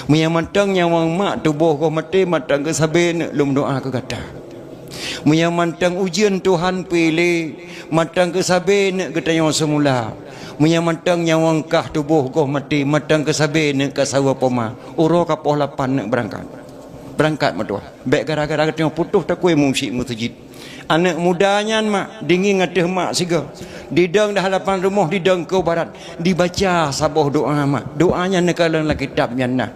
munyo mantang nyawang mak tubuh ko mati mantang ke sabe nak lum doa ke kata munyo mantang ujian Tuhan pilih mantang ke sabe nak ketanya semula Menyamantang nyawang kah tubuh goh mati matang ke sabe ne ke sawa poma. Uro ka poh lapan ne berangkat. Berangkat matua. Baik gara-gara tengok putus tak kuih mumsyik masjid. Anak mudanya mak dingin ngatih mak siga. Didang dah hadapan rumah didang ke barat. Dibaca sabuh doa mak. Doanya ne kalang la kitabnya nah.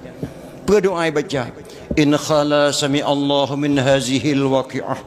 Berdoa baca. In khala sami Allah min hazihil waqi'ah.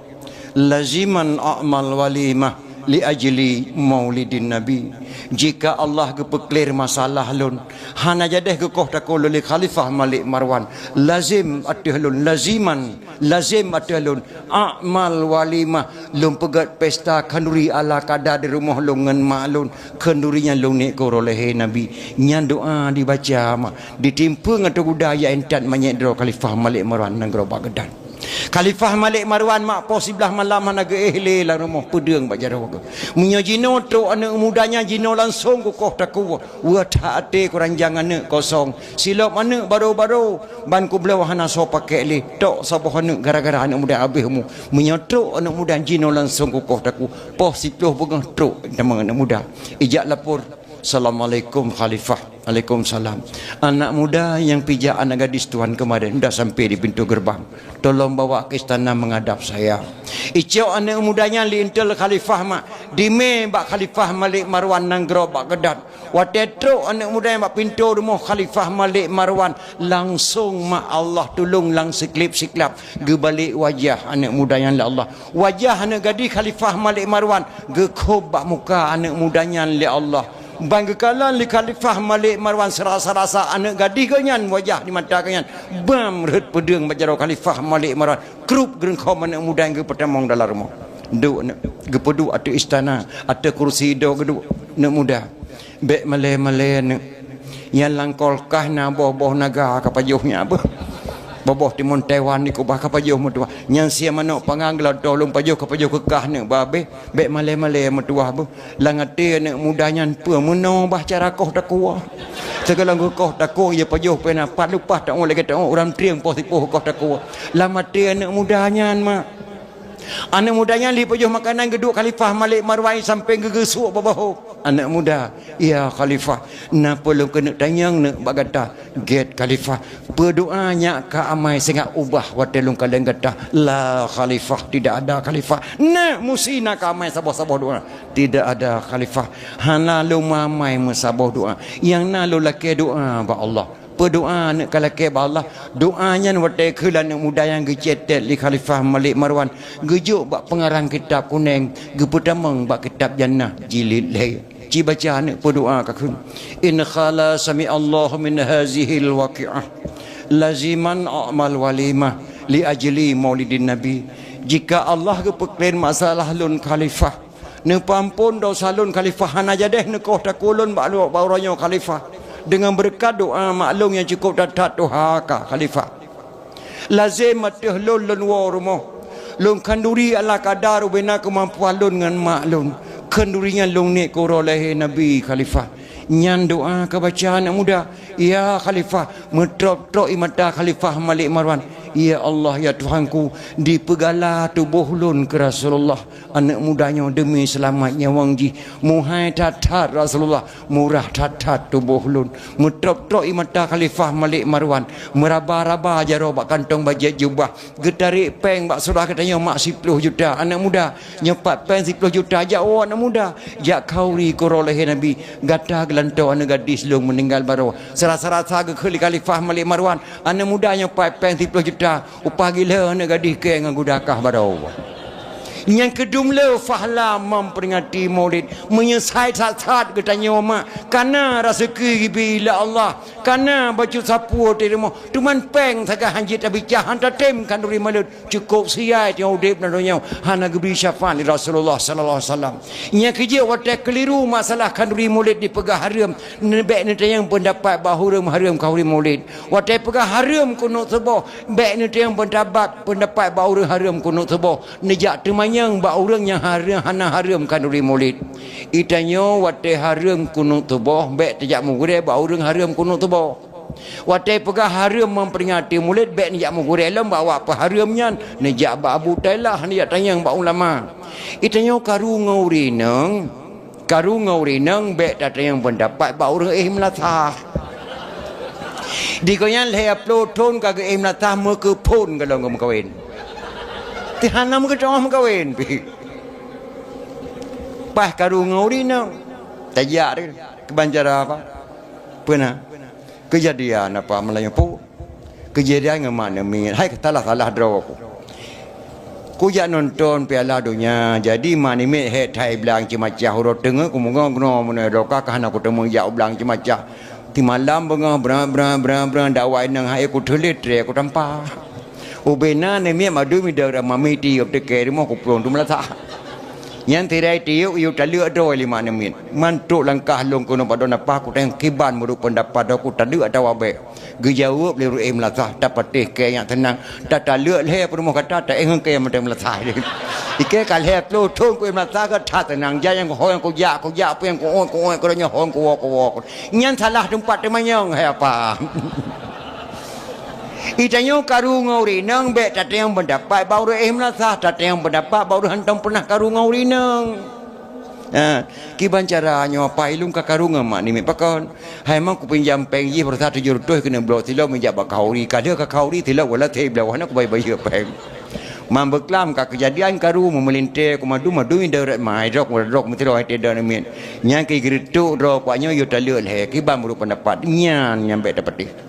Laziman a'mal walimah. Li ajli maulidin nabi. Jika Allah kepeklir masalah lun hana jadah ke koh takul li khalifah Malik Marwan lazim atihlun lazim atihlun a'mal walimah lum pegat pesta kanduri ala kada di rumah lun ngan maklun kandurinya lun ni ko oleh nabi nyan doa dibaca ditimpa ngatu budaya entat manyedro khalifah Malik Marwan nang Gerobak Gedan. Khalifah Malik Marwan mak po sebelah malam hanaga ehle la rumah pedeng bajaro ke. Munya jino tu anak mudanya jino langsung ku koh taku. Wa taate kurang jangan kosong. Silap anak baru-baru ban ku belah hana so pakai le. Tok sabuh anak gara-gara anak muda habismu. Munya tu anak muda jino langsung ku koh taku. Po 10 pegang truk nama anak muda. Ijak lapor. Assalamualaikum Khalifah. Waalaikumsalam. Anak muda yang pijak anak gadis tuan kemarin dah sampai di pintu gerbang. Tolong bawa ke istana menghadap saya. Icau anak mudanya lintel Khalifah mak. Dime bak Khalifah Malik Marwan nang Gerobak Gedan. Watetro anak muda yang bak pintu rumah Khalifah Malik Marwan. Langsung mak Allah tolong lang siklip-siklap. Gebalik wajah anak muda yang Allah. Wajah anak gadis Khalifah Malik Marwan. Gekob bak muka anak mudanya li Allah. Bangkalan li Khalifah Malik Marwan serasa-rasa anak gadis kenyan wajah di mata kenyan bam reut pedeng bajaro Khalifah Malik Marwan krup gerengkau anak muda yang pertama dalam rumah duk gepedu atu istana atu kursi do gedu nak muda bek male-male nak yang langkolkah na boh-boh naga kapajuhnya apa boboh timun Taiwan ni kubah kapajuh mutua yang sia manok panganggla tolong pajuh kapajuh kekah ni babe bek male-male mutua bu langate nak mudanya pe meno bah cara koh takua segala koh takua ya pajuh pena pat lupa tak oleh kata orang triang poh tipuh koh takua lamate anak mudanya mak anak mudanya li pajuh makanan geduk Khalifah Malik Marwan sampai gegesuk babahu anak muda ya Khalifah napa lu kena tanyang nak bagata get Khalifah berdoanya ka amai sangat ubah watelung kalian gata la Khalifah tidak ada Khalifah nak musina ka amai sabah-sabah doa tidak ada Khalifah hana lu mamai mesabah doa yang na lu laki doa ba Allah berdoa nak kalau ke Allah doanya watai kelan yang muda yang gecetet li Khalifah Malik Marwan gejuk bak pengarang kitab kuning geputamang bak kitab jannah jilid leh ci baca nak berdoa kakun in khala sami Allah min hazihil waqi'ah laziman a'mal walimah li ajli maulidin nabi jika Allah kepeklen masalah lun Khalifah ne pampun dosa lun Khalifah hana jadeh ne koh takulun bak bauranyo Khalifah dengan berkat doa maklum yang cukup datat doa ka Khalifah lazim matih lun rumah lun kanduri ala kadar bina kemampuan lun dengan maklum kandurinya lun ni koroleh Nabi Khalifah nyan doa kebacaan anak muda ya Khalifah metrop-trop mata Khalifah Malik Marwan ya Allah ya Tuhanku dipegala tubuh lun ke Rasulullah anak mudanya demi selamatnya wangji muhai tatat Rasulullah murah tatat tubuh lun metrop-trop mata Khalifah Malik Marwan meraba-raba jaro bak kantong bajet jubah getarik peng bak surah katanya mak 10 juta anak muda nyepat peng 10 juta jak anak muda jak kauri koroleh Nabi gata gelantau anak gadis lung meninggal baru serasa-rasa ke Khalifah Malik Marwan anak mudanya peng 10 juta upah gila anak gadis ke dengan gudakah baru yang kedua fahla memperingati maulid menyesai saat-saat katanya mak karena rezeki bila Allah karena baju sapu di rumah tuman peng saga hanjit abicah hantar tem kanduri malut cukup siai yang udip dan dunia hana geberi syafaat di Rasulullah sallallahu alaihi wasallam yang kerja watak keliru masalah kanduri maulid di pegah haram nebek ni yang pendapat bahurum haram kanduri maulid watak pegah haram kuno sebo bek ni yang pendapat bahurum haram kuno sebo nejak temanya yang ba orang yang haram hana haram kanduri maulid itanyo wate haram kuno tubuh bek tajak mugure ba orang haram kuno tubuh wate pegah haram memperingati maulid bek ni jak mugure lem bawa apa haramnya nejak ba Abu Tailah ni jak tanyang ba ulama itanyo karu ngaurineng karu ngori nang be ta yang pendapat ba urang melata di koyan le upload ton ka ke melata me ke pon kalau ngom kawin ti hanam ke dom kawin pi pas karu ngori nang tajak kebanjara apa pernah kejadian apa Melayu pu kejadian ngemana min hai salah draw ku ya nonton Piala Dunia jadi mani me he thai blang cimacah hurut tengah ku mongong no mana doka kahana ku temu ya blang cimacah ti malam bengah bra dawai nang hai ku thulit re ku tampa ubena ne me madu mi da mami ti op te ke mo ku plon tu melata yang tirai tiu yu taluk do lima nemin mantuk langkah long kono padon apa ku teng kiban mudu pendapat aku taluk ada wabe gejawab liru melata dapat teh ke yang tenang tak taluk le permo kata tak engeng ke mate melata ike kal he plo thon ku melata ka tha tenang ja yang ho yang ku ya apa yang ku ko nya hon ku nyan salah tempat temanyong he apa Itanyo karu ngori nang be tat yang pendapat baru melata tat yang pendapat baru hantam pernah karu ngori nang kiban cara nyo apa ilung ka karu ngama ni me pakon hai mang ku pinjam peng yi persa 700 kena blok tilo menjak bakauri kada ka kauri tilo wala te bla wana ku bai peng mam beklam ka kejadian karu memelinte ku madu indah mai rok mesti rok te dan men nyang ki gritu ro kwa nyo yo talul he kiban baru pendapat nyan nyampe dapat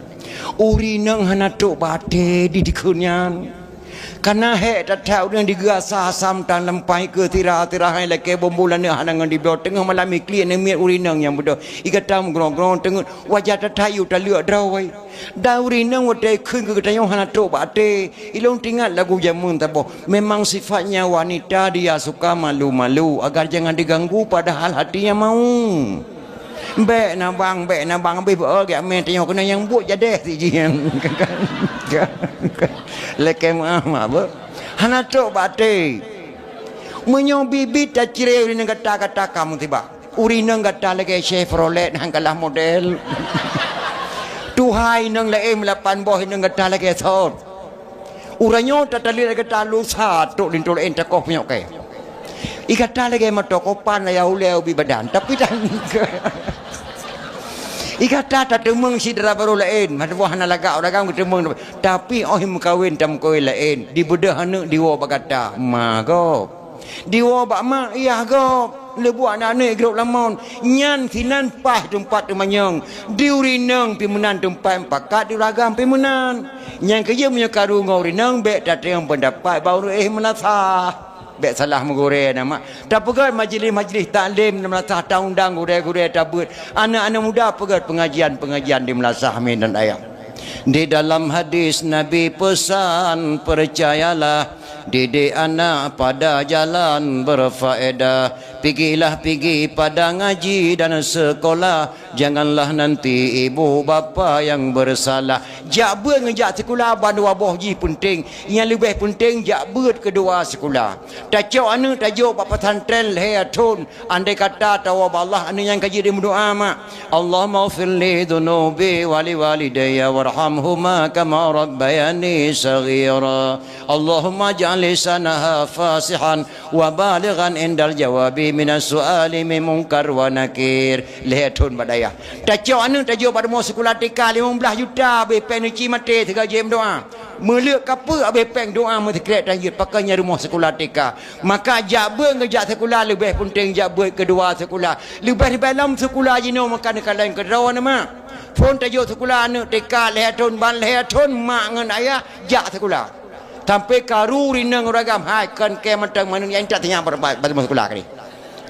uri nang hanatuk bate di dikunyan karena he tak tahu yang digasa sam tan lempai ke tira hai leke bombulan ne hanangan di blok tengah malam iklian ne uri nang yang bodoh ikatam grong tengah wajah tak tahu tak lihat drawai da uri nang wadai khun ke tayong hanatuk bate ilong tinggal lagu jamun tabo memang sifatnya wanita dia suka malu-malu agar jangan diganggu padahal hatinya mau be na bang be ge men tanya kena yang buat jadi si jian leke mama ba hana to bate menyo bibit ta cire uri nang kata kamu tiba uri nang kata leke Chevrolet hang kalah model tuhai nang le M8 boh nang kata leke thot uranyo ta tali leke ta lu sa to lin to en ta ko nyok ke ikata lagi matokopan ya uleu bi badan tapi dan ikata tak temeng sidra baru lain madwah na laga orang temeng tapi ohim kawin tam koi lain di bedah anak diwo bagata mago diwo bak ma iya go lebu anak grup lamon nyan sinan pah tempat temanyong diurinang pimenan tempat pakat diragam pimenan yang kerja punya karu ngaurinang be tak yang pendapat baru menasa be salah menggore nama tak pegat majlis taklim di Melasa undang gure tak buat anak-anak muda pegat pengajian di Melasa amin dan ayam di dalam hadis Nabi pesan percayalah didik anak pada jalan berfaedah pergi pada ngaji dan sekolah janganlah nanti ibu bapa yang bersalah jak ber ngejak sekolah bandu aboh ji penting yang lebih penting jak ber kedua sekolah tak cok anu tak jok bapa pesantren lehatun andai kata tawa Allah anu yang kaji di berdoa mak Allahumma ighfir li dhunubi wa li walidayya warhamhuma kama rabbayani saghira Allahumma ja'al lisanaha fasihan wa balighan indal jawabi minas su'ali min munkar wa nakir lehatun badaya tak cok anu tak jok pada mau sekolah tika 15 juta be penci mate 3 jam doa meluk kapa abe peng doa mesti krek dan yut pakainya rumah sekolah tika maka jabang ngejak sekolah lebih penting jabut kedua sekolah lebih dalam sekolah jino makan kalian kedawan mak pun tajuk sekolah anak tika lehatun ban lehatun mak ngan ayah jak sekolah sampai karu rinang ragam hai kan ke matang manung yang tak tanya berapa sekolah kali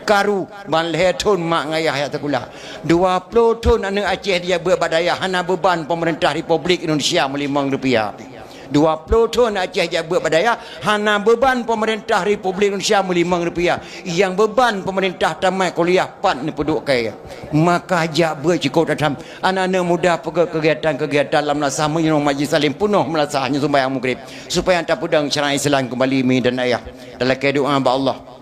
karu ban lehatun mak ngayah ayah sekolah 20 tahun anak Aceh dia berbadaya hana beban pemerintah Republik Indonesia RM5 20 tahun Aceh dia berbadaya hana beban pemerintah Republik Indonesia RM5 yang beban pemerintah tamat kuliah 4 ni penduduk kaya maka ajak bercukup dalam anak-anak muda kegiatan dalam Melasa menyuruh majlis salim penuh Melasa hanya sembahyang maghrib supaya tak pedang syariat Islam kembali mi dan ayah dalam doa ba Allah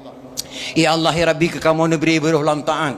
ya Allah ya Rabbi ke kamu negeri berulang ta'an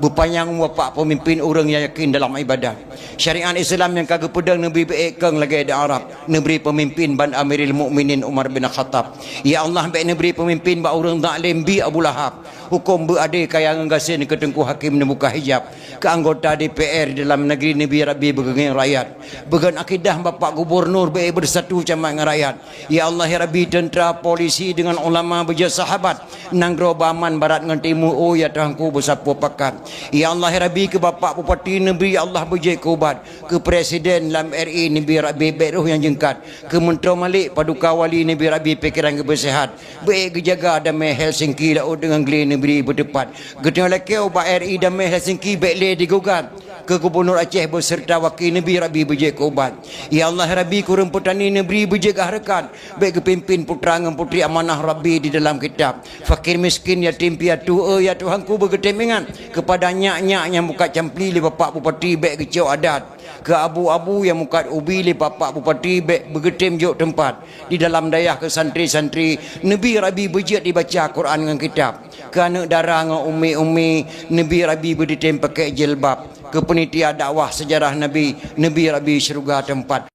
berpanjang wapak pemimpin orang yang yakin dalam ibadah syariat Islam yang kagak pedang Nabi beekeng lagi di Arab negeri pemimpin ban Amirul Mukminin Umar bin Khattab ya Allah baik negeri pemimpin ba orang zalim bi Abu Lahab hukum beradil kaya nggasin ke tengku hakim dan buka hijab ke anggota DPR di dalam negeri Nabi Rabbi bergengang rakyat began akidah Bapak Gubernur bersatu sama dengan rakyat. Ya Allah ya Rabbi, tentera polisi dengan ulama berjaya sahabat nanggro baman barat dengan timur, oh ya Tuhanku bersapu pakat. Ya Allah ya Rabbi, ke Bapak Bupati Negeri Allah berjaya kubat, ke Presiden dalam RI Nabi Rabbi beruh yang jengkat, ke Menteri Malik Paduka Wali Nabi Rabbi pikiran kebersihat baik kejaga damai Helsinki lau dengan geli negeri berdepan geteng lekeu ba RI damai Helsinki baik le digugat ke Gubernur Aceh beserta wakil Nabi Rabbi berjaya kubat. Ya Allah Rabbi, kurang petani negeri berjaga harakat baik kepimpin putra dan putri amanah Rabbi di dalam kitab fakir miskin yatim piatu ya Tuhanku bergetemingan kepada nyak-nyak yang muka campli le Bapak Bupati baik kecil adat ke abu-abu yang muka ubi le Bapak Bupati baik bergetem jok tempat di dalam dayah ke santri-santri Nabi Rabbi berjaya dibaca Quran dengan kitab ke anak darah dengan umi-umi Nabi Rabbi berditem pakai jilbab ke penitia dakwah sejarah Nabi Rabbi syurga tempat